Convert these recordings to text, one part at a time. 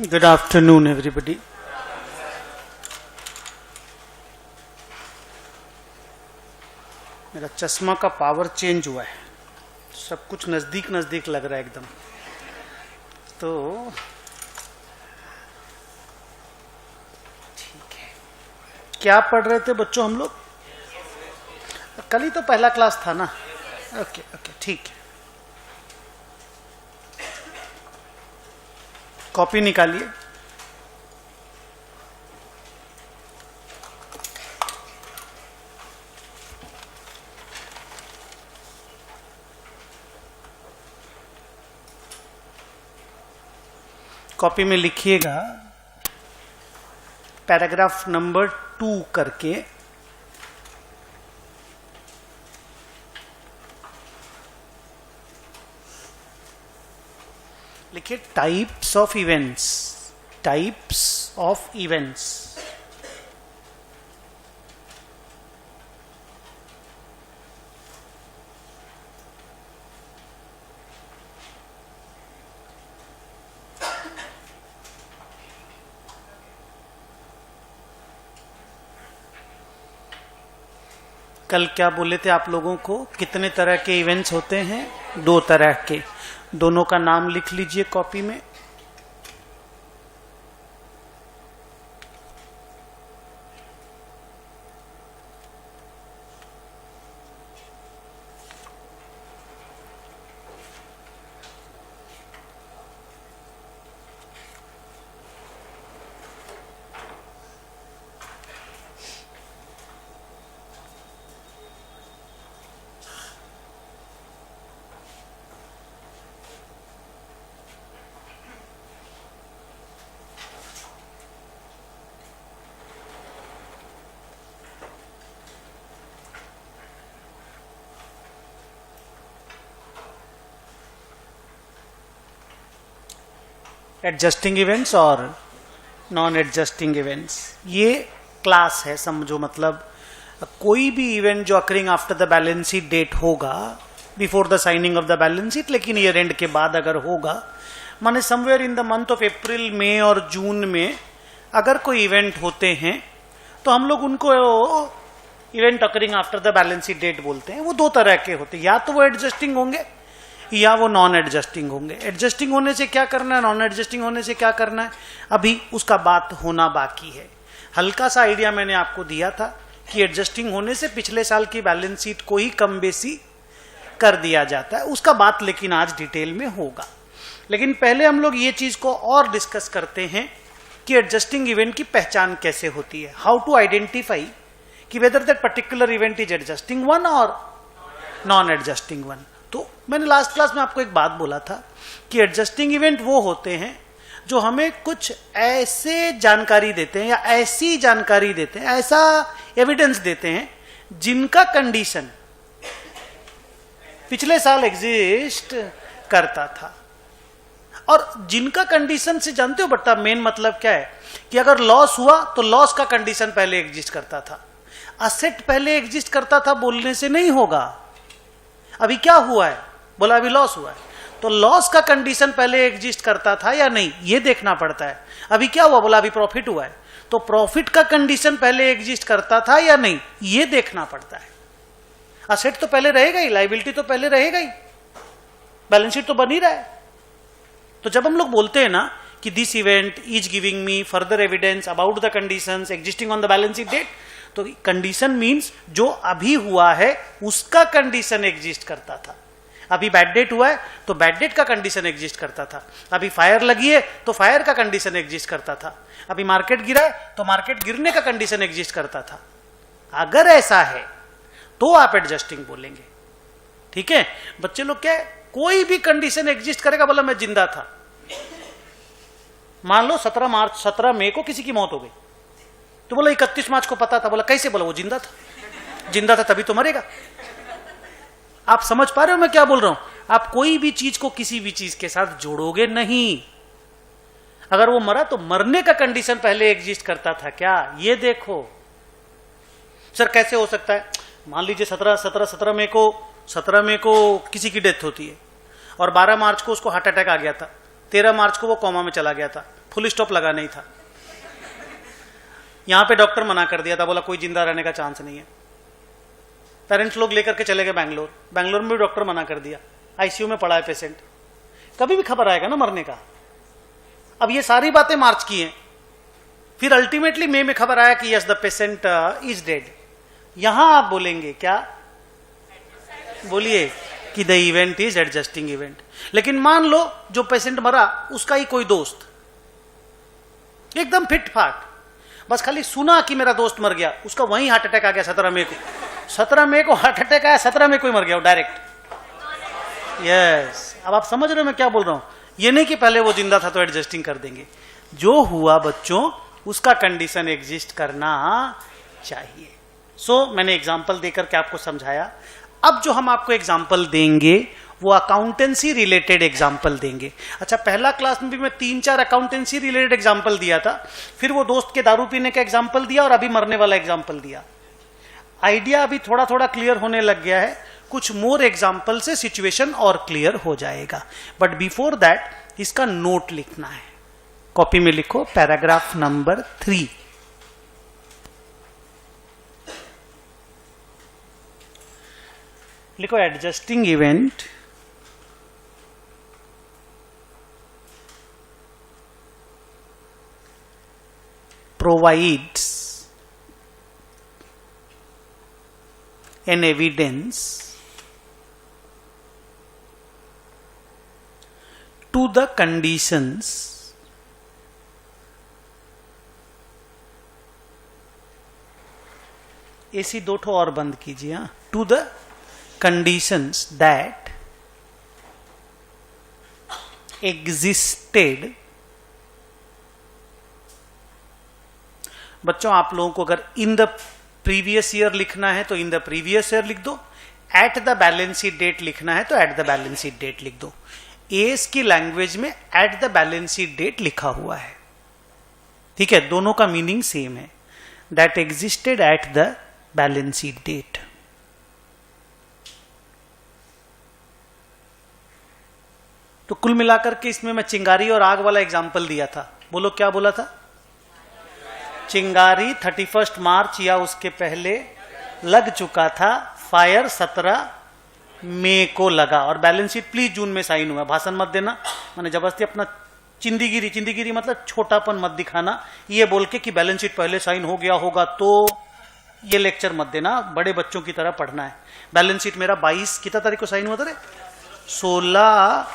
Good afternoon, everybody. मेरा चश्मा का पावर चेंज हुआ है, सब कुछ नजदीक नजदीक लग रहा है एकदम। तो ठीक है, क्या पढ़ रहे थे बच्चों हम लोग? कल ही तो पहला क्लास था ना। ओके ओके, ठीक है। कॉपी निकालिए। कॉपी में लिखिएगा पैराग्राफ नंबर 2 करके। लिखिए types of events, types of events. कल क्या बोले थे आप लोगों को? कितने तरह के इवेंट्स होते हैं? 2 तरह के। दोनों का नाम लिख लीजिए कॉपी में। एडजस्टिंग इवेंट्स और नॉन एडजस्टिंग इवेंट्स, ये क्लास है समझो। मतलब कोई भी इवेंट जो occurring after the balance sheet date होगा, before the signing off the balance sheet, लेकिन ईयर एंड के बाद अगर होगा, माने somewhere in the month of April, मई और जून में अगर कोई इवेंट होते हैं तो हम लोग उनको event occurring after the balance sheet date बोलते हैं। वो 2 तरह के होते हैं, या तो वो एडजस्टिंग होंगे या वो नॉन एडजस्टिंग होंगे। एडजस्टिंग होने से क्या करना है, नॉन एडजस्टिंग होने से क्या करना है, अभी उसका बात होना बाकी है। हल्का सा आइडिया मैंने आपको दिया था कि एडजस्टिंग होने से पिछले साल की बैलेंस शीट को ही कम बेसी कर दिया जाता है, उसका बात लेकिन आज डिटेल में होगा। लेकिन पहले हम लोग ये चीज को और डिस्कस करते हैं कि एडजस्टिंग इवेंट की पहचान कैसे होती है, हाउ टू आइडेंटिफाई कि whether that particular event is adjusting one और नॉन एडजस्टिंग वन। तो मैंने लास्ट क्लास में आपको एक बात बोला था कि एडजस्टिंग इवेंट वो होते हैं जो हमें कुछ ऐसे जानकारी देते हैं या ऐसी जानकारी देते हैं, ऐसा एविडेंस देते हैं जिनका कंडीशन पिछले साल एग्जिस्ट करता था। और जिनका कंडीशन से जानते हो बट्टा मेन मतलब क्या है कि अगर लॉस हुआ तो लॉस का कंडीशन पहले एग्जिस्ट करता था। असेट पहले एग्जिस्ट करता था बोलने से नहीं होगा। अभी क्या हुआ है, बोला अभी लॉस हुआ है, तो लॉस का कंडीशन पहले एग्जिस्ट करता था या नहीं, ये देखना पड़ता है। अभी क्या हुआ, बोला अभी प्रॉफिट हुआ है, तो प्रॉफिट का कंडीशन पहले एग्जिस्ट करता था या नहीं, ये देखना पड़ता है। असेट तो पहले रहेगा ही, लायबिलिटी तो पहले रहेगा ही, बैलेंस शीट तो बन ही रहा है। तो जब हम लोग बोलते हैं ना कि this event is giving me further evidence about the conditions existing on the balance sheet date, तो कंडीशन मींस जो अभी हुआ है उसका कंडीशन एग्जिस्ट करता था। अभी बैड डेट हुआ है तो बैड डेट का कंडीशन एग्जिस्ट करता था। अभी फायर लगी है तो फायर का कंडीशन एग्जिस्ट करता था। अभी मार्केट गिरा है तो मार्केट गिरने का कंडीशन एग्जिस्ट करता था। अगर ऐसा है तो आप एडजस्टिंग बोलेंगे। ठीक है बच्चे लोग, क्या है, कोई भी कंडीशन एग्जिस्ट करेगा। बोला मैं जिंदा था, मान लो 17 मई को किसी की मौत हो गई, तो बोला 31 मार्च को पता था। बोला कैसे? बोला वो जिंदा था। जिंदा था तभी तो मरेगा। आप समझ पा रहे हो मैं क्या बोल रहा हूं? आप कोई भी चीज को किसी भी चीज के साथ जोड़ोगे नहीं। अगर वो मरा तो मरने का कंडीशन पहले एग्जिस्ट करता था क्या, ये देखो। सर कैसे हो सकता है? मान लीजिए 17 मई को किसी की डेथ होती है और 12 मार्च को उसको हार्ट अटैक आ गया था, 13 मार्च को वो कोमा में चला गया था, फुल स्टॉप लगा नहीं था। यहां पे डॉक्टर मना कर दिया था, बोला कोई जिंदा रहने का चांस नहीं है। पेरेंट्स लोग लेकर के चले गए बैंगलोर, बैंगलोर में भी डॉक्टर मना कर दिया, आईसीयू में पड़ा है पेशेंट, कभी भी खबर आएगा ना मरने का। अब ये सारी बातें मार्च की हैं, फिर अल्टीमेटली मई में खबर आया कि yes the patient is dead. यहां आप बोलेंगे क्या? बोलिए कि the event is adjusting event. लेकिन मान लो जो पेशेंट मरा उसका ही कोई दोस्त एकदम फिट फाट, बस खाली सुना कि मेरा दोस्त मर गया, उसका वहीं हार्ट अटैक आ गया 17 मई को। 17 मई को हार्ट अटैक आया, 17 मई को ही मर गया वो डायरेक्ट। यस, अब आप समझ रहे हो मैं क्या बोल रहा हूं? ये नहीं कि पहले वो जिंदा था तो एडजस्टिंग कर देंगे। जो हुआ बच्चों उसका कंडीशन एग्जिस्ट करना चाहिए। मैंने एग्जाम्पल देकर के आपको समझाया। अब जो हम आपको एग्जाम्पल देंगे वो अकाउंटेंसी रिलेटेड एग्जाम्पल देंगे। अच्छा, पहला क्लास में भी मैं 3-4 अकाउंटेंसी रिलेटेड एग्जाम्पल दिया था, फिर वो दोस्त के दारू पीने का एग्जाम्पल दिया और अभी मरने वाला एग्जाम्पल दिया। आइडिया अभी थोड़ा थोड़ा क्लियर होने लग गया है, कुछ मोर एग्जाम्पल से सिचुएशन और क्लियर हो जाएगा। बट बिफोर दैट इसका नोट लिखना है, कॉपी में लिखो पैराग्राफ नंबर 3। लिखो adjusting event provides an evidence to the conditions AC 2 ठो और बंद कीजिए, हाँ, to the conditions that existed। बच्चों आप लोगों को अगर इन द प्रीवियस ईयर लिखना है तो इन द प्रीवियस ईयर लिख दो, at the balance sheet date लिखना है तो at the balance sheet date लिख दो। एस की लैंग्वेज में at the balance sheet date लिखा हुआ है, ठीक है, दोनों का मीनिंग सेम है, that existed at the balance sheet date. तो कुल मिलाकर के इसमें मैं चिंगारी और आग वाला एग्जाम्पल दिया था। बोलो क्या बोला था? चिंगारी 31 मार्च या उसके पहले लग चुका था, फायर 17 मई को लगा, और बैलेंस शीट प्लीज जून में साइन हुआ। भाषण मत देना, मैंने जबरदस्ती अपना चिंदीगिरी मतलब छोटापन मत दिखाना, ये बोल के कि बैलेंस शीट पहले साइन हो गया होगा तो ये लेक्चर मत देना, बड़े बच्चों की तरह पढ़ना है। बैलेंस शीट मेरा 22 कितना तारीख को साइन हुआ था रे? 16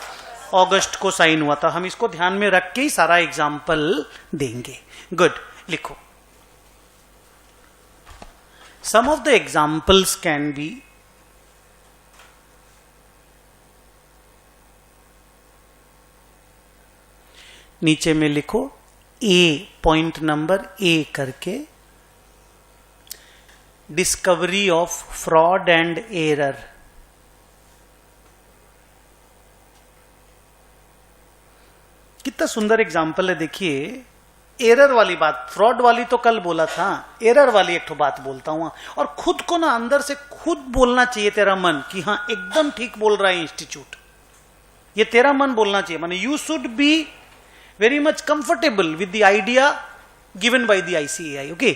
अगस्त को साइन हुआ था। हम इसको ध्यान में रख के ही सारा एग्जाम्पल देंगे। गुड, लिखो। Some of the examples can be नीचे में लिखो A, पॉइंट नंबर A करके, discovery of fraud and error. कितना सुंदर एग्जाम्पल है, देखिए। एरर वाली बात, फ्रॉड वाली तो कल बोला था, एरर वाली एक तो बात बोलता हूं। और खुद को ना अंदर से खुद बोलना चाहिए तेरा मन कि हाँ एकदम ठीक बोल रहा है इंस्टीट्यूट, ये तेरा मन बोलना चाहिए। माने you should be very much comfortable with the idea given by the ICAI। Okay,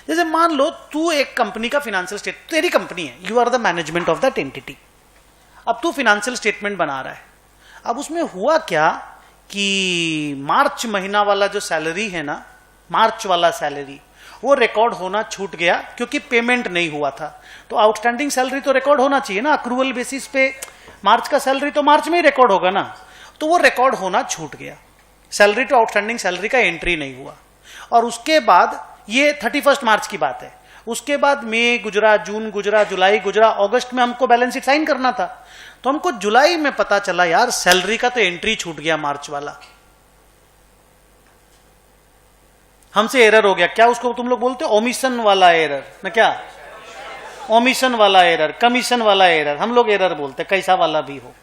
जैसे मान लो तू एक कंपनी का फाइनेंशियल स्टेट, तेरी कंपनी है, you are the management of that entity. अब तू फाइनेंशियल स्टेटमेंट बना रहा है। अब उसमें हुआ क्या कि मार्च महीना वाला जो सैलरी है ना, मार्च वाला सैलरी, वो रिकॉर्ड होना छूट गया क्योंकि पेमेंट नहीं हुआ था। तो आउटस्टैंडिंग सैलरी तो रिकॉर्ड होना चाहिए ना, अक्रूवल बेसिस पे मार्च का सैलरी तो मार्च में ही रिकॉर्ड होगा ना, तो वो रिकॉर्ड होना छूट गया। सैलरी तो आउटस्टैंडिंग सैलरी का एंट्री नहीं हुआ। और उसके बाद ये 31 मार्च की बात है, उसके बाद मई गुजरा, जून गुजरा, जुलाई गुजरा, अगस्त में हमको बैलेंस शीट साइन करना था। तो हमको जुलाई में पता चला यार सैलरी का तो एंट्री छूट गया मार्च वाला, हमसे एरर हो गया। क्या उसको तुम लोग बोलते हो? ओमिशन वाला एरर ना, क्या ओमिशन वाला एरर, कमीशन वाला एरर, हम लोग एरर बोलते, कैसा वाला भी हो।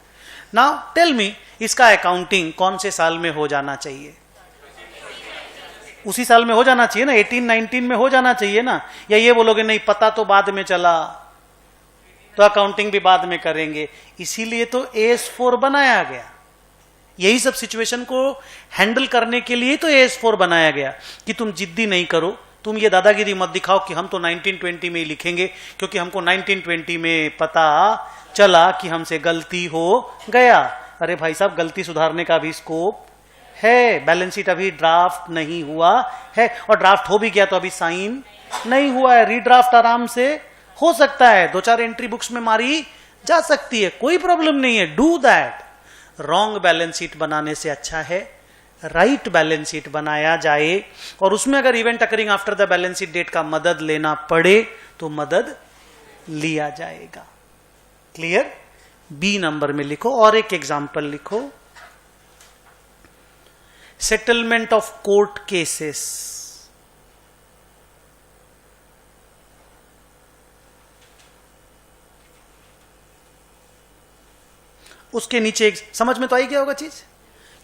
नाउ टेल मी, इसका अकाउंटिंग कौन से साल में हो जाना चाहिए? उसी साल में हो जाना चाहिए ना, 18-19 में हो जाना चाहिए ना। या ये बोलोगे नहीं पता तो बाद में चला, तो अकाउंटिंग भी बाद में करेंगे। इसीलिए तो AS4 बनाया गया। यही सब सिचुएशन को हैंडल करने के लिए तो AS4 बनाया गया कि तुम जिद्दी नहीं करो, तुम ये दादागिरी मत दिखाओ कि हम तो 1920 में ही लिखेंगे क्योंकि हमको 1920 में पता चला कि हमसे गलती हो गया। अरे भाई साहब, गलती सुधारने का भी स्कोप है। बैलेंस शीट अभी ड्राफ्ट नहीं हुआ है, और ड्राफ्ट हो भी गया तो अभी साइन नहीं हुआ है। रीड्राफ्ट आराम से हो सकता है, 2-4 एंट्री बुक्स में मारी जा सकती है, कोई प्रॉब्लम नहीं है, do that. Wrong balance sheet बनाने से अच्छा है राइट बैलेंस शीट बनाया जाए, और उसमें अगर event occurring after the balance sheet date का मदद लेना पड़े तो मदद लिया जाएगा। क्लियर? बी नंबर में लिखो और एक एग्जांपल लिखो, सेटलमेंट ऑफ कोर्ट केसेस। उसके नीचे समझ में तो आई क्या होगा चीज?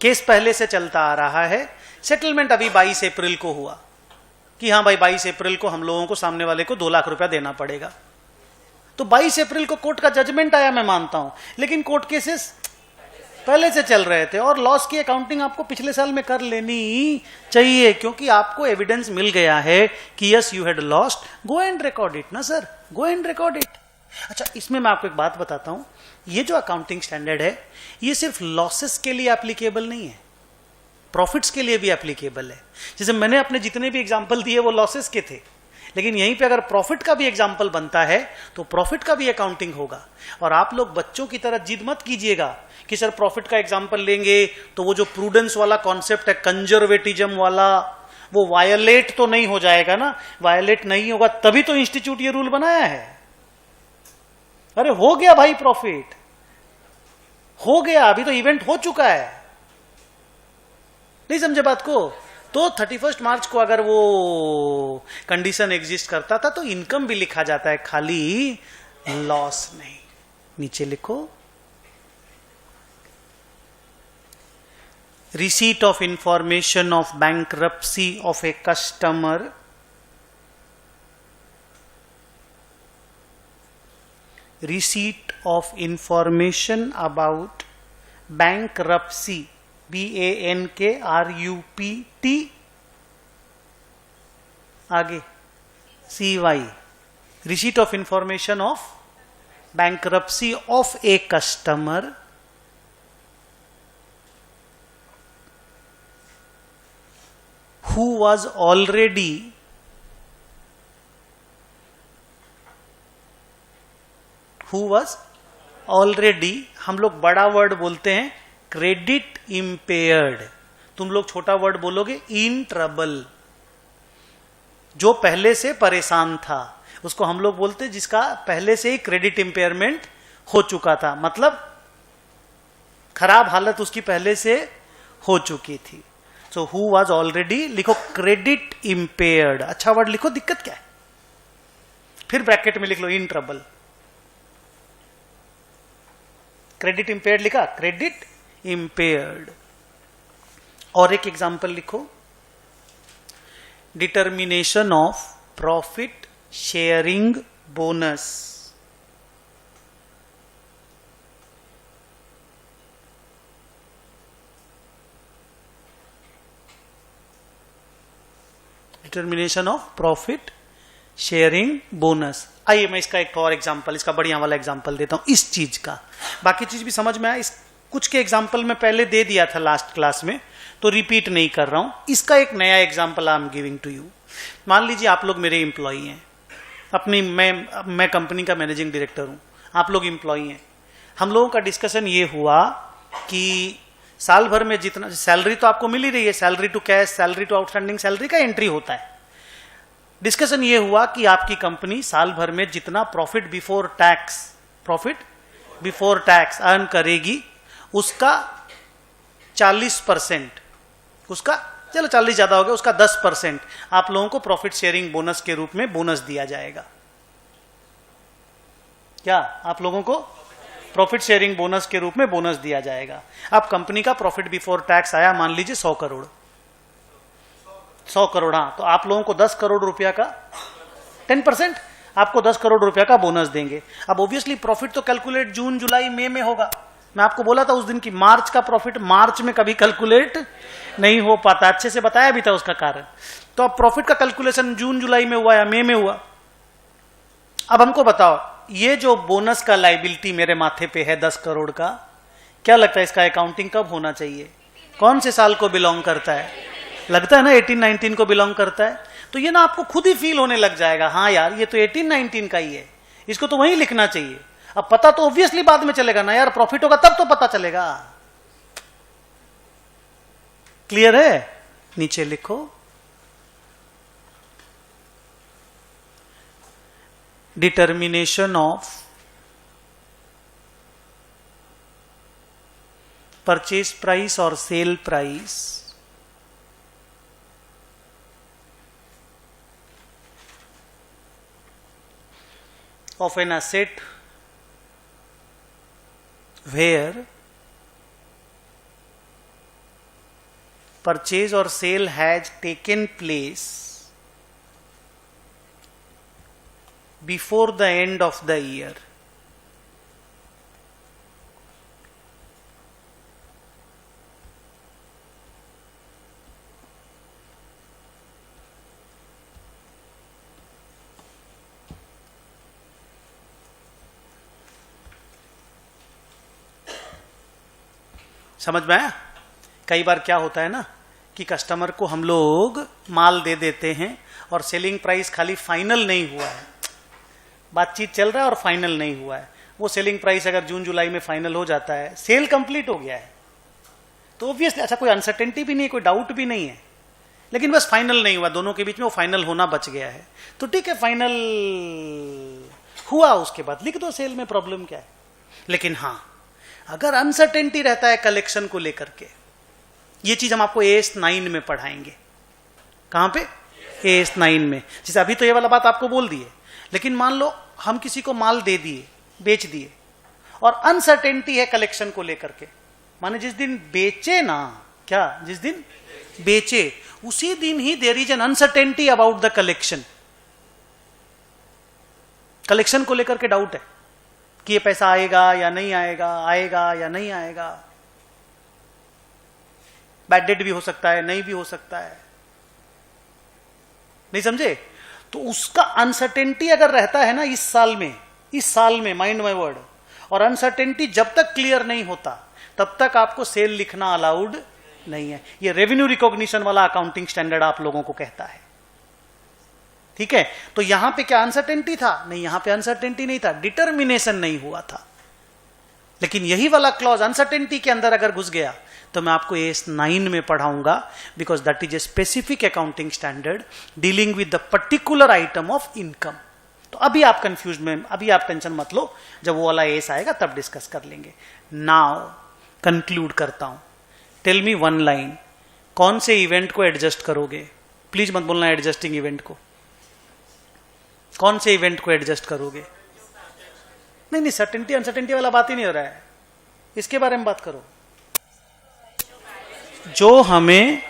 केस पहले से चलता आ रहा है, सेटलमेंट अभी 22 अप्रैल को हुआ कि हाँ भाई 22 अप्रैल को हम लोगों को सामने वाले को 2 लाख रुपया देना पड़ेगा। तो 22 अप्रैल को कोर्ट का जजमेंट आया, मैं मानता हूं, लेकिन कोर्ट केसेस पहले से चल रहे थे, और लॉस की अकाउंटिंग आपको पिछले साल में कर लेनी चाहिए क्योंकि आपको एविडेंस मिल गया है कि yes you had lost, go and record it ना sir, go and record it. अच्छा, इसमें मैं आपको एक बात बताता हूं, ये जो अकाउंटिंग स्टैंडर्ड है ये सिर्फ लॉसेस के लिए एप्लीकेबल नहीं है, प्रॉफिट्स के लिए भी एप्लीकेबल है। जैसे मैंने अपने जितने भी एग्जांपल दिए वो लॉसेस के थे, लेकिन यहीं पे अगर प्रॉफिट का भी एग्जांपल बनता है तो प्रॉफिट का भी अकाउंटिंग होगा। और आप लोग बच्चों की तरह जिद मत कीजिएगा कि सर प्रॉफिट का एग्जांपल लेंगे तो वो जो प्रूडेंस वाला कॉन्सेप्ट है, कंजर्वेटिज्म वाला, वो वायलेट तो नहीं हो जाएगा ना। वायलेट नहीं होगा तभी तो इंस्टीट्यूट ये रूल बनाया है। अरे हो गया भाई, प्रॉफिट हो गया, अभी तो इवेंट हो चुका है, नहीं समझे बात को? तो 31 मार्च को अगर वो कंडीशन एग्जिस्ट करता था तो इनकम भी लिखा जाता है, खाली लॉस नहीं। नीचे लिखो, receipt of information of bankruptcy of a customer receipt of information about bankruptcy, BANKRUPT, आगे CY, receipt of information of bankruptcy of a customer who was already हम लोग बड़ा वर्ड बोलते हैं क्रेडिट इंपेयर्ड, तुम लोग छोटा वर्ड बोलोगे इन ट्रबल। जो पहले से परेशान था उसको हम लोग बोलते हैं जिसका पहले से ही क्रेडिट इंपेयरमेंट हो चुका था, मतलब खराब हालत उसकी पहले से हो चुकी थी। सो हु वाज ऑलरेडी, लिखो क्रेडिट इंपेयर्ड, अच्छा वर्ड लिखो, दिक्कत क्या है? फिर ब्रैकेट में लिख लो इन ट्रबल। क्रेडिट इंपेयर्ड लिखा, क्रेडिट इंपेयर्ड। और एक एग्जांपल लिखो, determination of profit sharing bonus. Determination of profit sharing bonus. आइए मैं इसका एक और एग्जांपल, इसका बढ़िया वाला एग्जांपल देता हूं इस चीज का, बाकी चीज भी समझ में आया। इस कुछ के एग्जांपल में पहले दे दिया था लास्ट क्लास में, तो रिपीट नहीं कर रहा हूं। इसका एक नया example I am giving to you. मान लीजिए आप लोग मेरे एम्प्लॉई हैं, अपनी मैं कंपनी का मैनेजिंग डायरेक्टर हूं, आप लोग एम्प्लॉई हैं। हम लोगों का डिस्कशन ये हुआ कि साल भर में जितना सैलरी तो आपको मिल ही रही है, salary to cash, salary to outstanding salary का एंट्री होता है। डिस्कशन ये हुआ कि आपकी कंपनी साल भर में जितना प्रॉफिट बिफोर टैक्स अर्न करेगी उसका 40%, उसका चलो 40 ज्यादा हो गया, उसका 10% आप लोगों को प्रॉफिट शेयरिंग बोनस के रूप में बोनस दिया जाएगा। क्या आप लोगों को प्रॉफिट शेयरिंग बोनस के रूप में बोनस दिया जाएगा? अब कंपनी का प्रॉफिट बिफोर टैक्स आया मान लीजिए 100 करोड़, 100 करोड़, हाँ, तो आप लोगों को 10 करोड़ रुपया का 10% आपको 10 करोड़ रुपया का बोनस देंगे। अब ऑब्वियसली प्रॉफिट तो कैलकुलेट जून जुलाई मई में होगा, मैं आपको बोला था उस दिन की मार्च का प्रॉफिट मार्च में कभी कैलकुलेट नहीं हो पाता, अच्छे से बताया भी था उसका कारण। तो अब प्रॉफिट का कैलकुलेशन जून जुलाई में हुआ या मई में हुआ। अब हमको बताओ, ये जो बोनस का लाइबिलिटी मेरे माथे पे है 10 करोड़ का, क्या लगता है इसका अकाउंटिंग कब होना चाहिए? कौन से साल को बिलोंग करता है? लगता है ना 18-19 को बिलोंग करता है। तो ये ना आपको खुद ही फील होने लग जाएगा, हाँ यार ये तो 18-19 का ही है, इसको तो वहीं लिखना चाहिए। अब पता तो ऑब्वियसली बाद में चलेगा ना यार, प्रॉफिट होगा तब तो पता चलेगा। क्लियर है? नीचे लिखो, डिटर्मिनेशन ऑफ परचेज प्राइस और sale price of an asset where purchase or sale has taken place before the end of the year. समझ में आया? कई बार क्या होता है ना कि कस्टमर को हम लोग माल दे देते हैं और सेलिंग प्राइस खाली फाइनल नहीं हुआ है, बातचीत चल रहा है और फाइनल नहीं हुआ है। वो सेलिंग प्राइस अगर जून जुलाई में फाइनल हो जाता है, सेल कंप्लीट हो गया है, तो ऑब्वियसली अच्छा कोई अनसर्टेनिटी भी नहीं है, कोई डाउट भी नहीं है, लेकिन बस फाइनल नहीं हुआ, दोनों के बीच में वो फाइनल होना बच गया है। तो ठीक है, फाइनल हुआ, उसके बाद लिख दो सेल में, प्रॉब्लम क्या है। लेकिन हाँ, अगर अनसर्टेनिटी रहता है कलेक्शन को लेकर के, ये चीज हम आपको AS 9 में पढ़ाएंगे। कहां पे? AS 9 में। जैसे अभी तो ये वाला बात आपको बोल दी है, लेकिन मान लो हम किसी को माल दे दिए, बेच दिए, और अनसर्टेनिटी है कलेक्शन को लेकर के, माने जिस दिन बेचे ना, क्या जिस दिन बेचे उसी दिन ही there is an uncertainty about the collection. Collection को लेकर के डाउट है कि ये पैसा आएगा या नहीं आएगा, आएगा या नहीं आएगा, बैड डेट भी हो सकता है, नहीं भी हो सकता है, नहीं समझे? तो उसका अनसर्टेनिटी अगर रहता है ना इस साल में माइंड माय वर्ड, और अनसर्टेनिटी जब तक क्लियर नहीं होता तब तक आपको सेल लिखना अलाउड नहीं है। ये रेवेन्यू रिकॉग्निशन वाला अकाउंटिंग स्टैंडर्ड आप लोगों को कहता है, ठीक है? तो यहां पे क्या अनसर्टेनिटी था? नहीं, यहां पे अनसर्टेनिटी नहीं था, डिटर्मिनेशन नहीं हुआ था। लेकिन यही वाला क्लॉज अनसर्टेनिटी के अंदर अगर घुस गया तो मैं आपको AS 9 में पढ़ाऊंगा, because that is a specific accounting standard dealing with the particular item of income. तो अभी आप कंफ्यूज में, अभी आप टेंशन मत लो, जब वो वाला AS आएगा तब डिस्कस कर लेंगे। नाउ कंक्लूड करता हूं, टेल मी वन लाइन, कौन से इवेंट को एडजस्ट करोगे? प्लीज मत बोलना एडजस्टिंग इवेंट को। कौन से इवेंट को एडजस्ट करोगे? नहीं नहीं, सर्टेनिटी अनसर्टेनिटी वाला बात ही नहीं हो रहा है, इसके बारे में बात करो जो हमें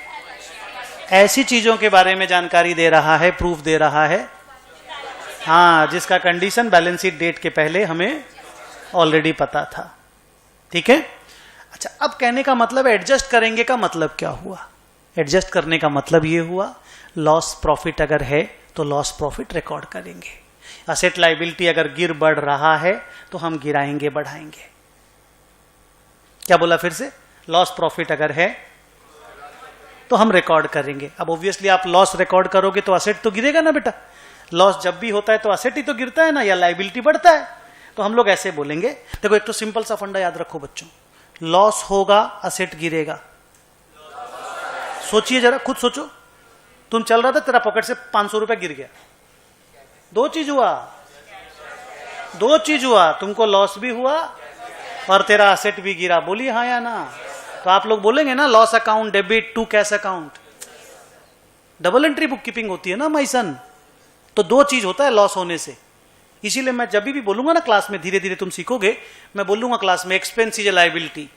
ऐसी चीजों के बारे में जानकारी दे रहा है, प्रूफ दे रहा है, हाँ, जिसका कंडीशन बैलेंस शीट डेट के पहले हमें ऑलरेडी पता था। ठीक है? अच्छा, अब कहने का मतलब एडजस्ट करेंगे का मतलब क्या हुआ? एडजस्ट करने का मतलब ये हुआ, लॉस प्रॉफिट अगर है तो लॉस प्रॉफिट रिकॉर्ड करेंगे। असेट लाइबिलिटी अगर गिर बढ़ रहा है तो हम गिराएंगे बढ़ाएंगे। क्या बोला फिर से? लॉस प्रॉफिट अगर है तो हम रिकॉर्ड करेंगे। अब ऑब्वियसली आप लॉस रिकॉर्ड करोगे तो असेट तो गिरेगा ना बेटा। लॉस जब भी होता है तो असेट ही तो गिरता है ना, या लाइबिलिटी बढ़ता है। तो हम लोग ऐसे बोलेंगे, देखो एक तो सिंपल सा फंडा याद रखो बच्चों, लॉस होगा असेट गिरेगा। सोचिए जरा, खुद सोचो, तुम चल रहा था, तेरा पॉकेट से 500 रुपए गिर गया, दो चीज हुआ, तुमको लॉस भी हुआ और तेरा असेट भी गिरा। बोलिए हाँ या ना? तो आप लोग बोलेंगे ना, loss account debit to cash account, double entry book keeping होती है ना माय सन। तो दो चीज होता है लॉस होने से। इसीलिए मैं जब भी बोलूंगा ना क्लास में, धीरे धीरे तुम सीखोगे, मैं बोलूंगा क्लास में एक्सपेंस इज ए लायबिलिटी,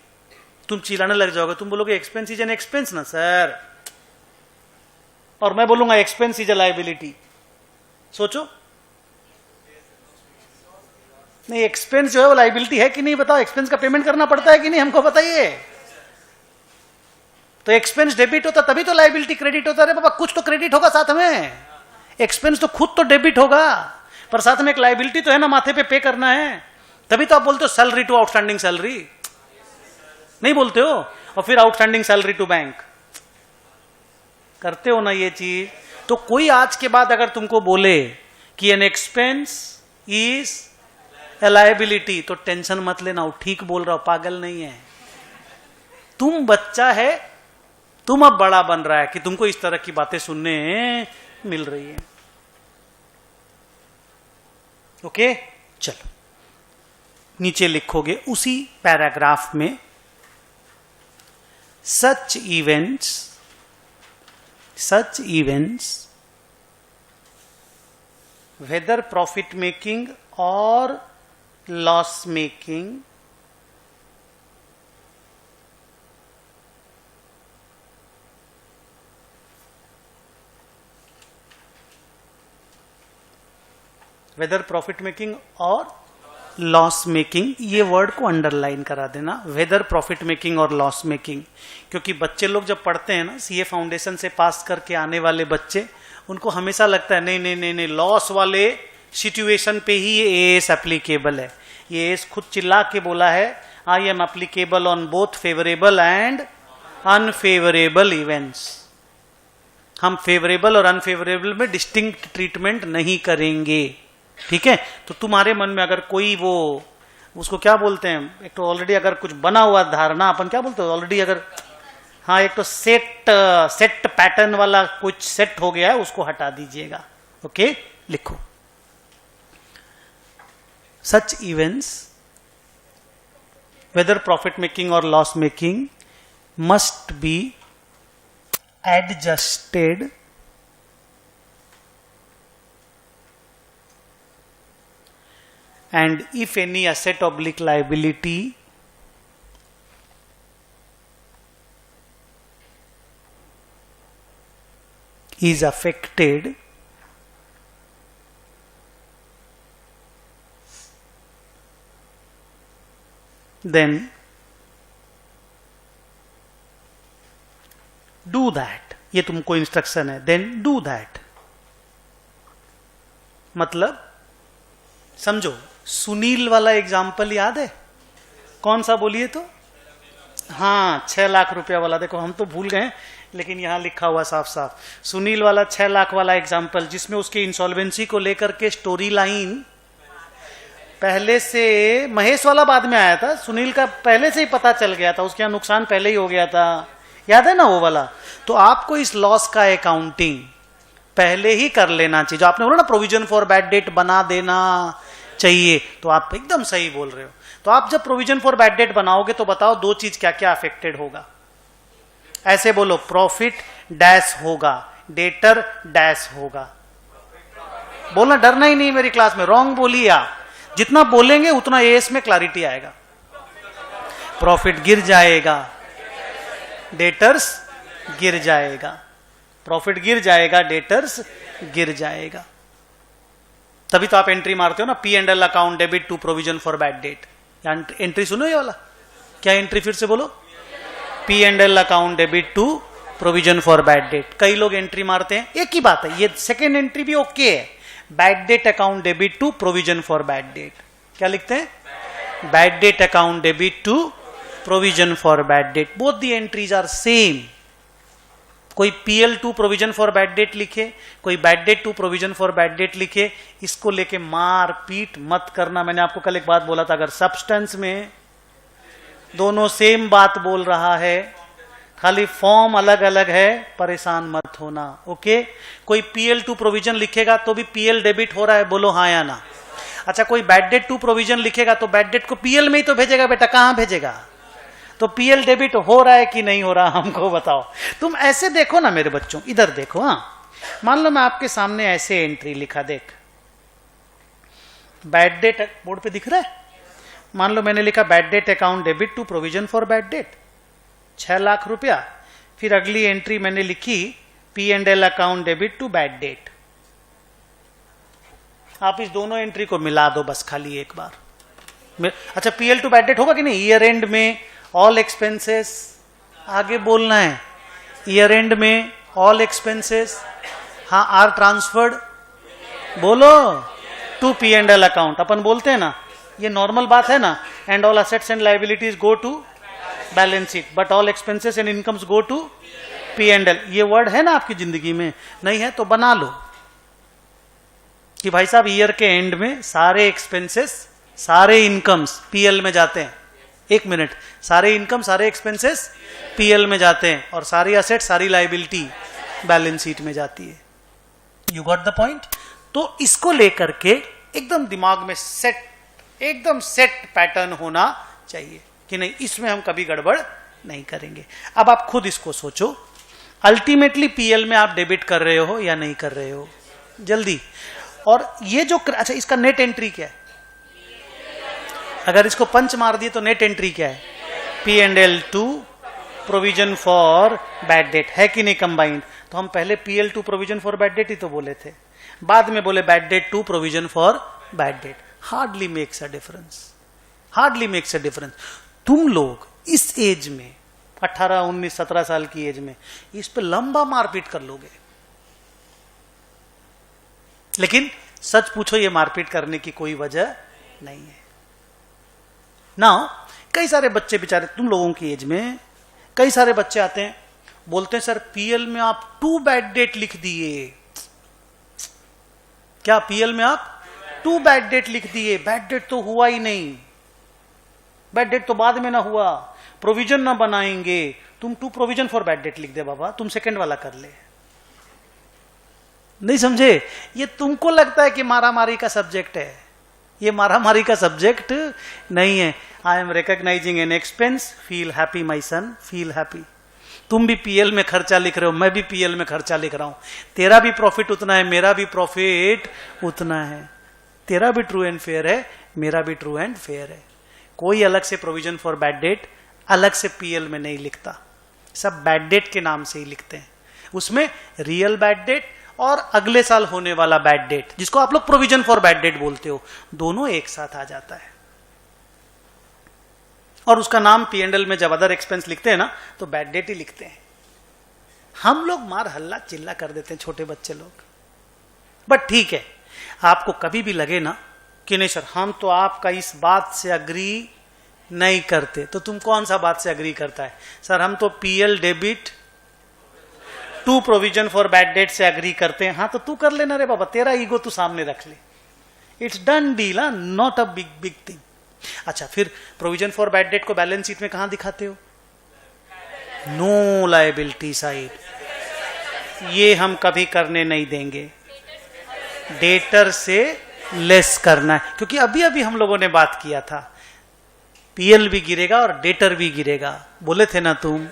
तुम चिल्लाने लग जाओगे, तुम बोलोगे एक्सपेंस इज एन एक्सपेंस ना सर, और मैं बोलूंगा एक्सपेंस इज ए लायबिलिटी। सोचो, नहीं, एक्सपेंस जो है वो लाइबिलिटी है कि नहीं बताओ, एक्सपेंस का पेमेंट करना पड़ता है कि नहीं, हमको बताइए। तो एक्सपेंस डेबिट होता तभी तो लाइबिलिटी क्रेडिट होता। अरे बाबा कुछ तो क्रेडिट होगा साथ में, एक्सपेंस तो खुद तो डेबिट होगा, पर साथ में एक लाइबिलिटी तो है ना, माथे पे करना है। तभी तो आप बोलते हो सैलरी टू आउटस्टैंडिंग सैलरी, नहीं बोलते हो? और फिर आउटस्टैंडिंग सैलरी टू बैंक करते हो ना ये चीज। तो कोई आज के बाद अगर तुमको बोले कि an expense is a liability, तो टेंशन मत लेना, वो ठीक बोल रहा हो, पागल नहीं है। तुम बच्चा है, तुम अब बड़ा बन रहा है कि तुमको इस तरह की बातें सुनने मिल रही है। ओके, चलो नीचे लिखोगे उसी पैराग्राफ में, such events whether profit making or loss making whether profit making or loss making, ये वर्ड को अंडरलाइन करा देना, वेदर प्रॉफिट मेकिंग और लॉस मेकिंग। क्योंकि बच्चे लोग जब पढ़ते हैं ना, सीए फाउंडेशन से पास करके आने वाले बच्चे, उनको हमेशा लगता है नहीं नहीं नहीं नहीं, लॉस वाले सिचुएशन पे ही ये एएस एप्लीकेबल है। ये एएस खुद चिल्ला के बोला है, I M applicable on both favourable and unfavourable events. हम फेवरेबल और अनफेवरेबल में डिस्टिंक्ट ट्रीटमेंट नहीं करेंगे, ठीक है? तो तुम्हारे मन में अगर कोई वो उसको क्या बोलते हैं, एक तो ऑलरेडी अगर कुछ बना हुआ धारणा, अपन क्या बोलते हैं ऑलरेडी, अगर हाँ एक तो सेट पैटर्न वाला कुछ सेट हो गया है, उसको हटा दीजिएगा। ओके, लिखो such events whether profit making और loss making must be adjusted and if any asset oblique liability is affected, then do that। ये तुमको इंस्ट्रक्शन है, then do that। मतलब समझो, सुनील वाला एग्जाम्पल याद है? कौन सा बोलिए तो? हाँ, 6 लाख रुपया वाला। देखो हम तो भूल गए, लेकिन यहां लिखा हुआ साफ साफ, सुनील वाला 6 लाख वाला एग्जाम्पल, जिसमें उसके इंसॉल्वेंसी को लेकर के स्टोरी लाइन पहले से, महेश वाला बाद में आया था, सुनील का पहले से ही पता चल गया था, उसके यहां नुकसान पहले ही हो गया था, याद है ना वो वाला? तो आपको इस लॉस का अकाउंटिंग पहले ही कर लेना चाहिए। जो आपने बोला ना प्रोविजन फॉर बैड डेट बना देना चाहिए, तो आप एकदम सही बोल रहे हो। तो आप जब प्रोविजन फॉर बैड डेट बनाओगे तो बताओ दो चीज क्या क्या अफेक्टेड होगा। ऐसे बोलो, प्रॉफिट डैश होगा, डेटर डैश होगा। बोलना, डरना ही नहीं मेरी क्लास में, रॉन्ग बोलिए आप। जितना बोलेंगे उतना एएस में क्लैरिटी आएगा। प्रॉफिट गिर जाएगा, डेटर्स गिर जाएगा, प्रॉफिट गिर जाएगा, डेटर्स गिर जाएगा। तभी तो आप एंट्री मारते हो ना, P and L account debit to provision for bad debt. Entry सुनो ये वाला, क्या एंट्री फिर से बोलो? P and L account debit to provision for bad debt. कई लोग एंट्री मारते हैं, एक ही बात है, ये सेकेंड एंट्री भी ओके है, bad debt account debit to provision for bad debt. क्या लिखते हैं? Bad debt account debit to provision for bad debt. Both the entries are same. कोई PL to provision for bad debt लिखे, कोई bad debt to provision for bad debt लिखे। इसको लेके मार पीट मत करना। मैंने आपको कल एक बात बोला था, अगर सब्सटेंस में दोनों सेम बात बोल रहा है, खाली फॉर्म अलग अलग है, परेशान मत होना। ओके, कोई पीएल टू प्रोविजन लिखेगा तो भी पीएल डेबिट हो रहा है, बोलो हाँ या ना। अच्छा, कोई बैड डेट टू प्रोविजन लिखेगा तो बैड डेट को पीएल में ही तो भेजेगा बेटा, कहां भेजेगा? तो पीएल डेबिट हो रहा है कि नहीं हो रहा, हमको बताओ। तुम ऐसे देखो ना मेरे बच्चों, इधर देखो। हाँ, मान लो मैं आपके सामने ऐसे एंट्री लिखा, देख बैड डेट, बोर्ड पे दिख रहा है। मान लो मैंने लिखा bad debt account debit to provision for bad debt, 6 lakh रुपया। फिर अगली एंट्री मैंने लिखी P and L account debit to bad debt. आप इस दोनों एंट्री को मिला दो बस, खाली एक बार। अच्छा पीएल टू बैड डेट होगा कि नहीं? ईयर एंड में ऑल एक्सपेंसेस, आगे बोलना है, ईयर एंड में ऑल एक्सपेंसेस हाँ आर ट्रांसफर्ड, बोलो, to P and L account. अपन बोलते हैं ना, ये नॉर्मल बात है ना, and all assets and liabilities go to balance sheet but all expenses and incomes go to P and L. ये वर्ड है ना आपकी जिंदगी में? नहीं है तो बना लो कि भाई साहब ईयर के एंड में सारे एक्सपेंसेस सारे इनकम्स पीएल में जाते हैं। एक मिनट, सारे इनकम सारे एक्सपेंसेस पीएल में जाते हैं और सारी असेट सारी लाइबिलिटी बैलेंस शीट में जाती है। You got the point? तो इसको लेकर के एकदम दिमाग में सेट, एकदम सेट पैटर्न होना चाहिए कि नहीं इसमें हम कभी गड़बड़ नहीं करेंगे। अब आप खुद इसको सोचो, अल्टीमेटली पीएल में आप डेबिट कर रहे हो या नहीं कर रहे हो? जल्दी। और ये जो अच्छा इसका नेट एंट्री क्या है? अगर इसको पंच मार दिए तो नेट एंट्री क्या है? P and L to provision for bad debt, है कि नहीं कंबाइंड? तो हम पहले PL to provision for bad debt ही तो बोले थे, बाद में बोले bad debt to provision for bad debt. Hardly makes a difference, hardly makes a difference. तुम लोग इस एज में 18, 19, 17 साल की एज में इस पे लंबा मारपीट कर लोगे, लेकिन सच पूछो ये मारपीट करने की कोई वजह नहीं है ना। कई सारे बच्चे बेचारे तुम लोगों की एज में, कई सारे बच्चे आते हैं बोलते हैं सर पीएल में आप टू बैड डेट लिख दिए। क्या पीएल में आप टू बैड डेट लिख दिए? बैड डेट तो हुआ ही नहीं, बैड डेट तो बाद में ना हुआ, प्रोविजन ना बनाएंगे, तुम to provision for bad debt लिख दे बाबा, तुम सेकंड वाला कर ले। नहीं समझे? ये तुमको लगता है कि मारामारी का सब्जेक्ट है, ये मारामारी का सब्जेक्ट नहीं है। I am recognising an expense, feel happy my son, feel happy. तुम भी पीएल में खर्चा लिख रहे हो, मैं भी पीएल में खर्चा लिख रहा हूं, तेरा भी प्रॉफिट उतना है, मेरा भी प्रॉफिट उतना है, तेरा भी ट्रू एंड फेयर है, मेरा भी ट्रू एंड फेयर है। कोई अलग से प्रोविजन फॉर बैड डेट अलग से पीएल में नहीं लिखता, सब बैड डेट के नाम से ही लिखते हैं। उसमें रियल बैड डेट और अगले साल होने वाला बैड डेट, जिसको आप लोग प्रोविजन फॉर बैड डेट बोलते हो, दोनों एक साथ आ जाता है। और उसका नाम पी एंड एल में जब अदर एक्सपेंस लिखते हैं ना तो बैड डेट ही लिखते हैं। हम लोग मार हल्ला चिल्ला कर देते हैं, छोटे बच्चे लोग। बट ठीक है, आपको कभी भी लगे ना कि नहीं सर हम तो आपका इस बात से अग्री नहीं करते, तो तुम कौन सा बात से अग्री करता है? सर हम तो PL debit to provision for bad debt से अग्री करते हैं। हाँ तो तू कर लेना रे बाबा, तेरा ईगो तू सामने रख ले, it's done deal, not a big big thing. अच्छा फिर प्रोविजन फॉर बैड डेट को बैलेंस शीट में कहां दिखाते हो? नो लायबिलिटी साइड, ये हम कभी करने नहीं देंगे, डेटर से लेस करना है। क्योंकि अभी अभी हम लोगों ने बात किया था पीएल भी गिरेगा और डेटर भी गिरेगा, बोले थे ना तुम।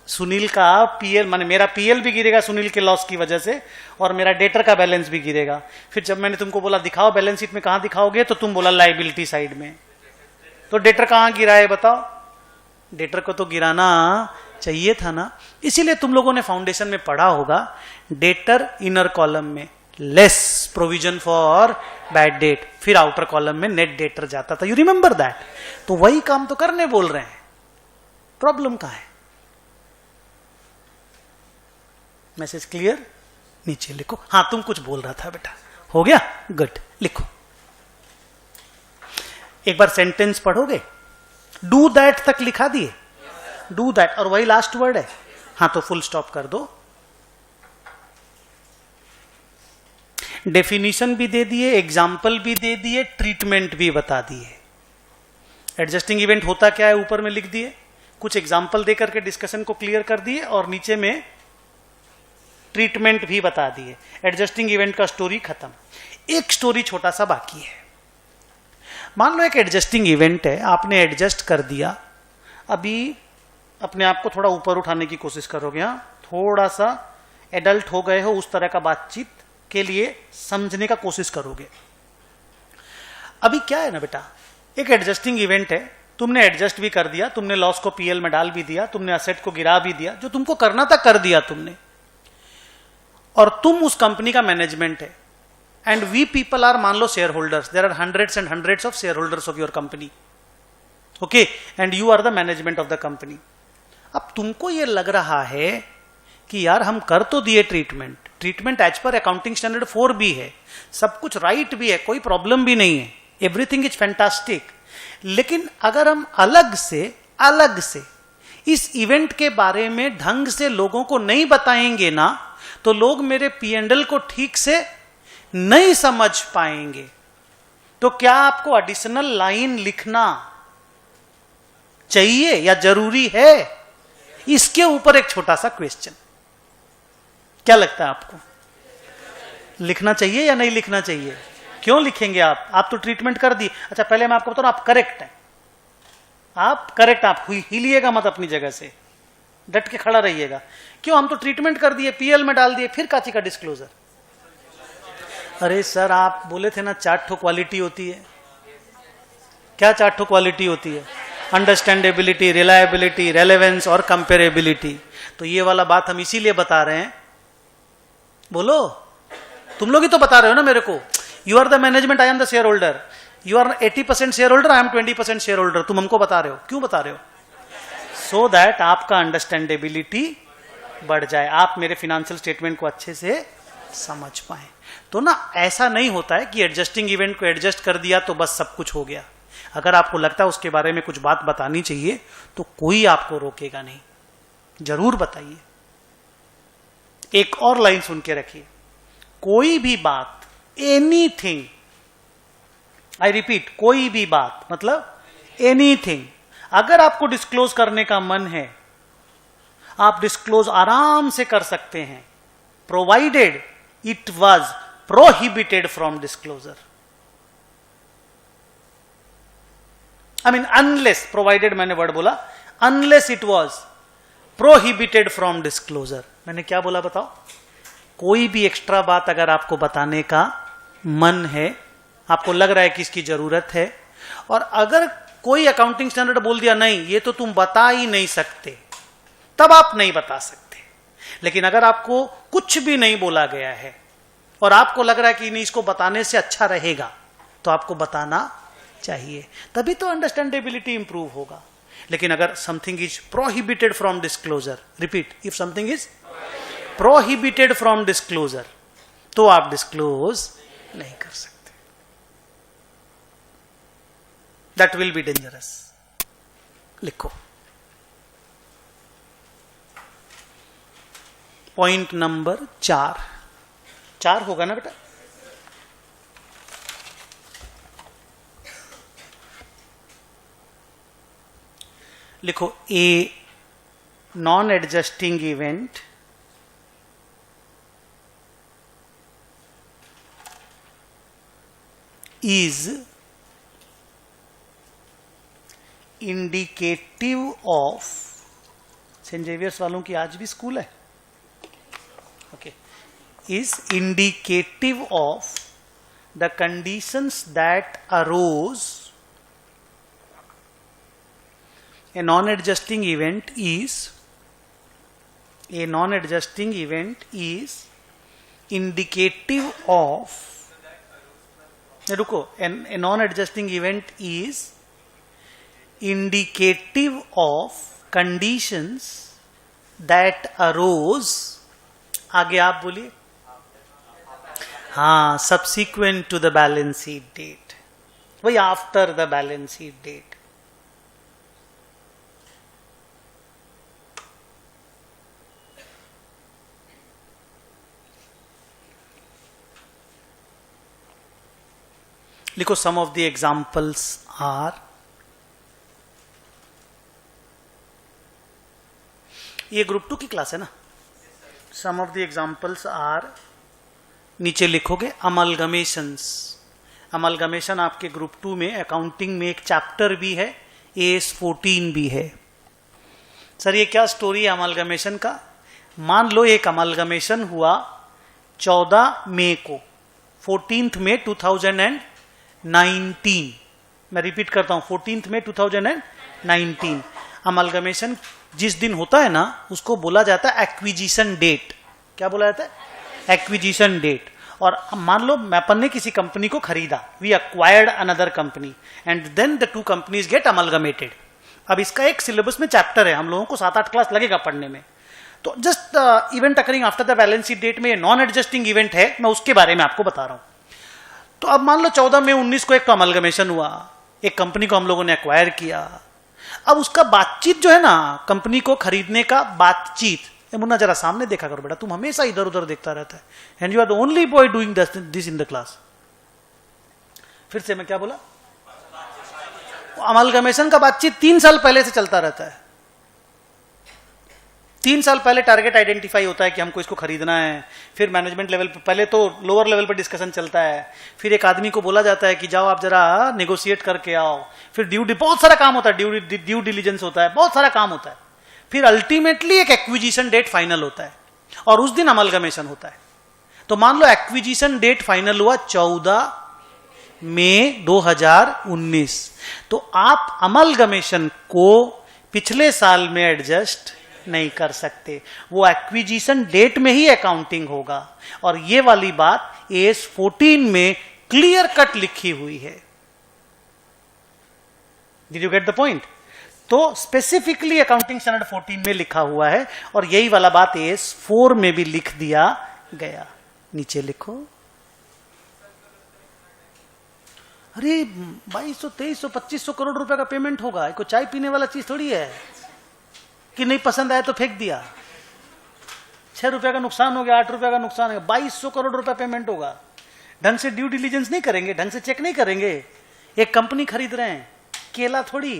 सुनील का पीएल माने मेरा पीएल भी गिरेगा सुनील के लॉस की वजह से, और मेरा डेटर का बैलेंस भी गिरेगा। फिर जब मैंने तुमको बोला दिखाओ बैलेंस शीट में कहां दिखाओगे, तो तुम बोला लायबिलिटी साइड में। तो डेटर कहां गिरा है बताओ? डेटर को तो गिराना चाहिए था ना। इसीलिए तुम लोगों ने फाउंडेशन में पढ़ा होगा डेटर इनर कॉलम में less provision for bad date, फिर आउटर कॉलम में नेट डेटर जाता था। You remember that? तो वही काम तो करने बोल रहे हैं, प्रॉब्लम कहां है? Message clear? नीचे लिखो। हाँ तुम कुछ बोल रहा था बेटा, हो गया? गुड, लिखो। एक बार सेंटेंस पढ़ोगे? डू दैट तक लिखा दिए, डू दैट, और वही लास्ट वर्ड है। हाँ तो फुल स्टॉप कर दो। डेफिनेशन भी दे दिए, एग्जाम्पल भी दे दिए, ट्रीटमेंट भी बता दिए। एडजस्टिंग इवेंट होता क्या है ऊपर में लिख दिए, कुछ एग्जाम्पल देकर के डिस्कशन को क्लियर कर दिए, और नीचे में ट्रीटमेंट भी बता दिए। एडजस्टिंग इवेंट का स्टोरी खत्म। एक स्टोरी छोटा सा बाकी है। मान लो एक एडजस्टिंग इवेंट है, आपने एडजस्ट कर दिया, अभी अपने आप को थोड़ा ऊपर उठाने की कोशिश करोगे, हाँ थोड़ा सा एडल्ट हो गए हो, उस तरह का बातचीत के लिए समझने का कोशिश करोगे। अभी क्या है ना बेटा, एक एडजस्टिंग इवेंट है, तुमने एडजस्ट भी कर दिया, तुमने लॉस को पीएल में डाल भी दिया, तुमने असेट को गिरा भी दिया, जो तुमको करना था कर दिया तुमने, और तुम उस कंपनी का मैनेजमेंट है, एंड वी पीपल आर, मान लो share holders, there are hundreds and hundreds of share holders of your company, okay, and you are the management of the company. अब तुमको ये लग रहा है कि यार हम कर तो दिए treatment as per accounting standard 4 भी है, सब कुछ राइट भी है, कोई प्रॉब्लम भी नहीं है, एवरीथिंग इज फैंटास्टिक. लेकिन अगर हम अलग से इस इवेंट के बारे में ढंग से लोगों को नहीं बताएंगे ना, तो लोग मेरे P&L को ठीक से नहीं समझ पाएंगे. तो क्या आपको एडिशनल लाइन लिखना चाहिए या जरूरी है? इसके ऊपर एक छोटा सा क्वेश्चन, क्या लगता है आपको, लिखना चाहिए या नहीं लिखना चाहिए? क्यों लिखेंगे आप तो ट्रीटमेंट कर दी. अच्छा पहले मैं आपको बता रहा हूं, आप करेक्ट हैं, आप करेक्ट, आप हिलिएगा मत अपनी जगह से, डट के खड़ा रहिएगा. क्यों? हम तो ट्रीटमेंट कर दिए, PL में डाल दिए, फिर काची का डिस्क्लोजर. अरे सर आप बोले थे ना 4 ठो क्वालिटी होती है. क्या 4 ठो क्वालिटी होती है? अंडरस्टैंडेबिलिटी, रिलायबिलिटी, रेलेवेंस और कंपेरेबिलिटी. तो ये वाला बात हम इसीलिए बता रहे हैं. बोलो, तुम लोग ही तो बता रहे हो ना मेरे को. You are the management, I am the shareholder. You are 80% shareholder, I am 20% shareholder. तुम हमको बता रहे हो, क्यों बता रहे हो? सो दैट आपका अंडरस्टैंडेबिलिटी बढ़ जाए, आप मेरे फिनेंशियल स्टेटमेंट को अच्छे से समझ पाए. तो ना ऐसा नहीं होता है कि एडजस्टिंग इवेंट को एडजस्ट कर दिया तो बस सब कुछ हो गया. अगर आपको लगता है उसके बारे में कुछ बात बतानी चाहिए तो कोई आपको रोकेगा नहीं, जरूर बताइए. एक और लाइन सुन के रखिए, कोई भी बात, एनीथिंग, आई रिपीट, कोई भी बात मतलब एनीथिंग, अगर आपको डिस्क्लोज करने का मन है आप डिस्क्लोज आराम से कर सकते हैं, provided it was prohibited from disclosure. I mean unless, provided मैंने वर्ड बोला, unless it was prohibited from disclosure. मैंने क्या बोला बताओ? कोई भी एक्स्ट्रा बात अगर आपको बताने का मन है, आपको लग रहा है कि इसकी जरूरत है, और अगर कोई अकाउंटिंग स्टैंडर्ड बोल दिया नहीं ये तो तुम बता ही नहीं सकते, तब आप नहीं बता सकते. लेकिन अगर आपको कुछ भी नहीं बोला गया है और आपको लग रहा है कि नहीं इसको बताने से अच्छा रहेगा, तो आपको बताना चाहिए, तभी तो अंडरस्टैंडेबिलिटी इंप्रूव होगा. लेकिन अगर something is prohibited from disclosure, repeat, if something is prohibited from disclosure, तो आप डिस्क्लोज नहीं कर सकते. That will be dangerous. लिखो पॉइंट नंबर 4 होगा ना बेटा? लिखो, a non adjusting event is indicative of, Saint Xavier's वालों की आज भी स्कूल है, okay, is indicative of the conditions that arose. A non-adjusting event is indicative of, रुको, a non-adjusting event is indicative of conditions that arose, आगे आप बोलिए, हाँ, subsequent to the balance sheet date, वही after the balance sheet date. लिखो, some of the examples are, ये group 2 की class है ना. some of the examples are, नीचे लिखोगे अमलगमेशंस. अमलगमेशन आपके ग्रुप 2 में अकाउंटिंग में एक चैप्टर भी है, AS 14 भी है. सर ये क्या स्टोरी है अमलगमेशन का? मान लो एक अमलगमेशन हुआ 14 मई को, 14 मई 2019. मैं रिपीट करता हूं, 14 मई 2019. अमलगमेशन जिस दिन होता है ना उसको बोला जाता है एक्विजिशन डेट. क्या बोला जाता है? Acquisition date. और मान लो अपन ने किसी कंपनी को खरीदा, we acquired another company and then the two companies get amalgamated. अब इसका एक सिलेबस में चैप्टर है, हम लोगों को 7-8 क्लास लगेगा पढ़ने में। तो just event occurring after the balance sheet date में ये नॉन एडजस्टिंग इवेंट है, मैं उसके बारे में आपको बता रहा हूं। तो अब मान लो 14 मई 19 को एक तो अमलगमेशन हुआ, एक कंपनी को हम लोगों ने एक्वायर किया। अब उसका बातचीत जो है ना, कंपनी को खरीदने का बातचीत, मुन्ना जरा सामने देखा करो बेटा, तुम हमेशा इधर उधर देखता रहता है, and you are the only boy doing this in the class. फिर से मैं क्या बोला? अमलगमेशन का बातचीत 3 साल पहले से चलता रहता है। 3 साल पहले टारगेट आइडेंटिफाई होता है कि हमको इसको खरीदना है, फिर मैनेजमेंट लेवल पे, पहले तो लोअर लेवल पर डिस्कशन चलता है, फिर एक आदमी को बोला जाता है कि जाओ आप जरा नेगोशिएट करके आओ, फिर बहुत सारा काम होता है, ड्यू डिलीजेंस होता है, बहुत सारा काम होता है, फिर अल्टीमेटली एक एक्विजिशन डेट फाइनल होता है और उस दिन अमलगमेशन होता है। तो मान लो एक्विजिशन डेट फाइनल हुआ 14 मई 2019, तो आप अमलगमेशन को पिछले साल में एडजस्ट नहीं कर सकते, वो एक्विजिशन डेट में ही अकाउंटिंग होगा। और ये वाली बात AS 14 में क्लियर कट लिखी हुई है। Did you get the point? तो स्पेसिफिकली अकाउंटिंग स्टैंडर्ड 14 में लिखा हुआ है और यही वाला बात AS 4 में भी लिख दिया गया। नीचे लिखो, अरे 2200, 2300, 2500 करोड़ रुपए का पेमेंट होगा, कोई चाय पीने वाला चीज थोड़ी है कि नहीं पसंद आया तो फेंक दिया। 6 रुपए का नुकसान हो गया, 8 रुपए का नुकसान हो गया, 2200 करोड़ रुपए पेमेंट होगा। ढंग से ड्यू डिलीजेंस नहीं करेंगे, ढंग से चेक नहीं करेंगे। एक कंपनी खरीद रहे हैं, केला थोड़ी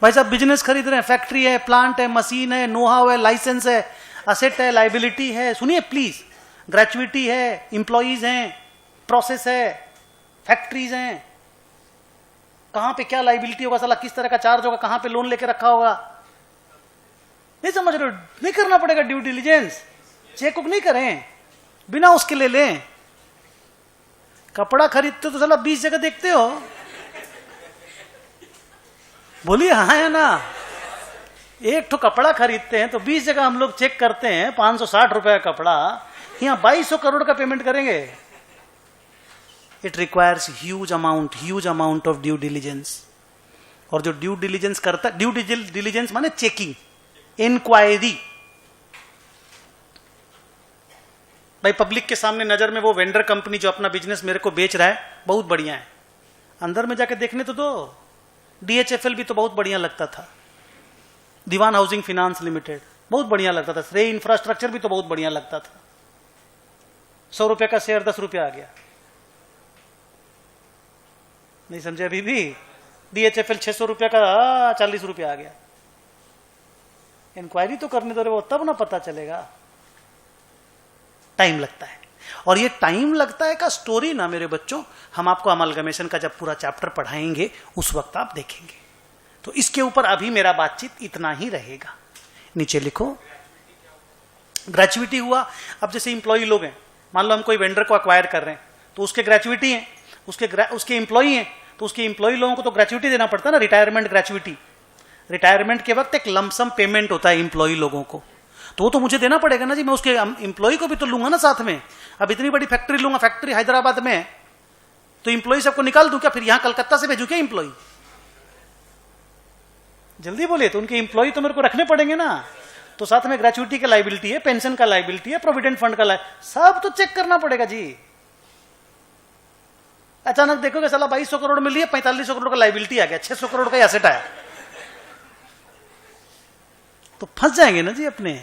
भाई साहब, बिजनेस खरीद रहे हैं, फैक्ट्री है, प्लांट है, मशीन है, नोहाव है, लाइसेंस है, असेट है, लाइबिलिटी है। सुनिए प्लीज, ग्रेचुइटी है, इंप्लॉइज हैं, प्रोसेस है, फैक्ट्रीज हैं, कहां पे क्या लाइबिलिटी होगा, साला किस तरह का चार्ज होगा, कहां पे लोन लेके रखा होगा, नहीं समझ रहे हो? नहीं करना पड़ेगा ड्यू डिलीजेंस, चेक नहीं करें, बिना उसके ले लें। कपड़ा खरीदते तो साला 20 जगह देखते हो, बोलिए हाँ है ना? एक तो कपड़ा खरीदते हैं तो 20 जगह हम लोग चेक करते हैं। 560 रुपए का कपड़ा, यहां 2200 करोड़ का पेमेंट करेंगे। It requires huge amount of due diligence. और जो ड्यू डिलीजेंस करता, ड्यू डिलीजेंस माने चेकिंग, इंक्वायरी। भाई पब्लिक के सामने नजर में वो वेंडर कंपनी जो अपना बिजनेस मेरे को बेच रहा है बहुत बढ़िया है, अंदर में जाके देखने तो दो। DHFL भी तो बहुत बढ़िया लगता था, दीवान हाउसिंग फाइनेंस लिमिटेड बहुत बढ़िया लगता था, श्रेय इंफ्रास्ट्रक्चर भी तो बहुत बढ़िया लगता था। 100 रुपए का शेयर 10 रुपया आ गया, नहीं समझे अभी भी? DHFL 600 रुपया का 40 रुपया आ गया। इंक्वायरी तो करने दो रे, वो तब ना पता चलेगा। टाइम लगता है, और ये टाइम लगता है का स्टोरी ना मेरे बच्चों, हम आपको अमलगमेशन का जब पूरा चैप्टर पढ़ाएंगे उस वक्त आप देखेंगे। तो इसके ऊपर अभी मेरा बातचीत इतना ही रहेगा। नीचे लिखो, ग्रेचुइटी हुआ। अब जैसे इंप्लॉई लोग हैं, मान लो हम कोई वेंडर को अक्वायर कर रहे हैं तो उसके ग्रेचुइटी है, उसके इंप्लॉई हैं, तो उसके इंप्लॉई लोगों को तो ग्रेचुइटी देना पड़ता है ना, रिटायरमेंट ग्रेचुइटी। रिटायरमेंट के वक्त एक लमसम पेमेंट होता है इंप्लॉई लोगों को, तो वो तो मुझे देना पड़ेगा ना जी, मैं उसके इंप्लॉई को भी तो लूंगा ना साथ में। अब इतनी बड़ी फैक्ट्री लूंगा, फैक्ट्री हैदराबाद में, तो इंप्लॉई सबको निकाल दूं क्या? फिर यहां कलकत्ता से भेजू क्या इंप्लॉई? जल्दी बोलिए, तो उनके इंप्लॉई तो मेरे को रखने पड़ेंगे ना। तो साथ में ग्रेचुइटी का लाइबिलिटी है, पेंशन का लाइबिलिटी है, प्रोविडेंट फंड का सब तो चेक करना पड़ेगा जी। अचानक देखोगे साला 2200 करोड़ मिली है, 4500 करोड़ का लाइबिलिटी आ गया, 600 करोड़ का एसेट आया, तो फंस जाएंगे ना जी अपने।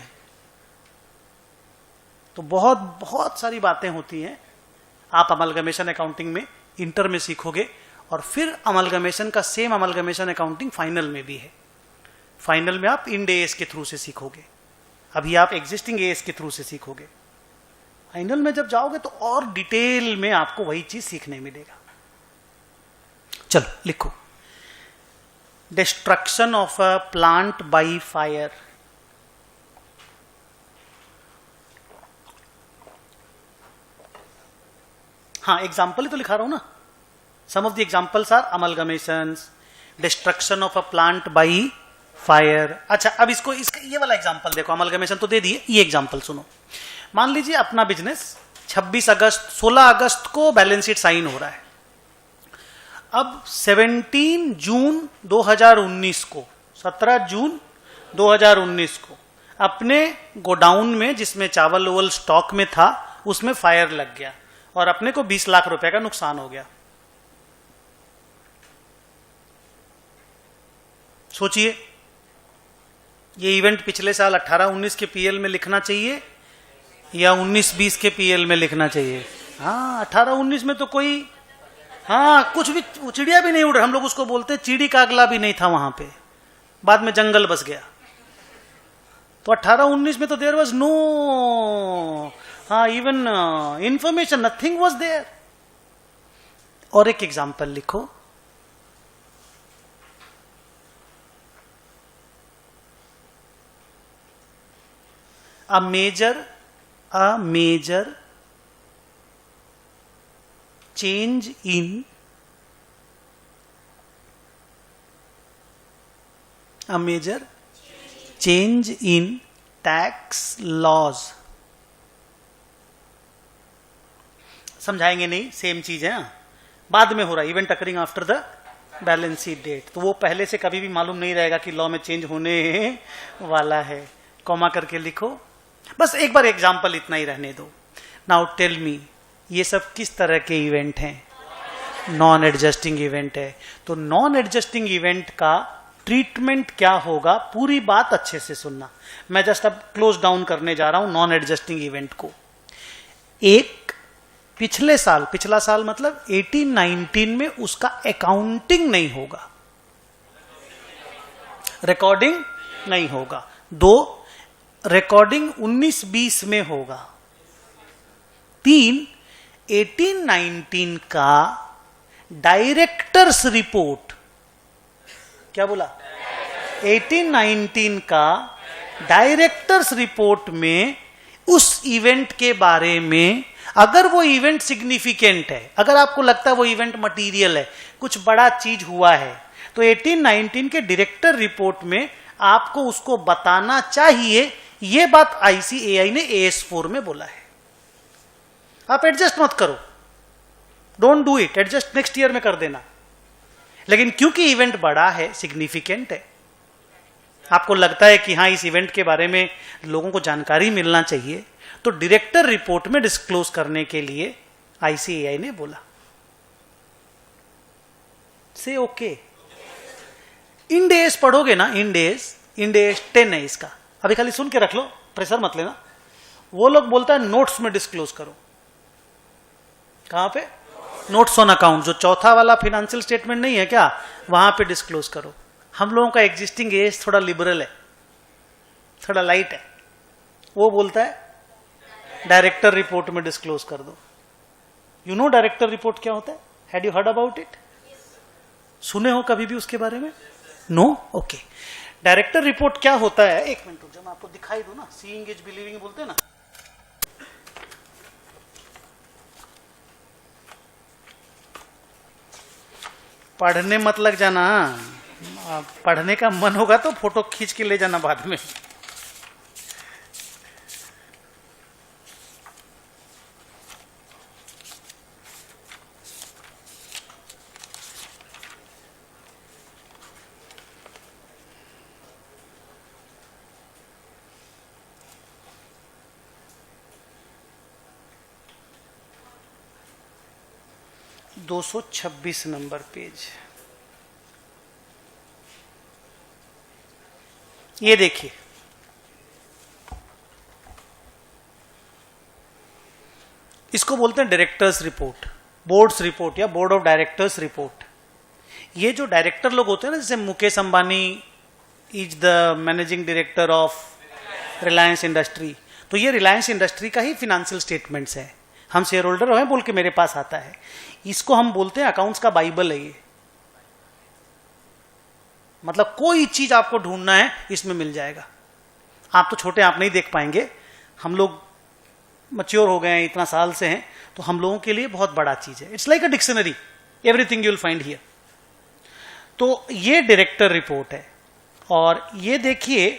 तो बहुत बहुत सारी बातें होती हैं, आप अमलगमेशन अकाउंटिंग में इंटर में सीखोगे, और फिर अमलगमेशन का सेम अमलगमेशन अकाउंटिंग फाइनल में भी है। फाइनल में आप इंड एएस के थ्रू से सीखोगे, अभी आप एग्जिस्टिंग एएस के थ्रू से सीखोगे। फाइनल में जब जाओगे तो और डिटेल में आपको वही चीज सीखने मिलेगा। चलो लिखो, destruction of a plant by fire. हाँ, एग्जाम्पल ही तो लिखा रहा हूं ना। Some of the examples are amalgamations, destruction of a plant by fire. अच्छा, अब इसका ये वाला एग्जाम्पल देखो, अमलगमेशन तो दे दिए, ये एग्जाम्पल सुनो। मान लीजिए अपना बिजनेस 16 अगस्त को बैलेंस शीट साइन हो रहा है। अब 17 जून 2019 को 17 जून 2019 को अपने गोडाउन में जिसमें चावल ओवल स्टॉक में था उसमें फायर लग गया और अपने को 20 लाख रुपए का नुकसान हो गया। सोचिए, ये इवेंट पिछले साल 18-19 के पीएल में लिखना चाहिए या 19-20 के पीएल में लिखना चाहिए? हाँ, 18-19 में तो कोई, हाँ, कुछ भी, चिड़िया भी नहीं उड़ रहा, हम लोग उसको बोलते चिड़ी कागला भी नहीं था वहां पे, बाद में जंगल बस गया। तो 18-19 में तो देयर वाज नो, हाँ, even information, nothing was there. और एक एग्जांपल लिखो, a major change in tax laws। समझाएंगे नहीं, सेम चीज है, बाद में हो रहा है, event occurring after the balance sheet date, तो वो पहले से कभी भी मालूम नहीं रहेगा कि लॉ में चेंज होने वाला है। कॉमा करके लिखो, बस एक बार एग्जाम्पल इतना ही रहने दो। नाउ टेल मी, ये सब किस तरह के इवेंट हैं? नॉन एडजस्टिंग इवेंट है। तो नॉन एडजस्टिंग इवेंट का ट्रीटमेंट क्या होगा, पूरी बात अच्छे से सुनना। मैं जस्ट अब क्लोज डाउन करने जा रहा हूं नॉन एडजस्टिंग इवेंट को। एक पिछला साल मतलब 18-19 में उसका अकाउंटिंग नहीं होगा, रिकॉर्डिंग नहीं होगा। 2, रिकॉर्डिंग 19-20 में होगा। 3, 18-19 का डायरेक्टर्स रिपोर्ट, क्या बोला? 18-19 का डायरेक्टर्स रिपोर्ट में उस इवेंट के बारे में, अगर वो इवेंट सिग्निफिकेंट है, अगर आपको लगता है वो इवेंट मटीरियल है, कुछ बड़ा चीज हुआ है, तो 18-19 के डायरेक्टर रिपोर्ट में आपको उसको बताना चाहिए। ये बात ICAI ने AS4 में बोला है। आप एडजस्ट मत करो, don't do it, adjust next year में कर देना। लेकिन क्योंकि इवेंट बड़ा है, सिग्निफिकेंट है, आपको लगता है कि हाँ इस इवेंट के बारे में लोगों को जानकारी मिलना चाहिए, तो डायरेक्टर रिपोर्ट में डिस्क्लोज करने के लिए ICAI ने बोला। से ओके, इंड एस पढ़ोगे ना, इंड एस 10 है इसका, अभी खाली सुन के रख लो, प्रेशर मत लेना। वो लोग बोलता है नोट्स में डिस्क्लोज करो। कहां पे? नोट्स ऑन अकाउंट, जो चौथा वाला फाइनेंशियल स्टेटमेंट नहीं है क्या, वहां पे डिस्क्लोज करो। हम लोगों का एग्जिस्टिंग एज थोड़ा लिबरल है, थोड़ा लाइट है, वो बोलता है डायरेक्टर रिपोर्ट में डिस्क्लोज कर दो। यू नो डायरेक्टर रिपोर्ट क्या होता है? Had you heard about it? सुने हो कभी भी उसके बारे में? नो? ओके। डायरेक्टर रिपोर्ट क्या होता है, एक मिनट रुक जाओ, मैं आपको दिखाई दूं ना। सीइंग इज बिलीविंग बोलते हैं ना। पढ़ने मत लग जाना, पढ़ने का मन होगा तो फोटो खींच के ले जाना बाद में। दो 226 नंबर पेज, ये देखिए, इसको बोलते हैं डायरेक्टर्स रिपोर्ट, बोर्ड्स रिपोर्ट या बोर्ड ऑफ डायरेक्टर्स रिपोर्ट। ये जो डायरेक्टर लोग होते हैं ना, जैसे Mukesh Ambani is the managing director of Reliance industry, तो ये रिलायंस इंडस्ट्री का ही फिनेंशियल स्टेटमेंट्स है। हम शेयर होल्डर हैं बोल के मेरे पास आता है, इसको हम बोलते हैं अकाउंट्स का बाइबल है ये। मतलब कोई चीज आपको ढूंढना है इसमें मिल जाएगा। आप तो छोटे, आप नहीं देख पाएंगे, हम लोग मैच्योर हो गए हैं, इतना साल से हैं, तो हम लोगों के लिए बहुत बड़ा चीज है। It's like a dictionary, everything you will find here. तो ये डायरेक्टर रिपोर्ट है, और ये देखिए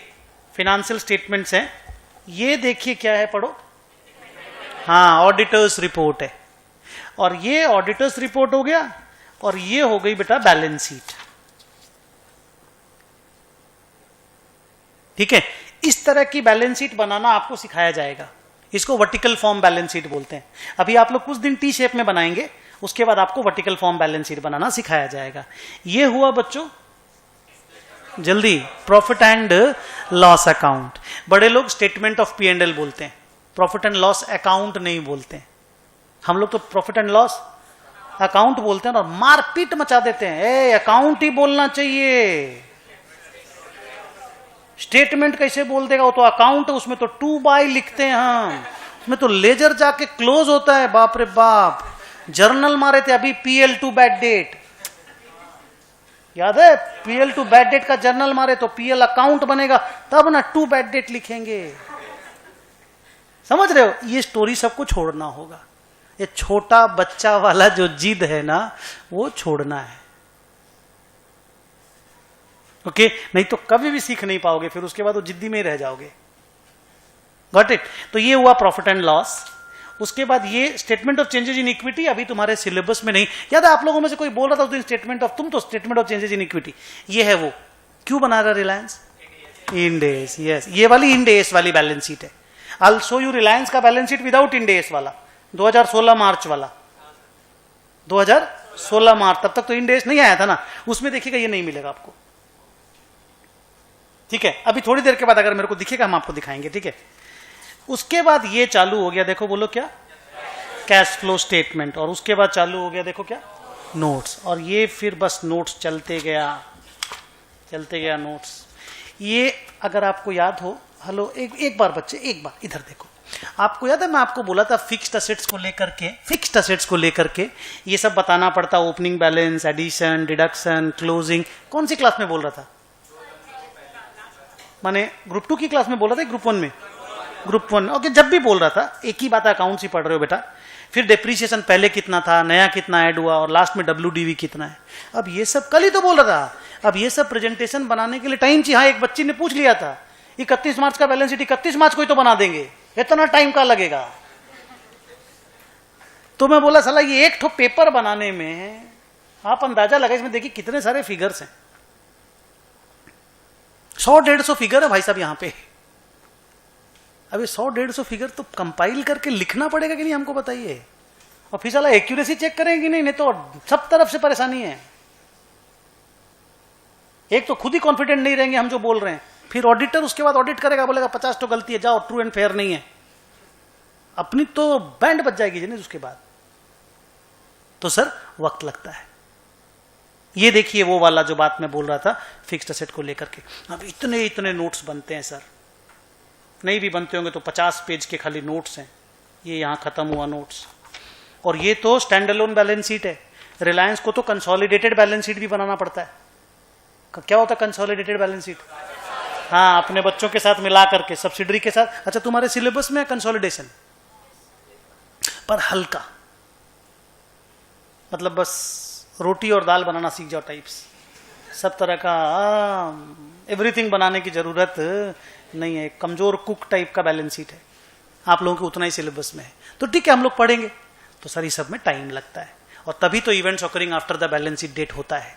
फिनेंशियल स्टेटमेंट्स हैं। ये देखिए क्या है, पढ़ो। हाँ, ऑडिटर्स रिपोर्ट है। और ये ऑडिटर्स रिपोर्ट हो गया और ये हो गई बेटा बैलेंस शीट। ठीक है, इस तरह की बैलेंस शीट बनाना आपको सिखाया जाएगा। इसको वर्टिकल फॉर्म बैलेंस शीट बोलते हैं। अभी आप लोग कुछ दिन टी शेप में बनाएंगे, उसके बाद आपको वर्टिकल फॉर्म बैलेंस शीट बनाना सिखाया जाएगा। ये हुआ बच्चों जल्दी प्रॉफिट एंड लॉस अकाउंट। बड़े लोग statement of P and L बोलते हैं, प्रॉफिट एंड लॉस अकाउंट नहीं बोलते हैं। हम लोग तो प्रॉफिट एंड लॉस अकाउंट बोलते हैं और मारपीट मचा देते हैं, ए अकाउंट ही बोलना चाहिए, स्टेटमेंट कैसे बोल देगा, वो तो अकाउंट है, उसमें तो 2/2 लिखते हैं हम, उसमें तो लेजर जाके क्लोज होता है। बाप रे बाप, जर्नल मारे थे अभी पीएल टू बैड डेट, याद है? पीएल टू बैड डेट का जर्नल मारे तो पीएल अकाउंट बनेगा, तब ना टू बैड डेट लिखेंगे। समझ रहे हो? ये स्टोरी सबको छोड़ना होगा। ये छोटा बच्चा वाला जो जिद है ना, वो छोड़ना है। ओके, नहीं तो कभी भी सीख नहीं पाओगे, फिर उसके बाद वो जिद्दी में ही रह जाओगे। Got it? तो ये हुआ प्रॉफिट एंड लॉस। उसके बाद ये statement of changes in equity अभी तुम्हारे सिलेबस में नहीं। याद है आप लोगों में से कोई बोल रहा था उस दिन स्टेटमेंट ऑफ, तुम तो statement of changes in equity, ये है वो। क्यों बना रहा रिलायंस? End S. यस, ये वाली इंड एस वाली बैलेंस शीट है। आई शो यू रिलायंस का balance sheet without end S वाला, 2016 मार्च वाला, 2016 मार्च। तब तक तो इंड एस नहीं आया था ना, उसमें देखिएगा ये नहीं मिलेगा आपको। ठीक है, अभी थोड़ी देर के बाद अगर मेरे को दिखेगा हम आपको दिखाएंगे। ठीक है, उसके बाद ये चालू हो गया, देखो बोलो क्या, कैश फ्लो स्टेटमेंट। और उसके बाद चालू हो गया देखो क्या, नोट्स। और ये फिर बस नोट्स चलते गया नोट्स। ये अगर आपको याद हो, हेलो एक बार बच्चे, एक बार इधर देखो, आपको याद है मैं आपको बोला था फिक्स्ड असेट्स को लेकर के ये सब बताना पड़ता, opening balance, addition, deduction, closing. कौन सी क्लास में बोल रहा था? माने ग्रुप 2 की क्लास में बोल रहा था, ग्रुप 1 में? ग्रुप 1। ओके, जब भी बोल रहा था एक ही बात, अकाउंट्स ही पढ़ रहे हो बेटा। फिर डेप्रीशिएशन पहले कितना था, नया कितना ऐड हुआ, और लास्ट में WDV कितना है। अब ये सब कल ही तो बोल रहा था। अब ये सब प्रेजेंटेशन बनाने के लिए टाइम चाहिए। हाँ, एक बच्ची ने पूछ लिया था 31 मार्च का बैलेंस शीट 31 मार्च को ही तो बना देंगे, इतना टाइम का लगेगा? तो मैं बोला साला ये एक ठो पेपर बनाने में आप अंदाजा लगा, इसमें देखिए कितने सारे फिगर्स हैं, 100-150 फिगर है भाई साहब यहाँ पे। अब ये 100-150 फिगर तो कंपाइल करके लिखना पड़ेगा कि नहीं, हमको बताइए। और फिर साला एक्यूरेसी चेक करें कि नहीं तो सब तरफ से परेशानी है। एक तो खुद ही कॉन्फिडेंट नहीं रहेंगे हम जो बोल रहे हैं, फिर ऑडिटर उसके बाद ऑडिट करेगा, बोलेगा 50 तो गलती है, जाओ ट्रू एंड फेयर नहीं है, अपनी तो बैंड बच जाएगी जी। उसके बाद तो सर वक्त लगता है। ये देखिए वो वाला जो बात मैं बोल रहा था फिक्स्ड असेट को लेकर के। अब इतने नोट्स बनते हैं सर, नहीं भी बनते होंगे तो 50 पेज के खाली नोट्स हैं। ये यहां खत्म हुआ नोट्स। और ये तो स्टैंड अलोन बैलेंस शीट है। रिलायंस को तो कंसोलिडेटेड बैलेंस शीट भी बनाना पड़ता है। क्या होता है कंसोलिडेटेड बैलेंस शीट? हाँ, अपने बच्चों के साथ मिला करके, सब्सिडरी के साथ। अच्छा, तुम्हारे सिलेबस में है कंसोलिडेशन, पर हल्का, मतलब बस रोटी और दाल बनाना सीख जाओ टाइप्स। सब तरह का एवरीथिंग बनाने की जरूरत नहीं है। कमजोर कुक टाइप का बैलेंस शीट है, आप लोगों के उतना ही सिलेबस में है। तो ठीक है, हम लोग पढ़ेंगे। तो सर ये सब में टाइम लगता है, और तभी तो events occurring after the balance sheet date होता है,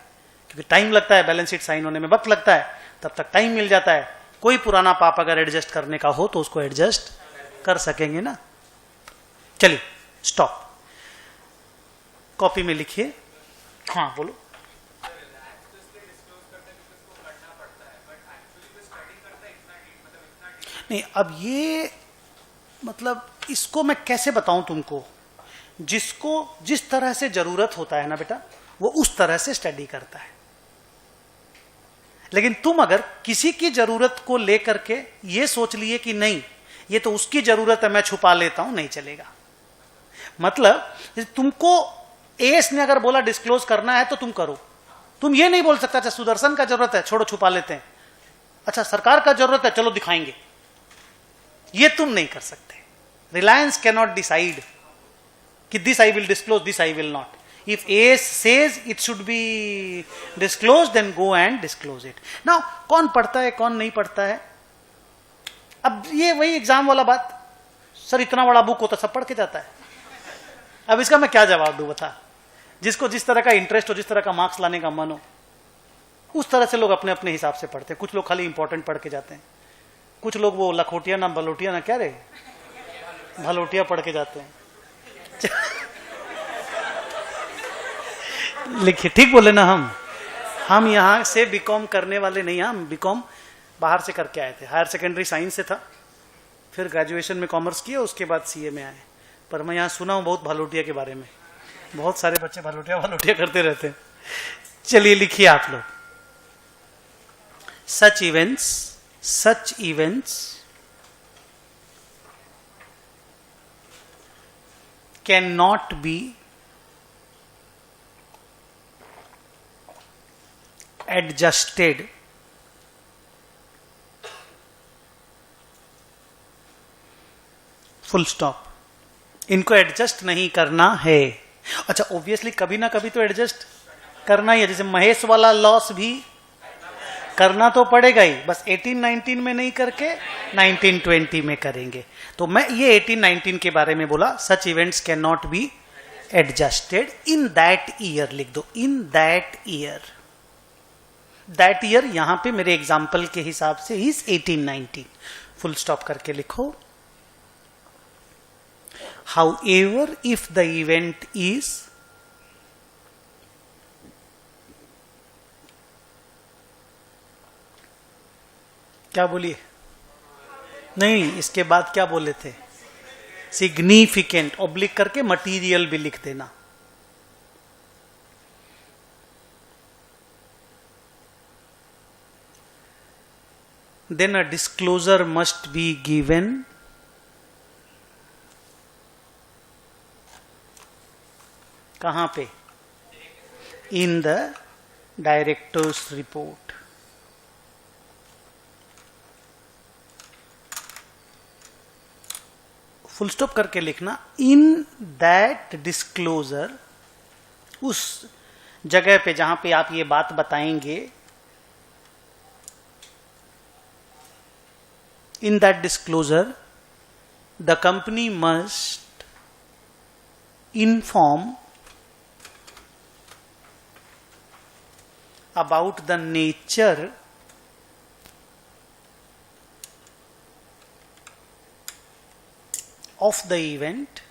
क्योंकि टाइम लगता है, बैलेंस शीट साइन होने में वक्त लगता है, तब तक टाइम मिल जाता है। कोई पुराना पाप अगर एडजस्ट करने का हो तो उसको एडजस्ट कर सकेंगे ना। चलिए स्टॉप, कॉपी में लिखिए। हाँ बोलो। नहीं, अब ये मतलब इसको मैं कैसे बताऊं तुमको, जिसको जिस तरह से जरूरत होता है ना बेटा, वो उस तरह से स्टडी करता है। लेकिन तुम अगर किसी की जरूरत को लेकर के ये सोच लिए कि नहीं ये तो उसकी जरूरत है, मैं छुपा लेता हूं, नहीं चलेगा। मतलब तुमको एस ने अगर बोला डिस्क्लोज करना है तो तुम करो। तुम ये नहीं बोल सकता अच्छा सुदर्शन का जरूरत है, छोड़ो छुपा लेते हैं, अच्छा सरकार का जरूरत है, चलो दिखाएंगे। ये तुम नहीं कर सकते। रिलायंस कैन नॉट डिसाइड कि this I will disclose, this I will not. If AS says it should be disclosed, then go and disclose it. Now, कौन पढ़ता है कौन नहीं पढ़ता है, अब ये वही एग्जाम वाला बात। सर इतना बड़ा बुक होता सब पढ़ के जाता है। अब इसका मैं क्या जवाब दूं बता। जिसको जिस तरह का इंटरेस्ट हो, जिस तरह का मार्क्स लाने का मन हो, उस तरह से लोग अपने अपने हिसाब से पढ़ते हैं। कुछ लोग खाली इंपॉर्टेंट पढ़ के जाते हैं, कुछ लोग वो लखोटिया ना बलोटिया ना क्या रे भलोटिया पढ़ के जाते हैं। लिखिए, ठीक बोले ना। हम यहां से बीकॉम करने वाले नहीं, हम बीकॉम बाहर से करके आए थे। हायर सेकेंडरी साइंस से था, फिर ग्रेजुएशन में कॉमर्स किया, उसके बाद सीए में आए। पर मैं यहाँ सुना हूं बहुत भलोटिया के बारे में, बहुत सारे बच्चे भलोटिया भलोटिया करते रहते हैं। चलिए लिखिए आप लोग, सच events can not be adjusted full stop. इनको एडजस्ट नहीं करना है। अच्छा, ऑब्वियसली कभी ना कभी तो एडजस्ट करना ही है। जैसे महेश वाला लॉस भी करना तो पड़ेगा ही, बस 18-19 में नहीं करके 19-20 में करेंगे। तो मैं ये 18-19 के बारे में बोला, सच events can not be adjusted in that year. लिख दो, in that year. That year यहां पे मेरे एग्जाम्पल के हिसाब से इज 18-19, फुल स्टॉप करके लिखो। However, if the event is क्या बोलिए? नहीं, इसके बाद क्या बोले थे? सिग्निफिकेंट, ऑब्लिक करके मटीरियल भी लिख देना। Then a disclosure must be given कहां पे? इन the directors report. Full stop करके लिखना, इन दैट डिस्क्लोजर। उस जगह पे जहां पे आप ये बात बताएंगे, in that disclosure the company must inform about the nature of the event.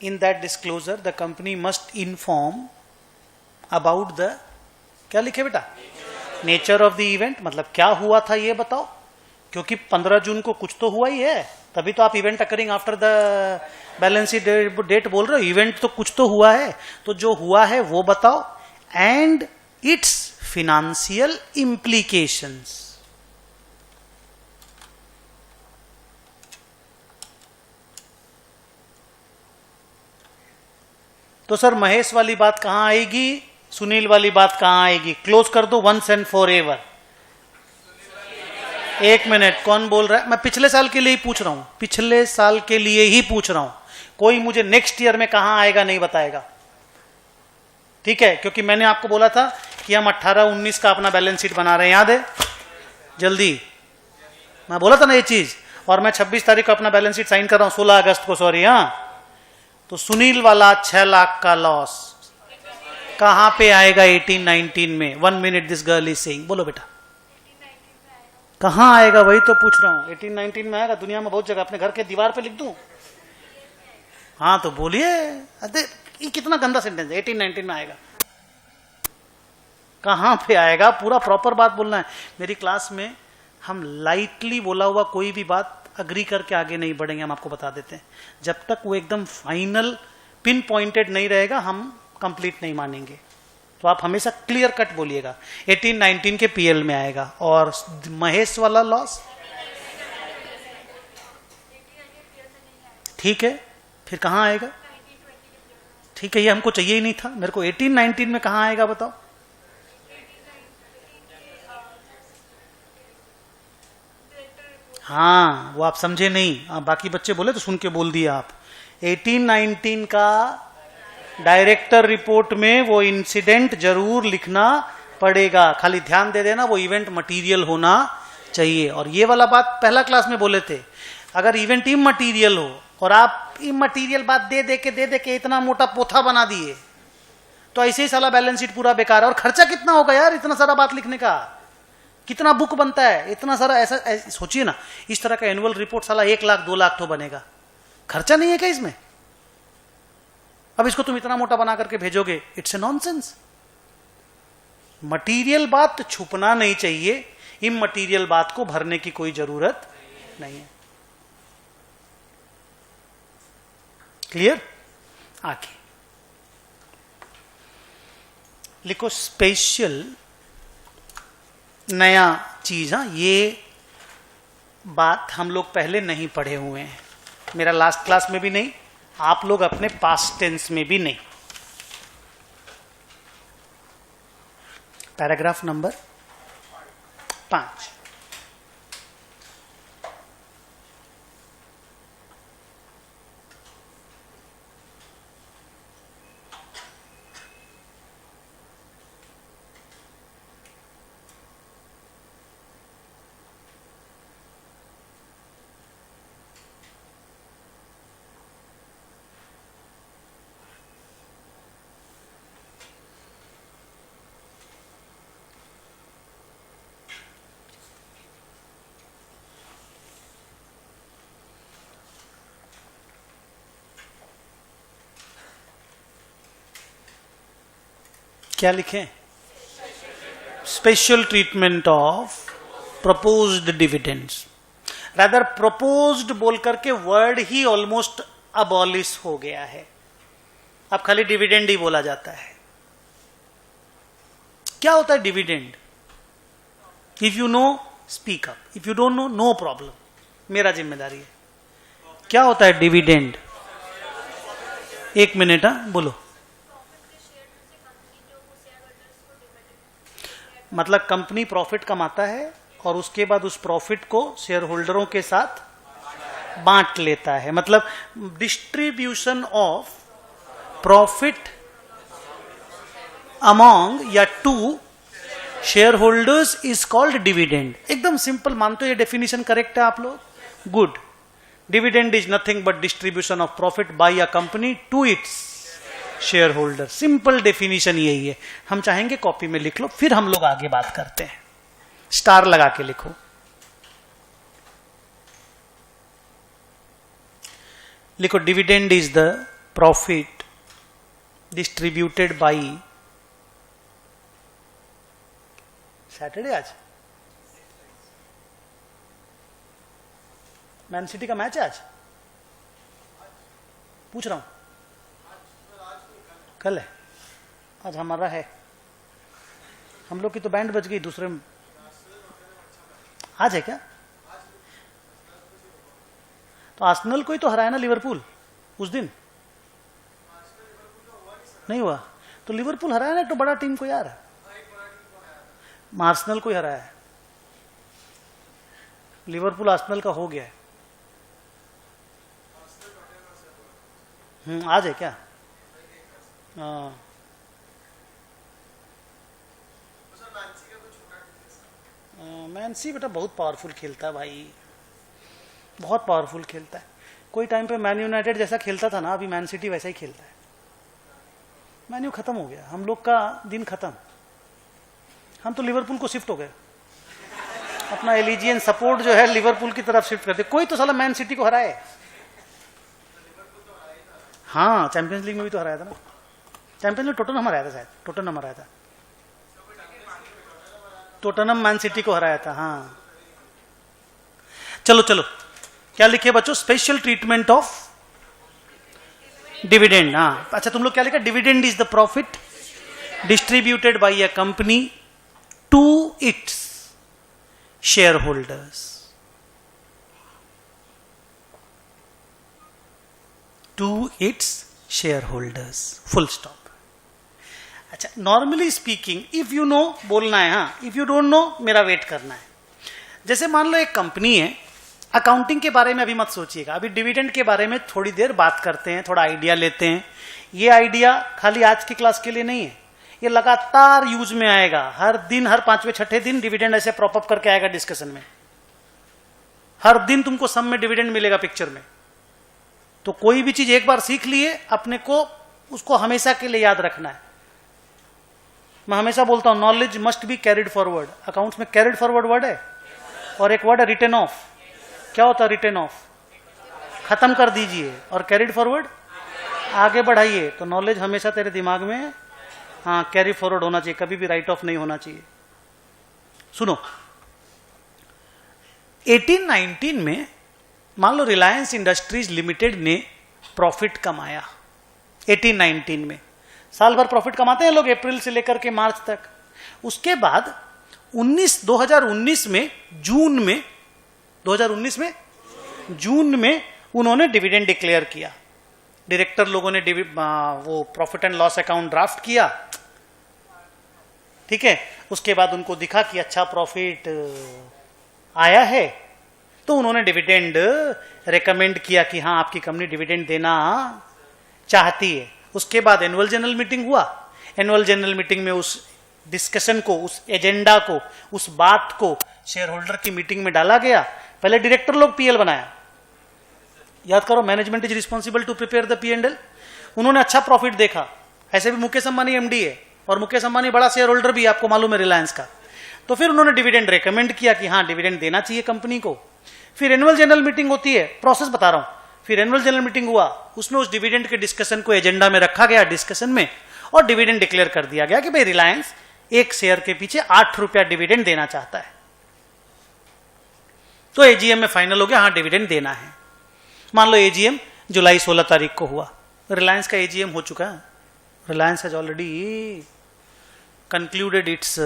In that disclosure the company must inform about the, क्या लिखे बेटा? नेचर ऑफ द इवेंट, मतलब क्या हुआ था ये बताओ। क्योंकि 15 जून को कुछ तो हुआ ही है, तभी तो आप event occurring after the balance sheet date बोल रहे हो। इवेंट तो कुछ तो हुआ है, तो जो हुआ है वो बताओ। And its financial implications. तो सर महेश वाली बात कहां आएगी, सुनील वाली बात कहां आएगी? क्लोज कर दो वंस एंड फॉर एवर। एक मिनट, कौन बोल रहा है? मैं पिछले साल के लिए ही पूछ रहा हूं, पिछले साल के लिए ही पूछ रहा हूं। कोई मुझे नेक्स्ट ईयर में कहां आएगा नहीं बताएगा, ठीक है? क्योंकि मैंने आपको बोला था कि हम 18-19 का अपना बैलेंस शीट बना रहे हैं, याद है? जल्दी, मैं बोला था ना ये चीज। और मैं 26 तारीख को अपना बैलेंस शीट साइन कर रहा हूं, 16 अगस्त को, सॉरी। हाँ, तो सुनील वाला 6 लाख का लॉस कहां पे आएगा? 18-19 में। 1 minute, this girl is saying. बोलो बेटा, कहां आएगा? वही तो पूछ रहा हूं। 18-19 में आएगा। दुनिया में बहुत जगह, अपने घर के दीवार पे लिख दूं? हाँ तो बोलिए। अरे ये कितना गंदा सेंटेंस है, 18-19 में आएगा। कहां पे आएगा? पूरा प्रॉपर बात बोलना है। मेरी क्लास में हम लाइटली बोला हुआ कोई भी बात अग्री करके आगे नहीं बढ़ेंगे, हम आपको बता देते हैं। जब तक वो एकदम फाइनल पिन पॉइंटेड नहीं रहेगा, हम कंप्लीट नहीं मानेंगे। तो आप हमेशा क्लियर कट बोलिएगा। 18-19 के पीएल में आएगा। और महेश वाला लॉस, ठीक है, फिर कहां आएगा? ठीक है, ये हमको चाहिए ही नहीं था। मेरे को 18-19 में कहां आएगा बताओ? हाँ, वो आप समझे नहीं। बाकी बच्चे बोले तो सुन के बोल दिया आप। 18-19 का डायरेक्टर रिपोर्ट में वो इंसिडेंट जरूर लिखना पड़ेगा। खाली ध्यान दे देना, वो इवेंट मटेरियल होना चाहिए। और ये वाला बात पहला क्लास में बोले थे, अगर इवेंट इमटेरियल हो और आप इमटेरियल बात दे दे के इतना मोटा पोथा बना दिए तो ऐसे ही साला बैलेंस शीट पूरा बेकार है। और खर्चा कितना होगा यार इतना सारा बात लिखने का, कितना बुक बनता है इतना सारा। ऐसा सोचिए ना, इस तरह का एनुअल रिपोर्ट साला 1 लाख 2 लाख तो बनेगा, खर्चा नहीं है क्या इसमें? अब इसको तुम इतना मोटा बना करके भेजोगे, इट्स ए नॉनसेंस। मटीरियल बात छुपना नहीं चाहिए, इमटेरियल बात को भरने की कोई जरूरत नहीं है। क्लियर? आगे लिखो स्पेशल, नया चीज। हाँ, ये बात हम लोग पहले नहीं पढ़े हुए हैं, मेरा लास्ट क्लास में भी नहीं, आप लोग अपने पास्ट टेंस में भी नहीं। Paragraph number 5। क्या लिखें? Special treatment of proposed dividends. Rather proposed बोल करके वर्ड ही ऑलमोस्ट अबॉलिश हो गया है, अब खाली डिविडेंड ही बोला जाता है। क्या होता है dividend? If you know speak up, if you don't know no problem, मेरा जिम्मेदारी है। क्या होता है डिविडेंड? 1 मिनट, बोलो। मतलब कंपनी प्रॉफिट कमाता है और उसके बाद उस प्रॉफिट को शेयर होल्डरों के साथ बांट लेता है। मतलब डिस्ट्रीब्यूशन ऑफ प्रॉफिट अमॉन्ग या to shareholders is called dividend. एकदम सिंपल, मानते हो ये डेफिनेशन करेक्ट है आप लोग? Good. Dividend is nothing but distribution of profit by a company to its shareholder. Simple definition यही है। हम चाहेंगे कॉपी में लिख लो, फिर हम लोग आगे बात करते हैं। स्टार लगा के लिखो। लिखो dividend is the profit distributed bye. Saturday आज मैन सिटी का मैच है, आज पूछ रहा हूं। कल है, आज हमारा है। हम लोग की तो बैंड बज गई दूसरे में। आज है क्या? तो आर्सेनल को ही तो हराया ना लिवरपूल उस दिन, नहीं हुआ? तो लिवरपूल हराया ना, तो बड़ा टीम को यार, आर्सेनल को ही हराया है। लिवरपूल आर्सेनल का हो गया है। आज है क्या? मैनसी बेटा बहुत पावरफुल खेलता है भाई, बहुत पावरफुल खेलता है। कोई टाइम पे मैन यूनाइटेड जैसा खेलता था ना, अभी मैन सिटी वैसा ही खेलता है। मैन यू खत्म हो गया, हम लोग का दिन खत्म। हम तो लिवरपूल को शिफ्ट हो गए, अपना एलिजियन सपोर्ट जो है लिवरपूल की तरफ शिफ्ट करते। कोई तो साला मैन सिटी को हराए। हाँ, चैंपियंस लीग में भी तो हराया था ना। चैंपियंस लीग टोटनहम हराया था, शायद टोटनहम हराया था। टोटनहम मैन सिटी को हराया था। हाँ, चलो चलो, क्या लिखे बच्चों? Special treatment of dividend. हाँ, अच्छा तुम लोग क्या लिखा? Dividend is the profit distributed by a company to its share holders. To its share holders, full stop. अच्छा, normally speaking if you know बोलना है, हाँ, इफ यू डोंट नो मेरा वेट करना है। जैसे मान लो एक कंपनी है, अकाउंटिंग के बारे में अभी मत सोचिएगा, अभी डिविडेंड के बारे में थोड़ी देर बात करते हैं, थोड़ा आइडिया लेते हैं। ये आइडिया खाली आज की क्लास के लिए नहीं है, ये लगातार यूज में आएगा। हर दिन, हर 5वें 6ठे दिन डिविडेंड ऐसे प्रॉप अप करके आएगा डिस्कशन में। हर दिन तुमको सम में डिविडेंड मिलेगा पिक्चर में। तो कोई भी चीज एक बार सीख लिए अपने को उसको हमेशा के लिए याद रखना है। मैं हमेशा बोलता हूं knowledge must be carried forward. Accounts में कैरिड फॉरवर्ड वर्ड है और एक वर्ड है रिटर्न ऑफ। क्या होता है रिटर्न ऑफ? खत्म कर दीजिए। और कैरिड फॉरवर्ड आगे बढ़ाइए। तो नॉलेज हमेशा तेरे दिमाग में हाँ कैरी फॉरवर्ड होना चाहिए, कभी भी राइट ऑफ नहीं होना चाहिए। सुनो 1819 में मान लो रिलायंस इंडस्ट्रीज लिमिटेड ने प्रॉफिट कमाया 1819 में। साल भर प्रॉफिट कमाते हैं लोग अप्रैल से लेकर के मार्च तक। उसके बाद 2019 में जून में उन्होंने डिविडेंड डिक्लेयर किया। डायरेक्टर लोगों ने वो profit and loss account draft किया, ठीक है। उसके बाद उनको दिखा कि अच्छा प्रॉफिट आया है, तो उन्होंने डिविडेंड रेकमेंड किया कि हाँ आपकी कंपनी डिविडेंड देना चाहती है। उसके बाद एनुअल जनरल मीटिंग हुआ। एनुअल जनरल मीटिंग में उस डिस्कशन को, उस एजेंडा को, उस बात को शेयर होल्डर की मीटिंग में डाला गया। पहले डायरेक्टर लोग पीएल बनाया, याद करो management is responsible to prepare the P&L। उन्होंने अच्छा प्रॉफिट देखा। ऐसे भी मुकेश अंबानी एमडी है और मुकेश अंबानी बड़ा शेयर होल्डर भी आपको मालूम है रिलायंस का। तो फिर उन्होंने डिविडेंड रेकमेंड किया कि हाँ डिविडेंड देना चाहिए कंपनी को। फिर एनुअल जनरल मीटिंग होती है, प्रोसेस बता रहा हूं। फिर एनुअल जनरल मीटिंग हुआ, उसमें उस डिविडेंड के डिस्कशन को एजेंडा में रखा गया डिस्कशन में, और डिविडेंड डिक्लेयर कर दिया गया कि भाई रिलायंस एक शेयर के पीछे 8 रुपया डिविडेंड देना चाहता है। तो एजीएम में फाइनल हो गया हाँ डिविडेंड देना है। मान लो एजीएम जुलाई 16 तारीख को हुआ, रिलायंस का एजीएम हो चुका है। Reliance has already concluded it's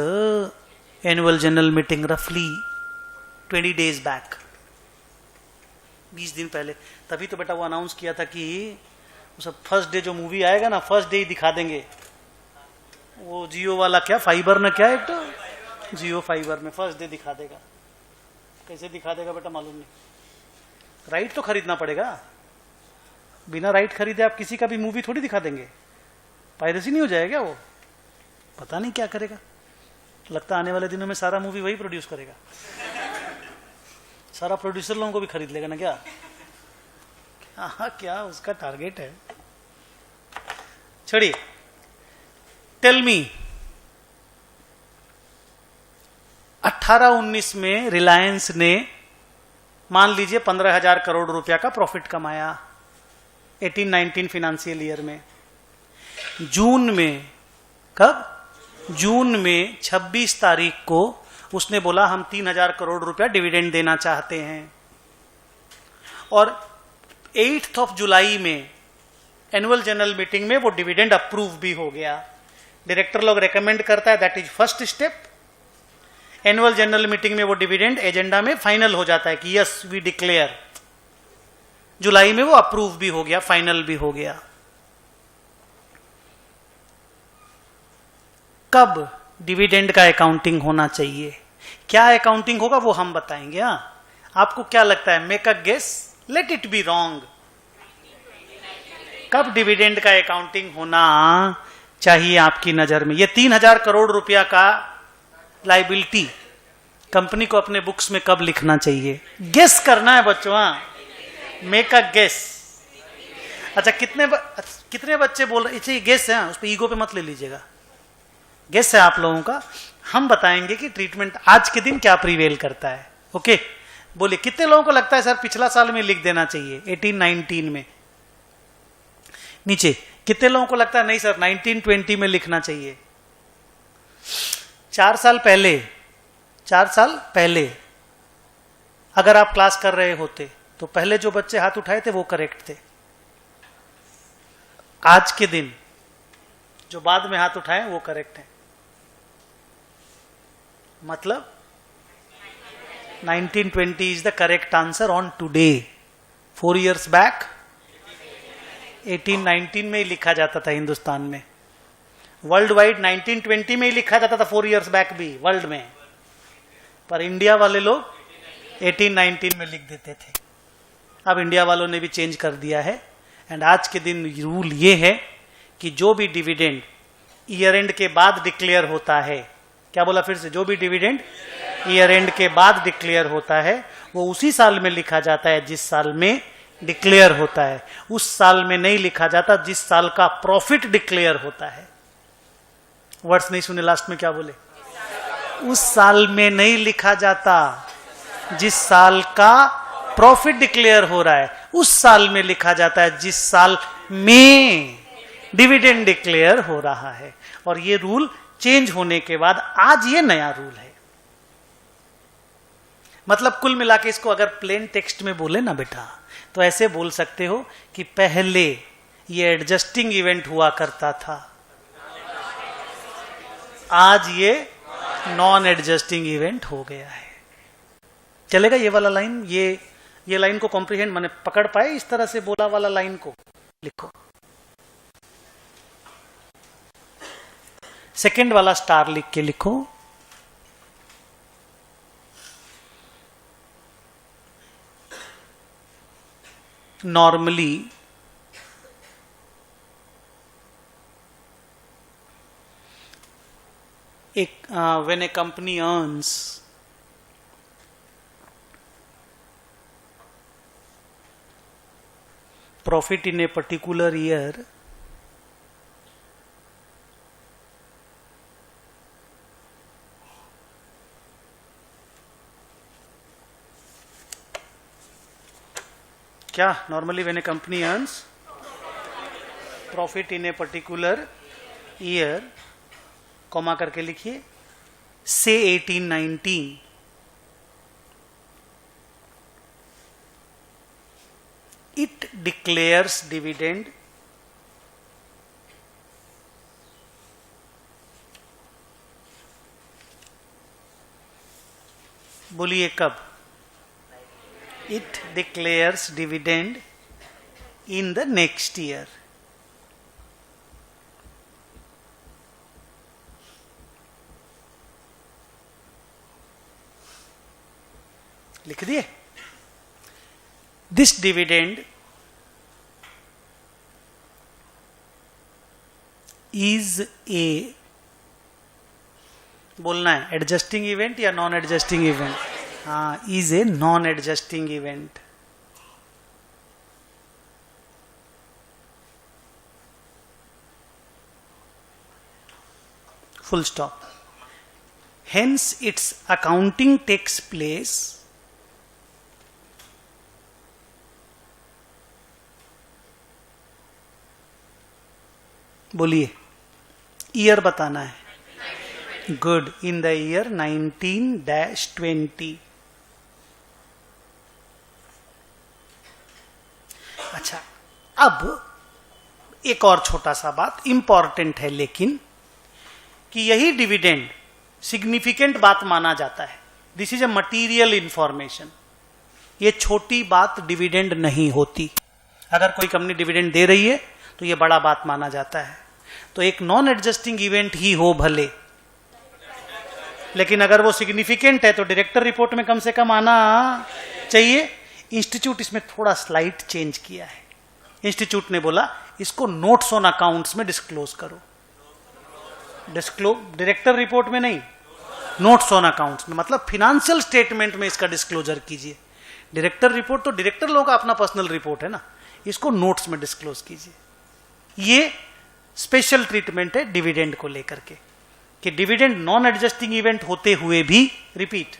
annual general meeting रफली 20 days बैक, 20 दिन पहले। तभी तो बेटा वो अनाउंस किया था कि सब फर्स्ट डे जो मूवी आएगा ना फर्स्ट डे ही दिखा देंगे। वो जियो वाला क्या फाइबर ना क्या एक तो जियो फाइबर में फर्स्ट डे दिखा देगा। कैसे दिखा देगा बेटा मालूम नहीं, राइट तो खरीदना पड़ेगा। बिना राइट खरीदे आप किसी का भी मूवी थोड़ी दिखा देंगे, पायरेसी नहीं हो जाएगा वो, पता नहीं क्या करेगा। लगता आने वाले दिनों में सारा मूवी वही प्रोड्यूस करेगा, सारा प्रोड्यूसर लोगों को भी खरीद लेगा ना क्या। क्या उसका टारगेट है। छोड़िए, टेल मी 18-19 में रिलायंस ने मान लीजिए 15,000 करोड़ रुपया का प्रॉफिट कमाया 18-19 फाइनेंशियल ईयर में। जून में, कब? जून में 26 तारीख को उसने बोला हम 3,000 करोड़ रुपया डिविडेंड देना चाहते हैं। और 8 जुलाई में एनुअल जनरल मीटिंग में वो डिविडेंड अप्रूव भी हो गया। डायरेक्टर लोग रेकमेंड करता है, that is first step. Annual general meeting में वो डिविडेंड एजेंडा में फाइनल हो जाता है कि यस वी डिक्लेयर। जुलाई में वो अप्रूव भी हो गया, फाइनल भी हो गया। कब डिविडेंड का अकाउंटिंग होना चाहिए, क्या अकाउंटिंग होगा वो हम बताएंगे। आपको क्या लगता है? Make a guess, let it be wrong. कब डिविडेंड का अकाउंटिंग होना चाहिए आपकी नजर में? ये 3,000 करोड़ रुपया का लाइबिलिटी कंपनी को अपने बुक्स में कब लिखना चाहिए? गेस करना है बच्चों, मेक अ गेस। अच्छा कितने बच्चे बोल रहे? ये गेस है, उस पर ईगो पे मत ले लीजिएगा। गेस है आप लोगों का। हम बताएंगे कि ट्रीटमेंट आज के दिन क्या प्रिवेल करता है। ओके, बोलिए कितने लोगों को लगता है सर पिछला साल में लिख देना चाहिए 18-19 में? नीचे कितने लोगों को लगता है नहीं सर 19-20 में लिखना चाहिए? 4 साल पहले अगर आप क्लास कर रहे होते तो पहले जो बच्चे हाथ उठाए थे वो करेक्ट थे। आज के दिन जो बाद में हाथ उठाए वो करेक्ट है। मतलब 1920 is the correct answer on today. 4 years back 1819 में ही लिखा जाता था हिंदुस्तान में। वर्ल्ड वाइड 1920 में ही लिखा जाता था 4 years बैक भी वर्ल्ड में, पर इंडिया वाले लोग 1819 में लिख देते थे। अब इंडिया वालों ने भी चेंज कर दिया है। एंड आज के दिन रूल ये है कि जो भी डिविडेंड ईयर एंड के बाद डिक्लेयर होता है, क्या बोला फिर से? जो भी डिविडेंड ईयर एंड के बाद डिक्लेयर होता है वो उसी साल में लिखा जाता है जिस साल में डिक्लेयर होता है। उस साल में नहीं लिखा जाता जिस साल का प्रॉफिट डिक्लेयर होता है। वर्ड्स नहीं सुने, लास्ट में क्या बोले? उस साल में नहीं लिखा जाता जिस साल का प्रॉफिट डिक्लेयर हो रहा है, उस साल में लिखा जाता है जिस साल में डिविडेंड डिक्लेयर हो रहा है। और ये रूल चेंज होने के बाद आज ये नया रूल है। मतलब कुल मिला के इसको अगर प्लेन टेक्स्ट में बोले ना बेटा, तो ऐसे बोल सकते हो कि पहले ये एडजस्टिंग इवेंट हुआ करता था, आज ये नॉन एडजस्टिंग इवेंट हो गया है। चलेगा ये वाला लाइन? ये लाइन को कॉम्प्रिहेंड माने पकड़ पाए? इस तरह से बोला वाला लाइन को लिखो। सेकंड वाला स्टार लिख के लिखो। Normally when a company earns profit in a particular year, क्या normally when a company earns profit in a particular year, comma करके लिखिए, से 1819, it declares dividend बोलिए कब? It declares dividend in the next year. लिख दिए? This dividend is a, बोलना है एडजस्टिंग इवेंट या नॉन एडजस्टिंग इवेंट? हाँ, is a non adjusting event. Full stop. Hence its accounting takes place बोलिए, year बताना है। Good, in the year 19-20। अच्छा, अब एक और छोटा सा बात इंपॉर्टेंट है, लेकिन कि यही डिविडेंड सिग्निफिकेंट बात माना जाता है। This is a material information. ये छोटी बात डिविडेंड नहीं होती। अगर कोई कंपनी डिविडेंड दे रही है तो ये बड़ा बात माना जाता है। तो एक नॉन एडजस्टिंग इवेंट ही हो भले, लेकिन अगर वो सिग्निफिकेंट है तो डायरेक्टर रिपोर्ट में कम से कम आना चाहिए। इंस्टीट्यूट इसमें थोड़ा स्लाइट चेंज किया है। इंस्टीट्यूट ने बोला इसको नोट्स ऑन अकाउंट्स में डिस्क्लोज करो। डायरेक्टर रिपोर्ट में नहीं, नोट्स ऑन अकाउंट्स में, मतलब फिनेंशियल स्टेटमेंट में इसका डिस्क्लोजर कीजिए। डायरेक्टर रिपोर्ट तो डायरेक्टर लोगों का अपना पर्सनल रिपोर्ट है ना, इसको नोट्स में डिस्क्लोज कीजिए। ये स्पेशल ट्रीटमेंट है डिविडेंड को लेकर के, कि डिविडेंड नॉन एडजस्टिंग इवेंट होते हुए भी, रिपीट,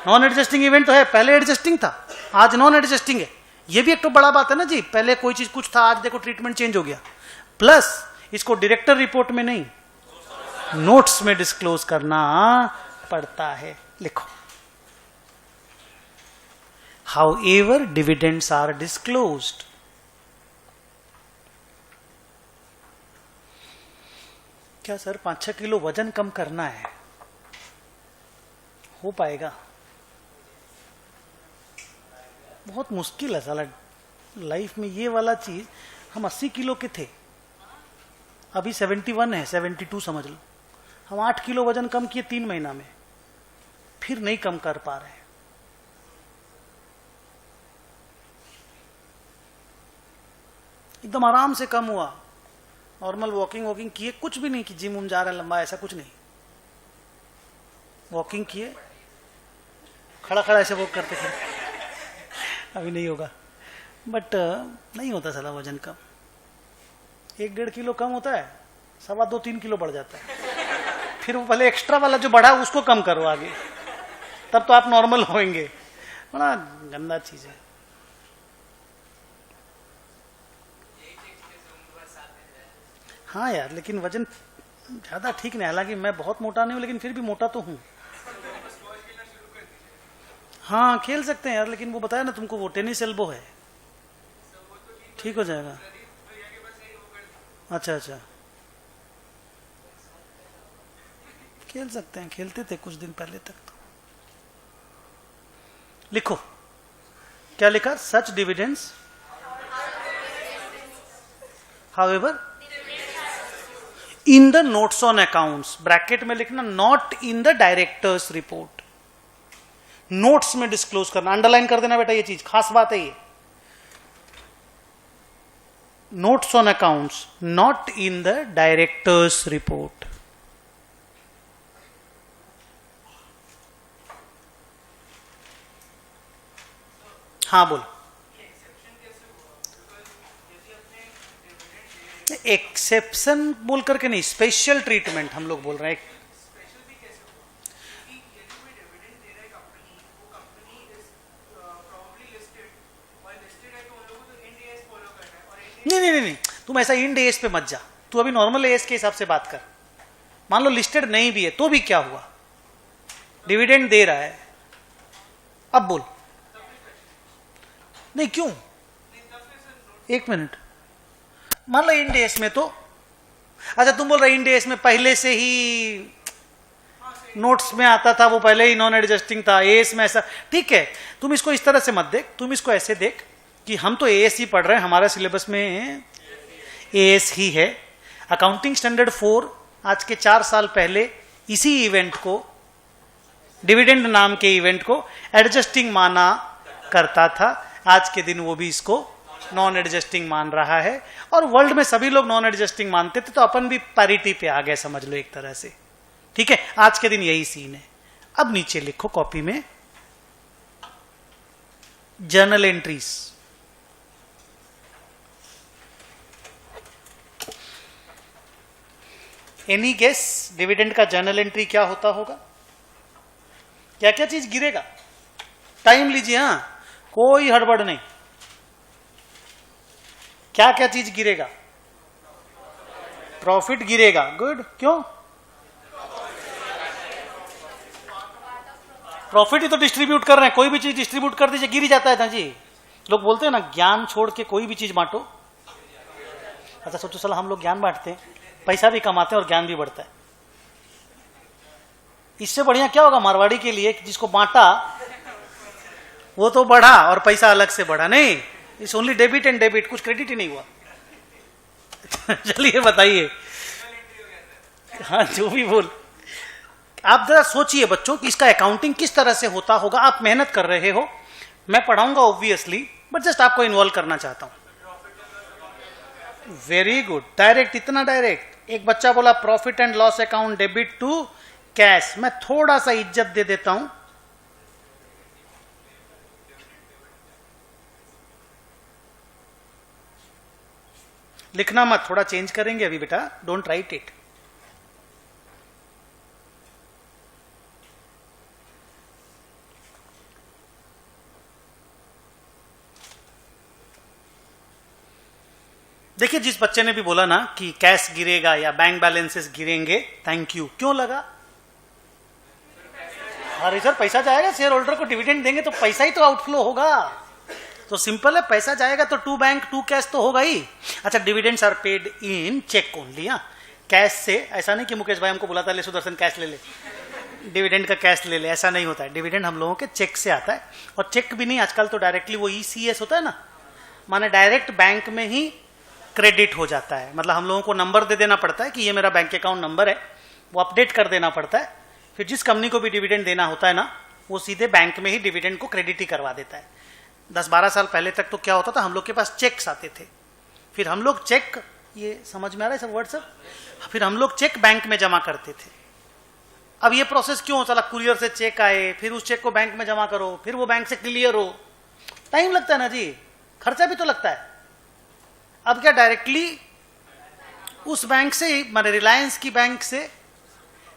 नॉन एडजस्टिंग इवेंट तो है, पहले एडजस्टिंग था, आज नॉन एडजस्टिंग है। ये भी एक तो बड़ा बात है ना जी, पहले कोई चीज कुछ था, आज देखो ट्रीटमेंट चेंज हो गया। प्लस इसको डायरेक्टर रिपोर्ट में नहीं, नोट्स में डिस्क्लोज करना पड़ता है। लिखो, however dividends are disclosed. क्या सर 5-6 किलो वजन कम करना है, हो पाएगा? बहुत मुश्किल है साला लाइफ में ये वाला चीज। हम 80 किलो के थे, अभी 71 है, 72 समझ लो। हम 8 किलो वजन कम किए 3 महीना में, फिर नहीं कम कर पा रहे। एकदम आराम से कम हुआ, नॉर्मल वॉकिंग किए, कुछ भी नहीं कि जिम उम जा रहे हैं लंबा, ऐसा कुछ नहीं। वॉकिंग किए, खड़ा खड़ा ऐसे वो करते थे, अभी नहीं होगा। बट नहीं होता साला वजन कम, 1-1.5 किलो कम होता है, 2.25-3 किलो बढ़ जाता है। फिर वो पहले एक्स्ट्रा वाला जो बढ़ा उसको कम करो आगे, तब तो आप नॉर्मल होंगे। बड़ा गंदा चीज है। हाँ यार, लेकिन वजन ज्यादा ठीक नहीं। हालांकि मैं बहुत मोटा नहीं हूं, लेकिन फिर भी मोटा तो हूं। हाँ खेल सकते हैं यार, लेकिन वो बताया ना तुमको, वो टेनिस एल्बो है, ठीक हो जाएगा। अच्छा अच्छा, खेल सकते हैं, खेलते थे कुछ दिन पहले तक तो। लिखो क्या लिखा, such dividends however in the notes on accounts, bracket में लिखना not in the directors report. Notes में डिस्क्लोज करना, अंडरलाइन कर देना बेटा, ये चीज खास बात है ये। Notes on accounts not in the directors report. हाँ बोल। एक्सेप्शन बोल करके नहीं, स्पेशल ट्रीटमेंट हम लोग बोल रहे हैं। नहीं, तुम ऐसा इंड एस पे मत जा, तू अभी नॉर्मल एस के हिसाब से बात कर। मान लो लिस्टेड नहीं भी है तो भी क्या हुआ, डिविडेंड दे रहा है, अब बोल। नहीं क्यों, 1 मिनट, मान लो इंड एस में तो, अच्छा तुम बोल रहे इंड एस में पहले से ही नोट्स में आता था, वो पहले ही नॉन एडजस्टिंग था, एएस में ऐसा, ठीक है। तुम इसको इस तरह से मत देख, तुम इसको ऐसे देख कि हम तो एएस ही पढ़ रहे हैं, हमारा सिलेबस में एएस ही है। अकाउंटिंग स्टैंडर्ड 4 आज के 4 साल पहले इसी इवेंट को, डिविडेंड नाम के इवेंट को एडजस्टिंग माना करता था। आज के दिन वो भी इसको नॉन एडजस्टिंग मान रहा है, और वर्ल्ड में सभी लोग नॉन एडजस्टिंग मानते थे, तो अपन भी पैरिटी पे आ गए समझ लो एक तरह से, ठीक है। आज के दिन यही सीन है। अब नीचे लिखो कॉपी में, journal entries. Any guess dividend का जर्नल एंट्री क्या होता होगा, क्या क्या चीज गिरेगा? टाइम लीजिए, हाँ कोई हड़बड़ नहीं। क्या क्या चीज गिरेगा? प्रॉफिट गिरेगा, गुड। क्यों? प्रॉफिट ही तो डिस्ट्रीब्यूट कर रहे हैं, कोई भी चीज डिस्ट्रीब्यूट कर दीजिए गिर ही जाता है ना जी। लोग बोलते हैं ना ज्ञान छोड़ के कोई भी चीज बांटो। अच्छा सोचो, साला हम लोग ज्ञान बांटते हैं, पैसा भी कमाते हैं और ज्ञान भी बढ़ता है। इससे बढ़िया क्या होगा मारवाड़ी के लिए, जिसको बांटा वो तो बढ़ा और पैसा अलग से बढ़ा। नहीं, it's only debit and debit, कुछ क्रेडिट ही नहीं हुआ। चलिए बताइए। हाँ जो भी बोल, आप जरा सोचिए बच्चों कि इसका अकाउंटिंग किस तरह से होता होगा। आप मेहनत कर रहे हो, मैं पढ़ाऊंगा ऑब्वियसली, बट जस्ट आपको इन्वॉल्व करना चाहता हूं। वेरी गुड, डायरेक्ट, इतना डायरेक्ट। एक बच्चा बोला profit and loss account debit to cash. मैं थोड़ा सा इज्जत दे देता हूं, लिखना मत, थोड़ा चेंज करेंगे अभी बेटा, डोंट राइट इट। देखिए जिस बच्चे ने भी बोला ना कि कैश गिरेगा या बैंक बैलेंसेस गिरेंगे, थैंक यू। क्यों लगा? अरे सर पैसा जाएगा, शेयर होल्डर को डिविडेंड देंगे तो पैसा ही तो आउटफ्लो होगा। तो सिंपल है, पैसा जाएगा तो टू बैंक टू कैश तो होगा ही। अच्छा, dividends are paid in cheque only. Cash से ऐसा नहीं कि मुकेश भाई हमको बुलाता ले सुदर्शन कैश ले ले, डिविडेंड का कैश ले ले, ऐसा नहीं होता है। डिविडेंड हम लोगों के चेक से आता है, और चेक भी नहीं, आजकल तो डायरेक्टली वो ईसीएस होता है ना, माने डायरेक्ट बैंक में ही क्रेडिट हो जाता है। मतलब हम लोगों को नंबर दे देना पड़ता है कि ये मेरा बैंक अकाउंट नंबर है, वो अपडेट कर देना पड़ता है। फिर जिस कंपनी को भी डिविडेंड देना होता है ना, वो सीधे बैंक में ही डिविडेंड को क्रेडिट ही करवा देता है। 10-12 साल पहले तक तो क्या होता था, हम लोग के पास चेक्स आते थे, फिर हम लोग चेक, ये समझ में आ रहा है सब वर्ड सब, फिर हम लोग चेक बैंक में जमा करते थे। अब ये प्रोसेस क्यों चला, कुरियर से चेक आए, फिर उस चेक को बैंक में जमा करो, फिर वो बैंक से क्लियर हो, टाइम लगता है ना जी, खर्चा भी तो लगता है। अब क्या डायरेक्टली उस बैंक से, माने रिलायंस की बैंक से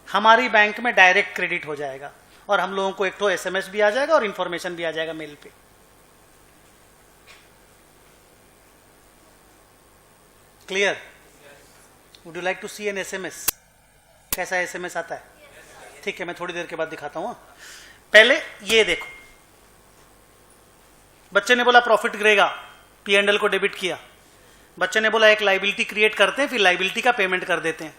हमारी बैंक में डायरेक्ट क्रेडिट हो जाएगा और हम लोगों को एक तो SMS भी आ जाएगा और इंफॉर्मेशन भी आ जाएगा मेल पे। Clear? Would you like to see an SMS? कैसा SMS आता है? ठीक है, मैं थोड़ी देर के बाद दिखाता हूं। पहले ये देखो, बच्चे ने बोला प्रॉफिट गिरेगा, P&L को डेबिट किया। बच्चे ने बोला एक लाइबिलिटी क्रिएट करते हैं, फिर लाइबिलिटी का पेमेंट कर देते हैं।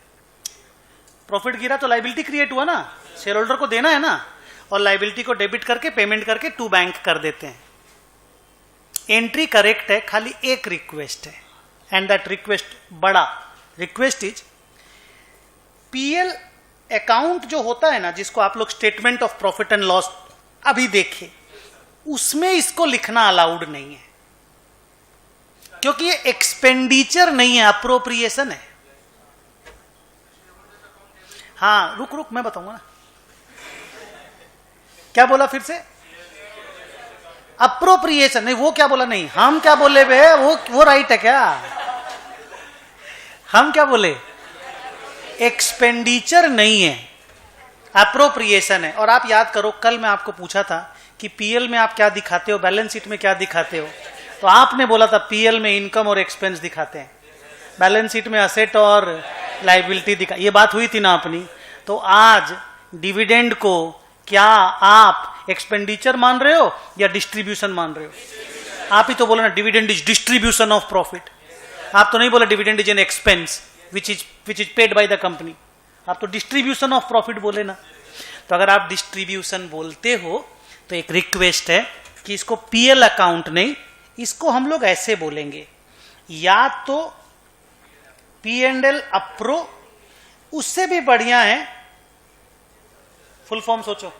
प्रॉफिट गिरा तो लाइबिलिटी क्रिएट हुआ ना, शेयर होल्डर को देना है ना, और लाइबिलिटी को डेबिट करके पेमेंट करके टू बैंक कर देते हैं। एंट्री करेक्ट है, खाली एक रिक्वेस्ट है, एंड दैट रिक्वेस्ट, बड़ा रिक्वेस्ट इज, PL अकाउंट जो होता है ना, जिसको आप लोग statement of profit and loss अभी देखे, उसमें इसको लिखना अलाउड नहीं है, क्योंकि ये एक्सपेंडिचर नहीं है, अप्रोप्रिएशन है। हाँ, रुक मैं बताऊंगा ना। क्या बोला फिर से? अप्रोप्रिएशन नहीं, वो क्या बोला? नहीं, हम क्या बोले बे? वो राइट है क्या? हम क्या बोले? एक्सपेंडिचर नहीं है, अप्रोप्रिएशन है। और आप याद करो, कल मैं आपको पूछा था कि PL में आप क्या दिखाते हो, बैलेंस शीट में क्या दिखाते हो, तो आपने बोला था PL में इनकम और एक्सपेंस दिखाते हैं, बैलेंस शीट में असेट और लाइबिलिटी दिखा, ये बात हुई थी ना अपनी। तो आज डिविडेंड को क्या आप एक्सपेंडिचर मान रहे हो या डिस्ट्रीब्यूशन मान रहे हो? आप ही तो बोला ना, dividend is distribution of profit. आप तो नहीं बोला dividend is an expense which is paid by the company, आप तो डिस्ट्रीब्यूशन ऑफ प्रॉफिट बोले ना। तो अगर आप डिस्ट्रीब्यूशन बोलते हो तो एक रिक्वेस्ट है कि इसको PL अकाउंट नहीं, इसको हम लोग ऐसे बोलेंगे, या तो P&L अप्रो, उससे भी बढ़िया है, फुल फॉर्म सोचो,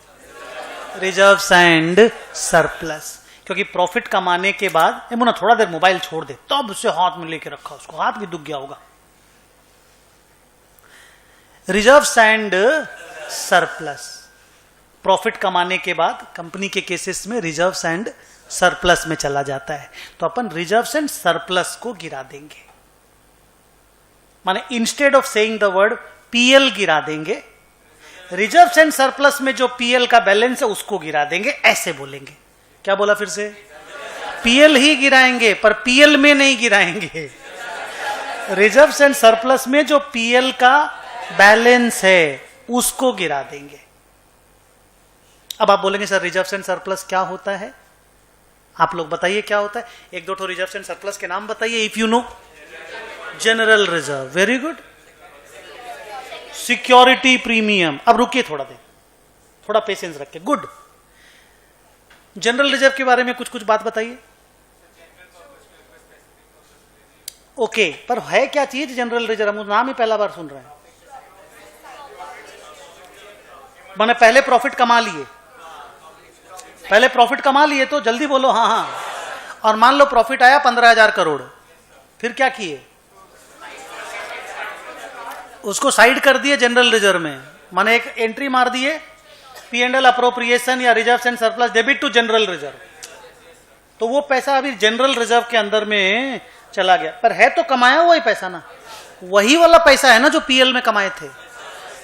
रिजर्व्स एंड सरप्लस। क्योंकि प्रॉफिट कमाने के बाद, मुन्ना थोड़ा देर मोबाइल छोड़ दे, तब उसे हाथ में लेके रखा, उसको हाथ भी दुख गया होगा। रिजर्व्स एंड सरप्लस, प्रॉफिट कमाने के बाद कंपनी के केसेस में रिजर्व्स एंड सरप्लस में चला जाता है, तो अपन रिजर्व्स एंड सरप्लस को गिरा देंगे। माने instead of saying the word PL गिरा देंगे, रिजर्व्स एंड सरप्लस में जो PL का बैलेंस है उसको गिरा देंगे, ऐसे बोलेंगे। क्या बोला फिर से? PL ही गिराएंगे, पर PL में नहीं गिराएंगे। रिजर्व्स एंड सरप्लस में जो PL का बैलेंस है उसको गिरा देंगे। अब आप बोलेंगे सर रिजर्व्स एंड सरप्लस क्या होता है? आप लोग बताइए क्या होता है। एक दो ठो रिजर्व्स एंड सरप्लस के नाम बताइए if you no. General reserve, very good. Security premium, अब रुकिए थोड़ा देर, थोड़ा पेशेंस रखिए, गुड। जनरल रिजर्व के बारे में कुछ कुछ बात बताइए। ओके, पर है क्या चीज जनरल रिजर्व? हम नाम ही पहला बार सुन रहे हैं। मैंने पहले प्रॉफिट कमा लिए, पहले प्रॉफिट कमा लिए तो जल्दी बोलो हाँ हाँ। और मान लो प्रॉफिट आया 15,000 करोड़, फिर क्या किए? उसको साइड कर दिए जनरल रिजर्व में, माने एक एंट्री मार दिए P&L अप्रोप्रिएशन या reserves and surplus debit to general reserve, तो वो पैसा अभी जनरल रिजर्व के अंदर में चला गया। पर है तो कमाया हुआ ही पैसा ना, वही वाला पैसा है ना जो PL में कमाए थे,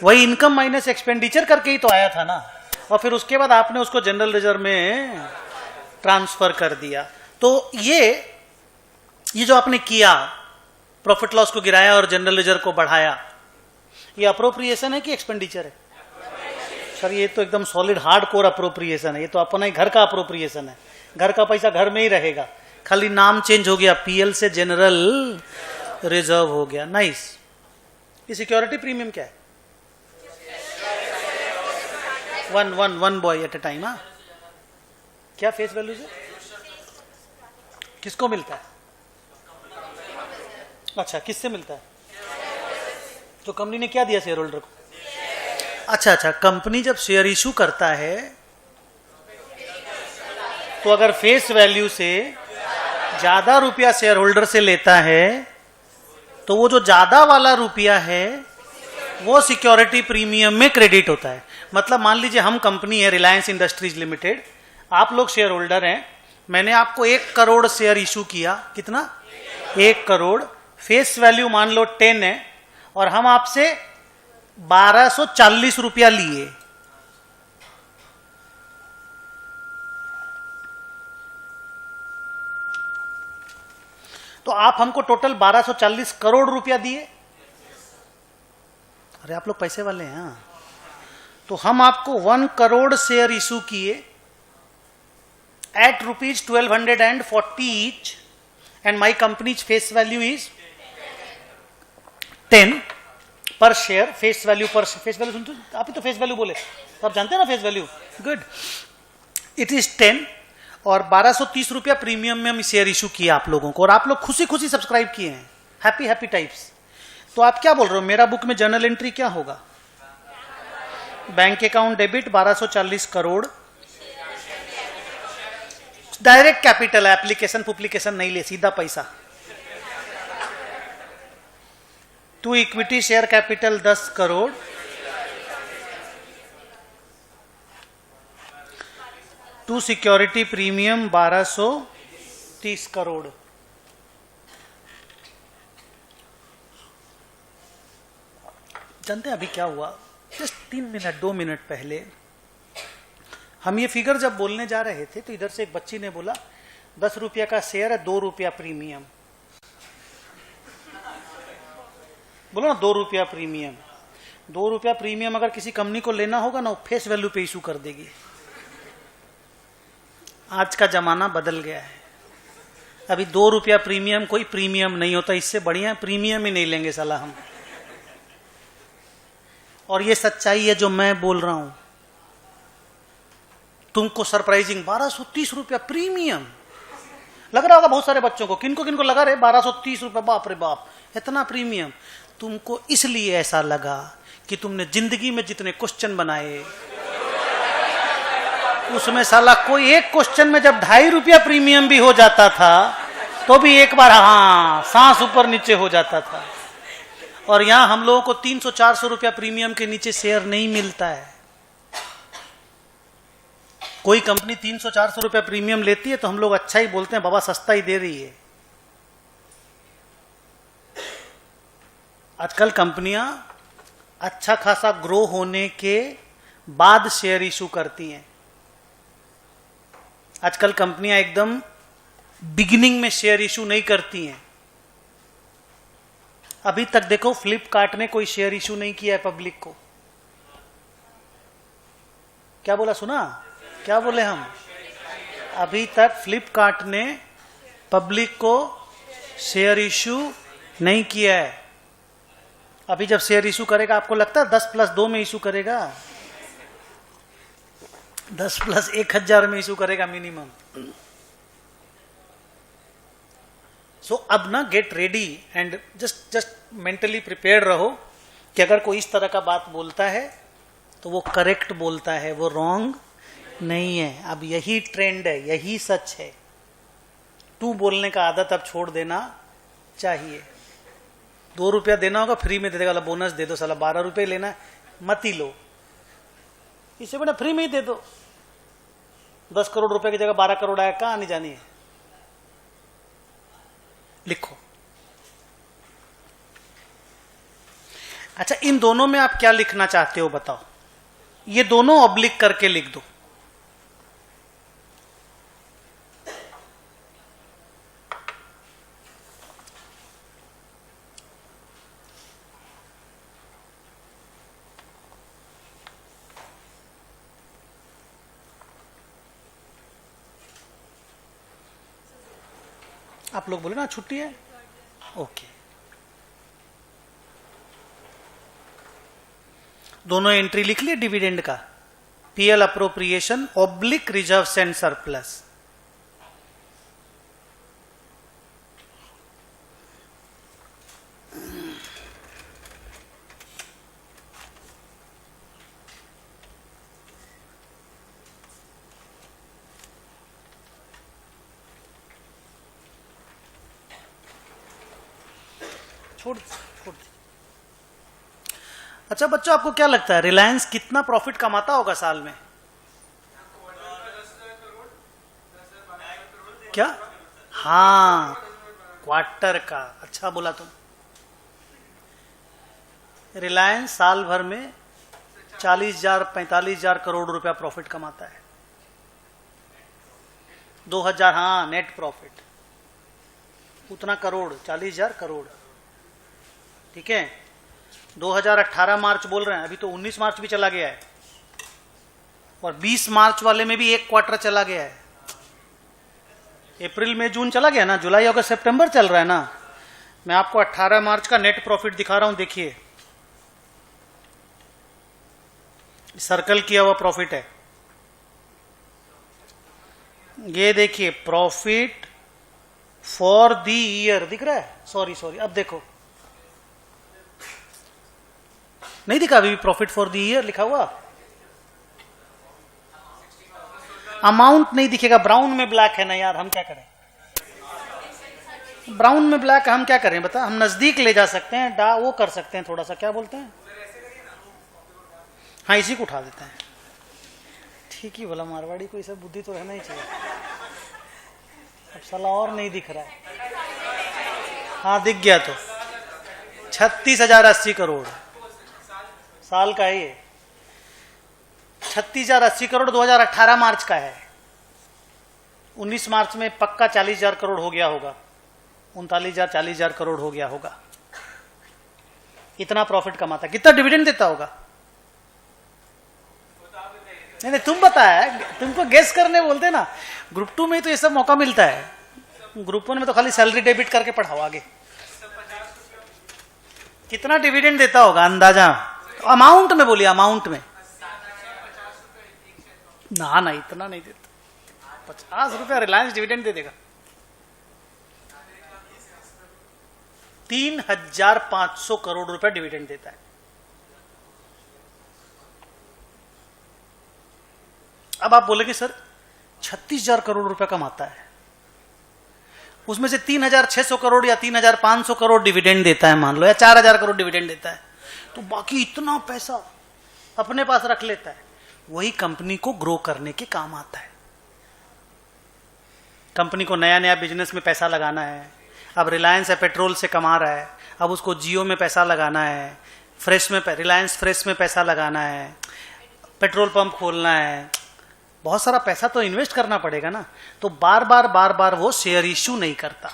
वही इनकम माइनस एक्सपेंडिचर करके ही तो आया था ना, और फिर उसके बाद आपने उसको जनरल रिजर्व में ट्रांसफर कर दिया। तो ये जो आपने किया, प्रॉफिट लॉस को गिराया और जनरल रिजर्व को बढ़ाया, ये अप्रोप्रिएशन है कि एक्सपेंडिचर है? सर ये तो एकदम सॉलिड हार्ड कोर अप्रोप्रिएशन है, ये तो अपना ही घर का अप्रोप्रिएशन है, घर का पैसा घर में ही रहेगा, खाली नाम चेंज हो गया, PL से जनरल रिजर्व हो गया। नाइस। ये सिक्योरिटी प्रीमियम क्या है? वन बॉय एट ए टाइम। हाँ, क्या फेस वैल्यू से किसको मिलता है? अच्छा, किससे मिलता है? तो कंपनी ने क्या दिया शेयर होल्डर को? अच्छा, कंपनी जब शेयर इशू करता है तो अगर फेस वैल्यू से ज्यादा रुपया शेयर होल्डर से लेता है तो वो जो ज्यादा वाला रुपया है वो सिक्योरिटी प्रीमियम में क्रेडिट होता है। मतलब मान लीजिए हम कंपनी है रिलायंस इंडस्ट्रीज लिमिटेड, आप लोग शेयर होल्डर हैं, मैंने आपको 1 करोड़ शेयर इशू किया, कितना? 1 करोड़, फेस वैल्यू मान लो 10 है, और हम आपसे 1240 रुपया लिए। तो आप हमको टोटल 1240 करोड़ रुपया दिए। अरे आप लोग पैसे वाले हैं। हाँ, तो हम आपको 1 करोड़ शेयर इशू किए at ₹1240 each, and my company's face value is 10 per share. Face value पर फेस वैल्यू सुनते आप ही तो फेस वैल्यू बोले, तो आप जानते हैं ना face value. Good, it is 10 और 1230 रुपया प्रीमियम में हम शेयर इशू किया आप लोगों को, और आप लोग खुशी खुशी सब्सक्राइब किए हैं, हैप्पी हैप्पी टाइप्स। तो आप क्या बोल रहे हो, मेरा बुक में जर्नल एंट्री क्या होगा? Bank account debit 1240 crore, direct capital है, एप्लीकेशन पुप्लीकेशन नहीं ले, सीधा पैसा। To equity share capital 10 crore, to security premium 1230 crore. जानते हैं अभी क्या हुआ? जस्ट 3 मिनट 2 मिनट पहले हम ये फिगर जब बोलने जा रहे थे, तो इधर से एक बच्ची ने बोला 10 रुपया का शेयर है, 2 रुपया प्रीमियम। बोलो ना 2 रुपया प्रीमियम। 2 रुपया प्रीमियम अगर किसी कंपनी को लेना होगा ना, वो फेस वैल्यू पे इशू कर देगी। आज का जमाना बदल गया है। अभी 2 रुपया प्रीमियम कोई प्रीमियम नहीं होता, इससे बढ़िया प्रीमियम ही नहीं लेंगे साला हम। और ये सच्चाई है जो मैं बोल रहा हूं। तुमको सरप्राइजिंग 1230 रुपया प्रीमियम लग रहा होगा बहुत सारे बच्चों को। किनको किनको लगा रहे 1230 रुपया, बाप रे बाप इतना प्रीमियम। तुमको इसलिए ऐसा लगा कि तुमने जिंदगी में जितने क्वेश्चन बनाए उसमें साला कोई एक क्वेश्चन में जब 2.5 रुपया प्रीमियम भी हो जाता था तो भी एक बार हाँ सांस ऊपर नीचे हो जाता था। और यहां हम लोगों को 300-400 रुपया प्रीमियम के नीचे शेयर नहीं मिलता है। कोई कंपनी 300-400 रुपया प्रीमियम लेती है तो हम लोग अच्छा ही बोलते हैं, बाबा सस्ता ही दे रही है। आजकल कंपनियां अच्छा खासा ग्रो होने के बाद शेयर इशू करती हैं। आजकल कंपनियां एकदम बिगिनिंग में शेयर इशू नहीं करती हैं। अभी तक देखो फ्लिपकार्ट ने कोई शेयर इशू नहीं किया है पब्लिक को। क्या बोला, सुना क्या बोले हम? अभी तक फ्लिपकार्ट ने पब्लिक को शेयर इशू नहीं किया है। अभी जब शेयर इशू करेगा, आपको लगता है 10+2 में इशू करेगा? 10+1000 में इशू करेगा मिनिमम। सो अब ना get ready and just mentally prepare रहो कि अगर कोई इस तरह का बात बोलता है तो वो करेक्ट बोलता है, वो रॉन्ग नहीं है। अब यही ट्रेंड है, यही सच है। तू बोलने का आदत अब छोड़ देना चाहिए। 2 रुपया देना होगा फ्री में दे देगा, बोनस दे दो साला, 12 रुपये लेना है मत ही लो, इससे बड़ा फ्री में ही दे दो। 10 करोड़ रुपए की जगह 12 करोड़ आया, कहां आनी जानी है? लिखो। अच्छा, इन दोनों में आप क्या लिखना चाहते हो बताओ? ये दोनों ऑब्लिक करके लिख दो। आप लोग बोले ना छुट्टी है, ओके। दोनों एंट्री लिख लिए डिविडेंड का, PL appropriation oblique reserves and surplus. छोड़ अच्छा बच्चों, आपको क्या लगता है रिलायंस कितना प्रॉफिट कमाता होगा साल में? क्या? हाँ, क्वार्टर का। अच्छा बोला तुम। रिलायंस साल भर में 40,000 45,000 करोड़ रुपया प्रॉफिट कमाता है। 2000, हाँ, नेट प्रॉफिट उतना करोड़, 40,000 करोड़। ठीक है, 2018 मार्च बोल रहे हैं, अभी तो 19 मार्च भी चला गया है, और 20 मार्च वाले में भी एक क्वार्टर चला गया है। अप्रैल मई जून चला गया ना, जुलाई अगस्त सितंबर चल रहा है ना। मैं आपको 18 मार्च का नेट प्रॉफिट दिखा रहा हूं, देखिए सर्कल किया हुआ प्रॉफिट है। ये देखिए प्रॉफिट फॉर द ईयर दिख रहा है। सॉरी, अब देखो, नहीं दिखा अभी प्रॉफिट फॉर द ईयर लिखा हुआ? अमाउंट नहीं दिखेगा, ब्राउन में ब्लैक है ना यार, हम क्या करें? ब्राउन में ब्लैक हम क्या करें बता? हम नजदीक ले जा सकते हैं, वो कर सकते हैं थोड़ा सा, क्या बोलते हैं, हाँ इसी को उठा देते हैं। ठीक ही बोला, मारवाड़ी को ये सब बुद्धि तो रहना ही चाहिए। अब साला और नहीं दिख रहा है, हाँ दिख गया तो 36,080 करोड़ साल का है ये। 36,080 करोड़ 2018 मार्च का है। 19 मार्च में पक्का 40,000 करोड़ हो गया होगा, 39,000 40,000 करोड़ हो गया होगा। इतना प्रॉफिट कमाता, कितना डिविडेंड देता होगा? नहीं तुम बताया, तुमको गेस करने बोलते ना। ग्रुप 2 में तो ये सब मौका मिलता है, ग्रुप 1 में तो खाली सैलरी डेबिट करके पढ़ाओ आगे। कितना डिविडेंड देता होगा अंदाजा? अमाउंट में बोलिए, अमाउंट में। ना इतना नहीं देता। 50 रुपया रिलायंस डिविडेंड दे देगा। 3,500 करोड़ रुपया डिविडेंड देता है। अब आप बोलेंगे सर 36,000 करोड़ रुपया कमाता है, उसमें से 3,600 करोड़ या 3,500 करोड़ डिविडेंड देता है मान लो, या 4,000 करोड़ डिविडेंड देता है, तो बाकी इतना पैसा अपने पास रख लेता है। वही कंपनी को ग्रो करने के काम आता है। कंपनी को नया नया बिजनेस में पैसा लगाना है। अब रिलायंस है, पेट्रोल से कमा रहा है, अब उसको जियो में पैसा लगाना है, फ्रेश में, रिलायंस फ्रेश में पैसा लगाना है, पेट्रोल पंप खोलना है, बहुत सारा पैसा तो इन्वेस्ट करना पड़ेगा ना। तो बार बार वो शेयर इश्यू नहीं करता।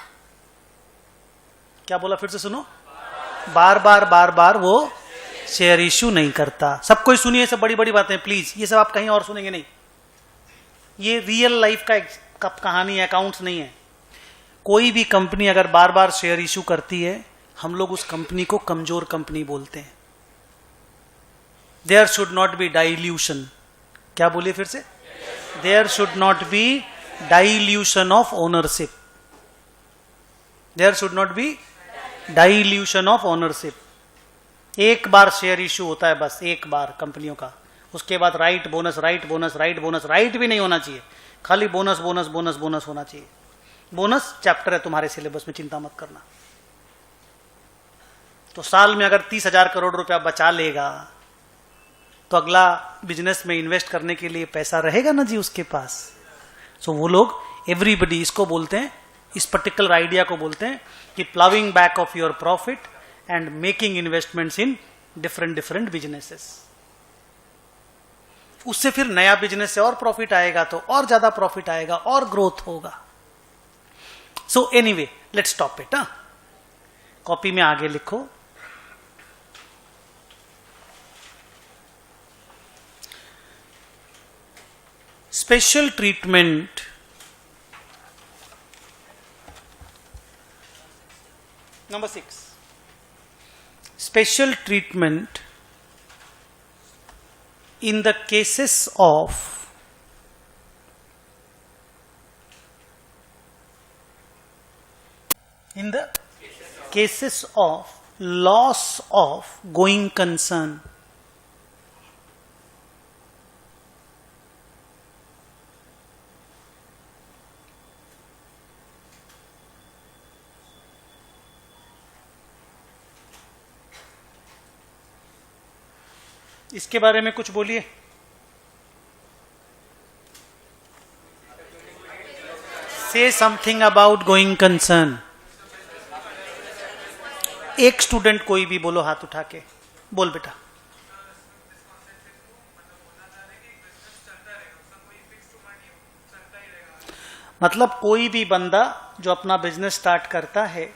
क्या बोला, फिर से सुनो, बार बार वो शेयर इश्यू नहीं करता। सब कोई सुनिए, सब बड़ी बड़ी बातें प्लीज, ये सब आप कहीं और सुनेंगे नहीं। ये रियल लाइफ का कहानी है, अकाउंट्स नहीं है। कोई भी कंपनी अगर बार बार शेयर इश्यू करती है, हम लोग उस कंपनी को कमजोर कंपनी बोलते हैं। There should not be dilution. क्या बोलिए फिर से? There should not be dilution of ownership. There should not be dilution of ownership. एक बार शेयर इश्यू होता है बस, एक बार कंपनियों का, उसके बाद right bonus, right bonus, right bonus, right भी नहीं होना चाहिए, खाली बोनस बोनस बोनस बोनस होना चाहिए। बोनस चैप्टर है तुम्हारे सिलेबस में, चिंता मत करना। तो साल में अगर 30,000 करोड़ रुपया बचा लेगा, तो अगला बिजनेस में इन्वेस्ट करने के लिए पैसा रहेगा ना जी उसके पास। सो वो लोग, एवरीबडी इसको बोलते हैं, इस पर्टिकुलर आइडिया को बोलते हैं कि ploughing back of your profit and making investments in different businesses. उससे फिर नया बिजनेस से और प्रॉफिट आएगा, तो और ज्यादा प्रॉफिट आएगा और ग्रोथ होगा। So anyway, let's stop it. Copy में आगे लिखो, special treatment number 6, special treatment in the cases of loss of going concern. इसके बारे में कुछ बोलिए। से समथिंग अबाउट गोइंग कंसर्न। एक स्टूडेंट कोई भी बोलो हाथ उठा के, बोल बेटा। मतलब कोई भी बंदा जो अपना बिजनेस स्टार्ट करता है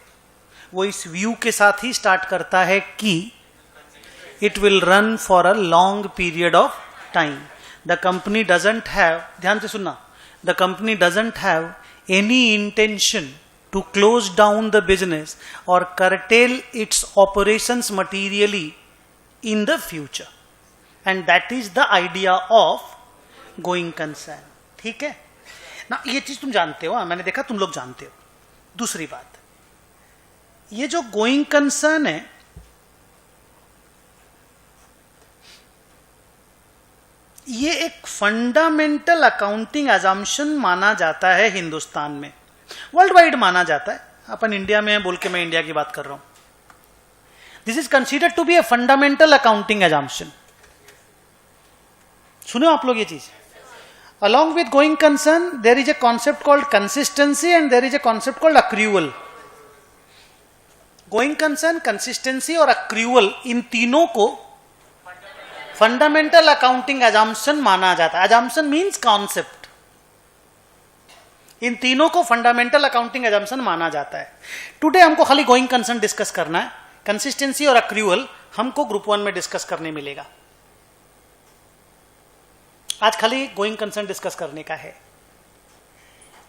वो इस व्यू के साथ ही स्टार्ट करता है कि it will run for a long period of time. The company doesn't have, ध्यान से सुनना, the company doesn't have any intention to close down the business or curtail its operations materially in the future, and that is the idea of going concern। ठीक है ना, ये चीज तुम जानते हो, मैंने देखा तुम लोग जानते हो। दूसरी बात, ये जो गोइंग कंसर्न है ये एक फंडामेंटल अकाउंटिंग अजम्पशन माना जाता है हिंदुस्तान में, वर्ल्ड वाइड माना जाता है। अपन इंडिया में बोल के मैं इंडिया की बात कर रहा हूं। This is considered to be a fundamental accounting assumption. सुनो आप लोग ये चीज। Along with going concern there is a concept called consistency and there is a concept called accrual. Going concern, consistency और अक्रूअल, इन तीनों को फंडामेंटल अकाउंटिंग एजम्पशन माना जाता है। Assumption means concept. इन तीनों को फंडामेंटल अकाउंटिंग एजम्पशन माना जाता है। टुडे हमको खाली गोइंग कंसर्न डिस्कस करना है, कंसिस्टेंसी और अक्रूअल हमको ग्रुप 1 में डिस्कस करने मिलेगा। आज खाली गोइंग कंसर्न डिस्कस करने का है।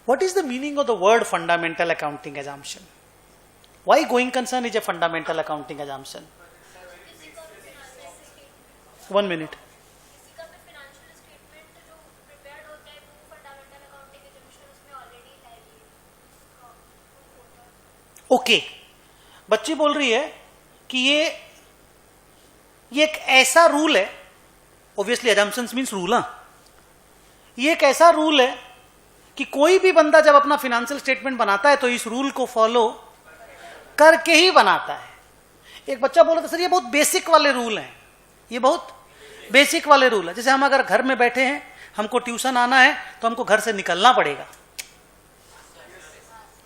What is the meaning of the word fundamental accounting assumption? Why going concern is a fundamental accounting assumption? 1 minute. Okay, बच्ची बोल रही है कि ये एक ऐसा रूल है, ऑब्वियसली एजम्पशंस मींस रूल। ये एक ऐसा रूल है कि कोई भी बंदा जब अपना फाइनेंशियल स्टेटमेंट बनाता है तो इस रूल को फॉलो करके ही बनाता है। एक बच्चा बोला था सर ये बहुत बेसिक वाले रूल हैं, ये बहुत बेसिक वाले रूल है। जैसे हम अगर घर में बैठे हैं, हमको ट्यूशन आना है तो हमको घर से निकलना पड़ेगा।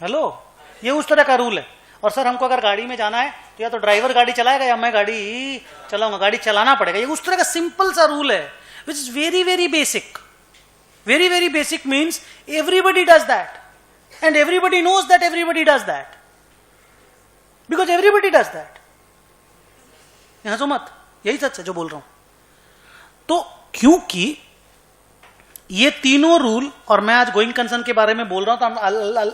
हेलो, ये उस तरह का रूल है। और सर हमको अगर गाड़ी में जाना है तो या तो ड्राइवर गाड़ी चलाएगा या मैं गाड़ी चलाऊंगा, गाड़ी चलाना पड़ेगा। ये उस तरह का सिंपल सा रूल है which is very very basic. Very very basic means everybody does that and everybody knows that everybody does that because everybody does that. यहां तो मत, यही सच है जो बोल रहा हूं। तो क्योंकि ये तीनों रूल, और मैं आज गोइंग कंसर्न के बारे में बोल रहा हूं तो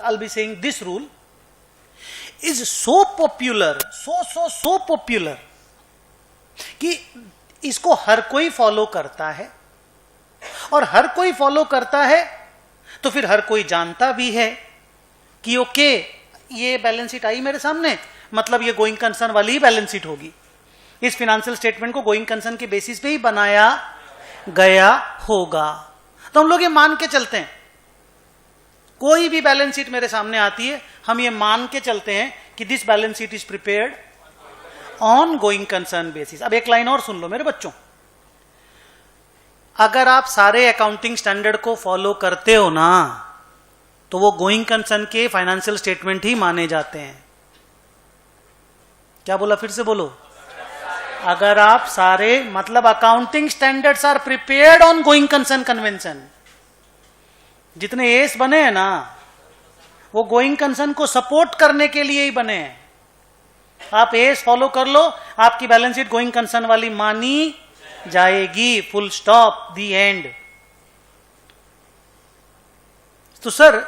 I'll be saying this rule is so popular, so popular कि इसको हर कोई फॉलो करता है, और हर कोई फॉलो करता है तो फिर हर कोई जानता भी है कि ओके ये बैलेंस शीट आई मेरे सामने, मतलब ये गोइंग कंसर्न वाली ही बैलेंस शीट होगी। इस फाइनेंशियल स्टेटमेंट को गोइंग कंसर्न के बेसिस पे ही बनाया गया होगा। तो हम लोग ये मान के चलते हैं, कोई भी बैलेंस शीट मेरे सामने आती है, हम ये मान के चलते हैं कि this balance sheet is prepared on going concern basis. अब एक लाइन और सुन लो मेरे बच्चों, अगर आप सारे अकाउंटिंग स्टैंडर्ड को फॉलो करते हो ना तो वो गोइंग कंसर्न के फाइनेंशियल स्टेटमेंट ही माने जाते हैं। क्या बोला, फिर से बोलो। अगर आप सारे, मतलब accounting standards are prepared on going concern convention. जितने एस बने हैं ना वो गोइंग कंसर्न को सपोर्ट करने के लिए ही बने हैं। आप एस फॉलो कर लो, आपकी बैलेंस शीट गोइंग कंसर्न वाली मानी जाएगी, फुल स्टॉप, दी एंड। तो सर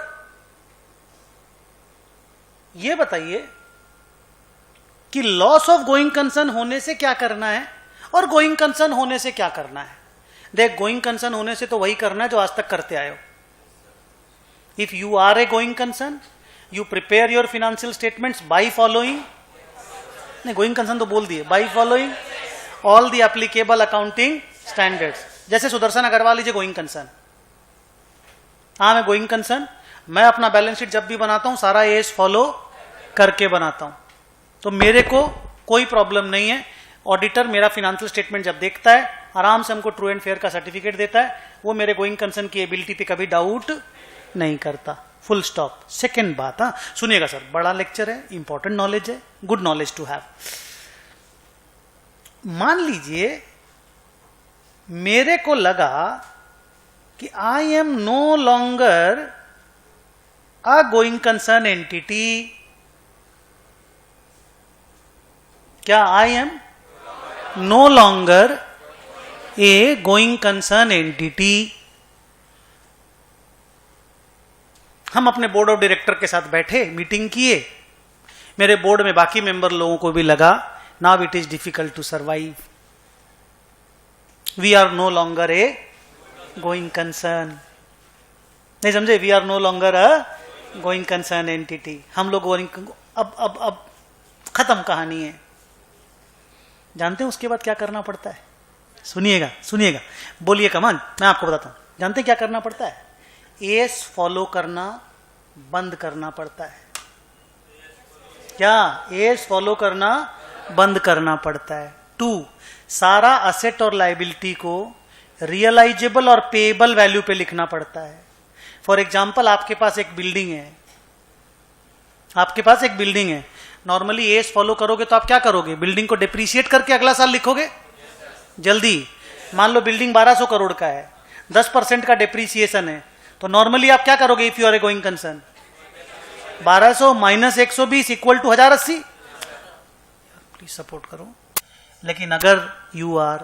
ये बताइए कि लॉस ऑफ गोइंग कंसर्न होने से क्या करना है और गोइंग कंसर्न होने से क्या करना है। देख, गोइंग कंसर्न होने से तो वही करना है जो आज तक करते आए हो। If you are a going concern, you prepare your financial statements by following, नहीं गोइंग कंसर्न तो बोल दिए, by following all the applicable accounting standards. जैसे Sudarshan Agarwal is a going concern. हाँ, मैं गोइंग कंसर्न, मैं अपना बैलेंस शीट जब भी बनाता हूं सारा एस फॉलो करके बनाता हूं, तो मेरे को कोई प्रॉब्लम नहीं है। ऑडिटर मेरा फाइनेंशियल स्टेटमेंट जब देखता है आराम से हमको ट्रू एंड फेयर का सर्टिफिकेट देता है, वो मेरे गोइंग कंसर्न की एबिलिटी पे कभी डाउट नहीं करता। Full stop. सेकेंड बात, हाँ सुनिएगा सर, बड़ा लेक्चर है, इंपॉर्टेंट नॉलेज है, गुड नॉलेज टू हैव। मान लीजिए मेरे को लगा कि I am no longer a going concern entity. क्या I am no longer a going concern entity? हम अपने बोर्ड ऑफ डायरेक्टर के साथ बैठे, मीटिंग किए, मेरे बोर्ड में बाकी मेंबर लोगों को भी लगा now it is difficult to survive, we are no longer a going concern. नहीं समझे? We are no longer a going concern entity. हम लोग अब खत्म कहानी है। जानते हैं उसके बाद क्या करना पड़ता है? सुनिएगा सुनिएगा, बोलिए कमान, मैं आपको बताता हूं। जानते हैं क्या करना पड़ता है? एस फॉलो करना बंद करना पड़ता है। क्या? एस फॉलो करना बंद करना पड़ता है। 2, सारा असेट और लायबिलिटी को रियलाइजेबल और पेएबल वैल्यू पे लिखना पड़ता है। फॉर एग्जाम्पल, आपके पास एक बिल्डिंग है, आपके पास एक बिल्डिंग है, नॉर्मली एस फॉलो करोगे तो आप क्या करोगे? बिल्डिंग को डिप्रिशिएट करके अगला साल लिखोगे जल्दी। मान लो बिल्डिंग 1200 करोड़ का है, 10% का डिप्रिसिएशन है, तो नॉर्मली आप क्या करोगे? If you are a going concern, 1200 minus 120 equal to 1080। Please support करो। लेकिन अगर you are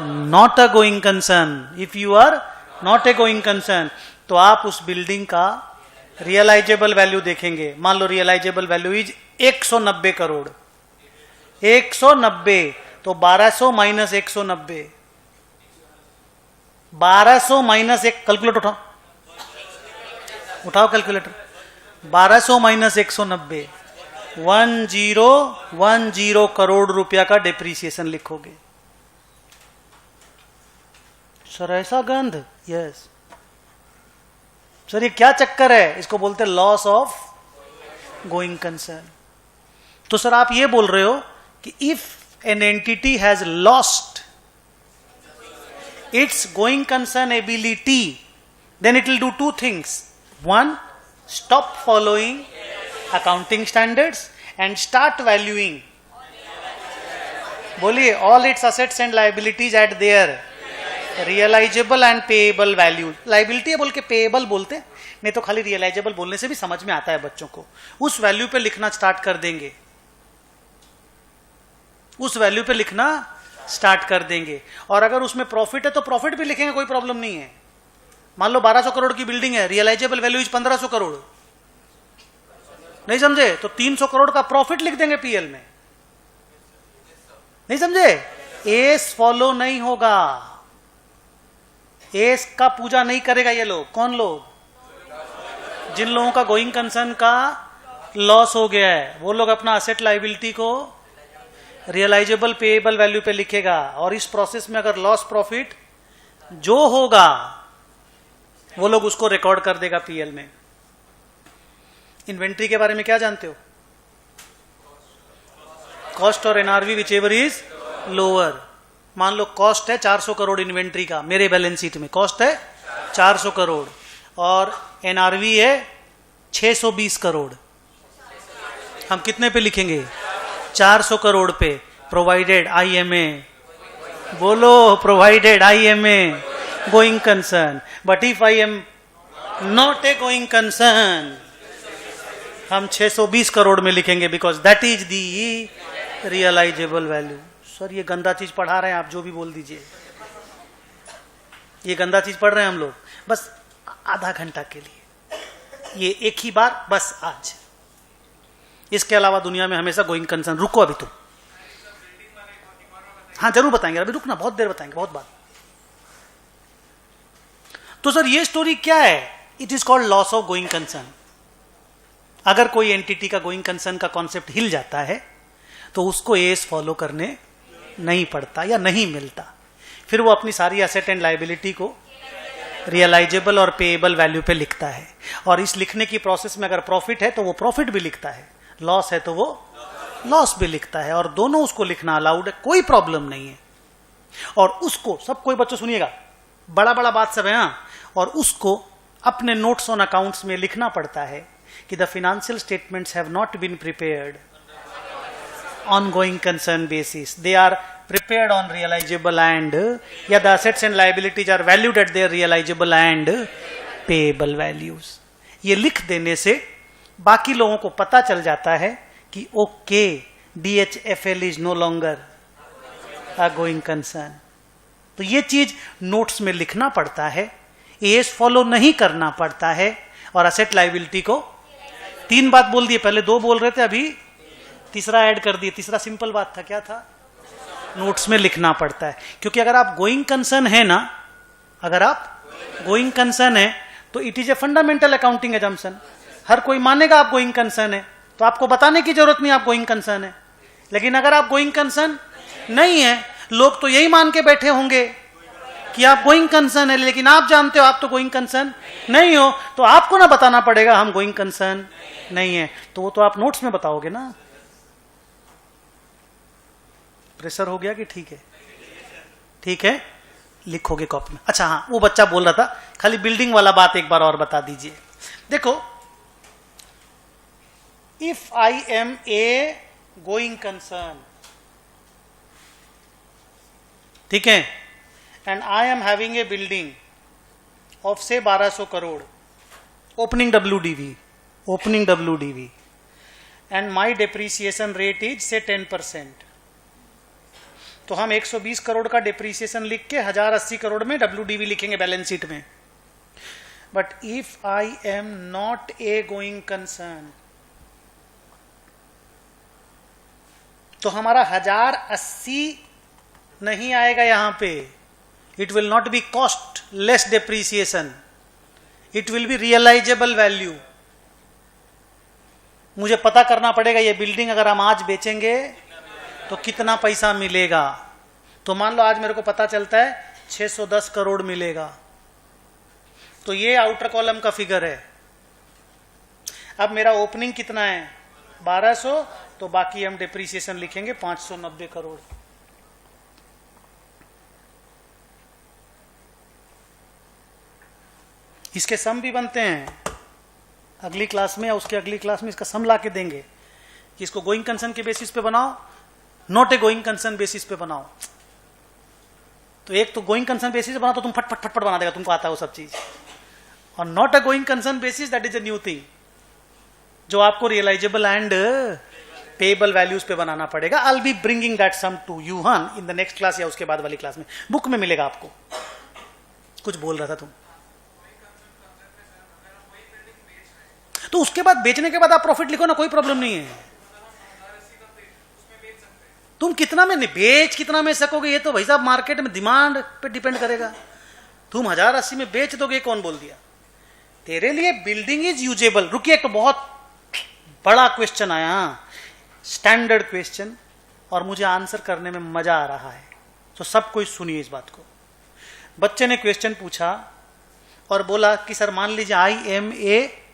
not a going concern, if you are not a going concern, तो आप उस बिल्डिंग का रियलाइजेबल वैल्यू देखेंगे। मान लो रियलाइजेबल वैल्यू इज 190 करोड़, 190, तो 1200 माइनस 190, 1200 माइनस 1, कैलकुलेटर उठाओ, उठाओ कैलकुलेटर, 1200 माइनस 190, 1010 करोड़ रुपया का डिप्रिसिएशन लिखोगे। सर ऐसा गंध? यस सर, ये क्या चक्कर है? इसको बोलते हैं लॉस ऑफ गोइंग कंसर्न। तो सर आप ये बोल रहे हो कि if an entity has lost its going concern ability, then it will do 2 things. 1, stop following accounting standards and start valuing, बोलिए, all its assets and liabilities at their realisable and payable value. Liability है बोल के payable बोलते, नहीं तो खाली realisable बोलने से भी समझ में आता है बच्चों को। उस वैल्यू पे लिखना स्टार्ट कर देंगे, उस वैल्यू पे लिखना स्टार्ट कर देंगे। और अगर उसमें प्रॉफिट है तो प्रॉफिट भी लिखेंगे, कोई प्रॉब्लम नहीं है। मान लो 1200 करोड़ की बिल्डिंग है, रियलाइजेबल वैल्यू इज 1500 करोड़, नहीं समझे? तो 300 करोड़ का प्रॉफिट लिख देंगे पीएल में, नहीं समझे? एस फॉलो नहीं होगा, एस का पूजा नहीं करेगा ये लोग। कौन लोग? जिन लोगों का गोइंग कंसर्न का लॉस हो गया है, वो लोग अपना असेट लायबिलिटी को रियलाइजेबल पेएबल वैल्यू पे लिखेगा। और इस प्रोसेस में अगर लॉस प्रॉफिट जो होगा वो लोग उसको रिकॉर्ड कर देगा पीएल में। इन्वेंट्री के बारे में क्या जानते हो? कॉस्ट और NRV which ever is lower. मान लो कॉस्ट है 400 करोड़ इन्वेंट्री का, मेरे बैलेंस शीट में कॉस्ट है 400 करोड़ और एनआरवी है 620 करोड़। हम कितने पे लिखेंगे? 400 करोड़ पे। प्रोवाइडेड आईएमए, बोलो, provided I am a going concern. But if I am not a going concern, हम 620 करोड़ में लिखेंगे, because that is the realisable value. Sir ये गंदा चीज पढ़ा रहे हैं आप, जो भी बोल दीजिए, ये गंदा चीज पढ़ रहे हैं हम लोग, बस आधा घंटा के लिए, ये एक ही बार बस आज। इसके अलावा दुनिया में हमेशा गोइंग कंसर्न। रुको अभी तुम, हाँ जरूर बताएंगे, अभी रुकना, बहुत देर बताएंगे, बहुत बात। तो सर ये स्टोरी क्या है? It is called loss of going concern. अगर कोई एंटिटी का गोइंग कंसर्न का कॉन्सेप्ट हिल जाता है तो उसको एस फॉलो करने नहीं पड़ता या नहीं मिलता, फिर वो अपनी सारी एसेट एंड लायबिलिटी को रियलाइजेबल और पेएबल वैल्यू पे लिखता है। और इस लिखने की प्रोसेस में अगर प्रॉफिट है तो वो प्रॉफिट भी लिखता है, लॉस है तो वो लॉस भी लिखता है, और दोनों उसको लिखना अलाउड है, कोई प्रॉब्लम नहीं है। और उसको सब, कोई बच्चों सुनिएगा, बड़ा बड़ा बात सब है हाँ, और उसको अपने नोट्स ऑन अकाउंट्स में लिखना पड़ता है कि the financial statements have not been prepared on going concern basis, they are prepared on realizable and या the assets and liabilities are valued at their realizable and payable values. ये लिख देने से बाकी लोगों को पता चल जाता है कि okay DHFL is no longer a going concern. तो ये चीज नोट्स में लिखना पड़ता है, एएस फॉलो नहीं करना पड़ता है, और असेट लाइबिलिटी को 3 बात बोल दिए, पहले 2 बोल रहे थे, अभी तीसरा ऐड कर दिए. तीसरा सिंपल बात था, क्या था? नोट्स में लिखना पड़ता है. क्योंकि अगर आप गोइंग कंसर्न है ना, अगर आप गोइंग कंसर्न है तो it is a fundamental accounting assumption. हर कोई मानेगा आप गोइंग कंसर्न है, तो आपको बताने की जरूरत नहीं आप गोइंग कंसर्न है. लेकिन अगर आप गोइंग कंसर्न नहीं है, लोग तो यही मान के बैठे होंगे कि आप गोइंग कंसर्न है, लेकिन आप जानते हो आप तो गोइंग कंसर्न नहीं हो, तो आपको ना बताना पड़ेगा हम गोइंग कंसर्न नहीं है. तो वो तो आप नोट्स में बताओगे ना. प्रेशर हो गया कि ठीक है? ठीक है, लिखोगे कॉपी में. अच्छा हाँ, वो बच्चा बोल रहा था, खाली बिल्डिंग वाला बात एक बार और बता दीजिए. देखो, if I am a going concern, ठीक है, and I am having a building of say 1200 crore, opening WDV, and my depreciation rate is say 10%, तो हम 120 करोड़ का डेप्रीसिएशन लिख के 1080 करोड़ में WDV लिखेंगे बैलेंस शीट में. But if I am not a going concern, तो हमारा 1080 नहीं आएगा यहां पे. It will not be cost less depreciation, it will be realisable value. मुझे पता करना पड़ेगा ये बिल्डिंग अगर हम आज बेचेंगे तो कितना पैसा मिलेगा. तो मान लो आज मेरे को पता चलता है 610 करोड़ मिलेगा, तो ये आउटर कॉलम का फिगर है. अब मेरा ओपनिंग कितना है? 1200, तो बाकी हम डेप्रीसिएशन लिखेंगे 590 करोड़. इसके सम भी बनते हैं, अगली क्लास में या उसके अगली क्लास में इसका सम ला के देंगे कि इसको गोइंग कंसर्न के बेसिस पे बनाओ, not a going concern basis पे बनाओ. तो एक तो गोइंग कंसर्न बेसिस पे बनाओ तो तुम फट फट फट फट बना देगा, तुमको आता है वो सब चीज. और not a going concern basis, that is a new thing जो आपको रियलाइजेबल एंड पेएबल वैल्यूज पे बनाना पड़ेगा. I will be bringing that some to you हाँ इन द नेक्स्ट क्लास या उसके बाद वाली क्लास में. बुक में मिलेगा आपको. कुछ बोल रहा था तुम? तो उसके बाद बेचने के बाद आप प्रॉफिट लिखो ना, कोई प्रॉब्लम नहीं है. तुम कितना में बेच, कितना में सकोगे, ये तो भाई साहब मार्केट में डिमांड पे डिपेंड करेगा. तुम 1080 में बेच दोगे, कौन बोल दिया? तेरे लिए बिल्डिंग इज यूजेबल. रुकिए, एक तो बहुत बड़ा क्वेश्चन आया, स्टैंडर्ड क्वेश्चन, और मुझे आंसर करने में मजा आ रहा है. तो सब कोई सुनिए इस बात को. बच्चे ने क्वेश्चन पूछा और बोला कि सर मान लीजिए I am a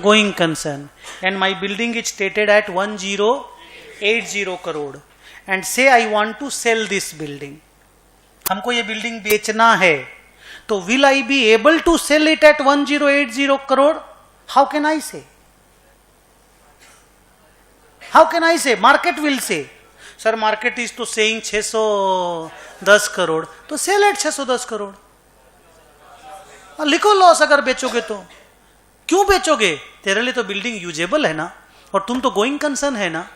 going concern and my building is stated at 1080 crore and say I want to sell this building. हमको ये बिल्डिंग बेचना है, तो will I be able to sell it at 1080 crore? How can I say? How can I say? Market will say. Sir market is तो saying 610 crore, तो sell eight 610 crore. लिखो loss अगर बेचोगे तो. क्यों बेचोगे? तेरे लिए तो बिल्डिंग यूजेबल है ना, और तुम तो गोइंग कंसर्न है ना.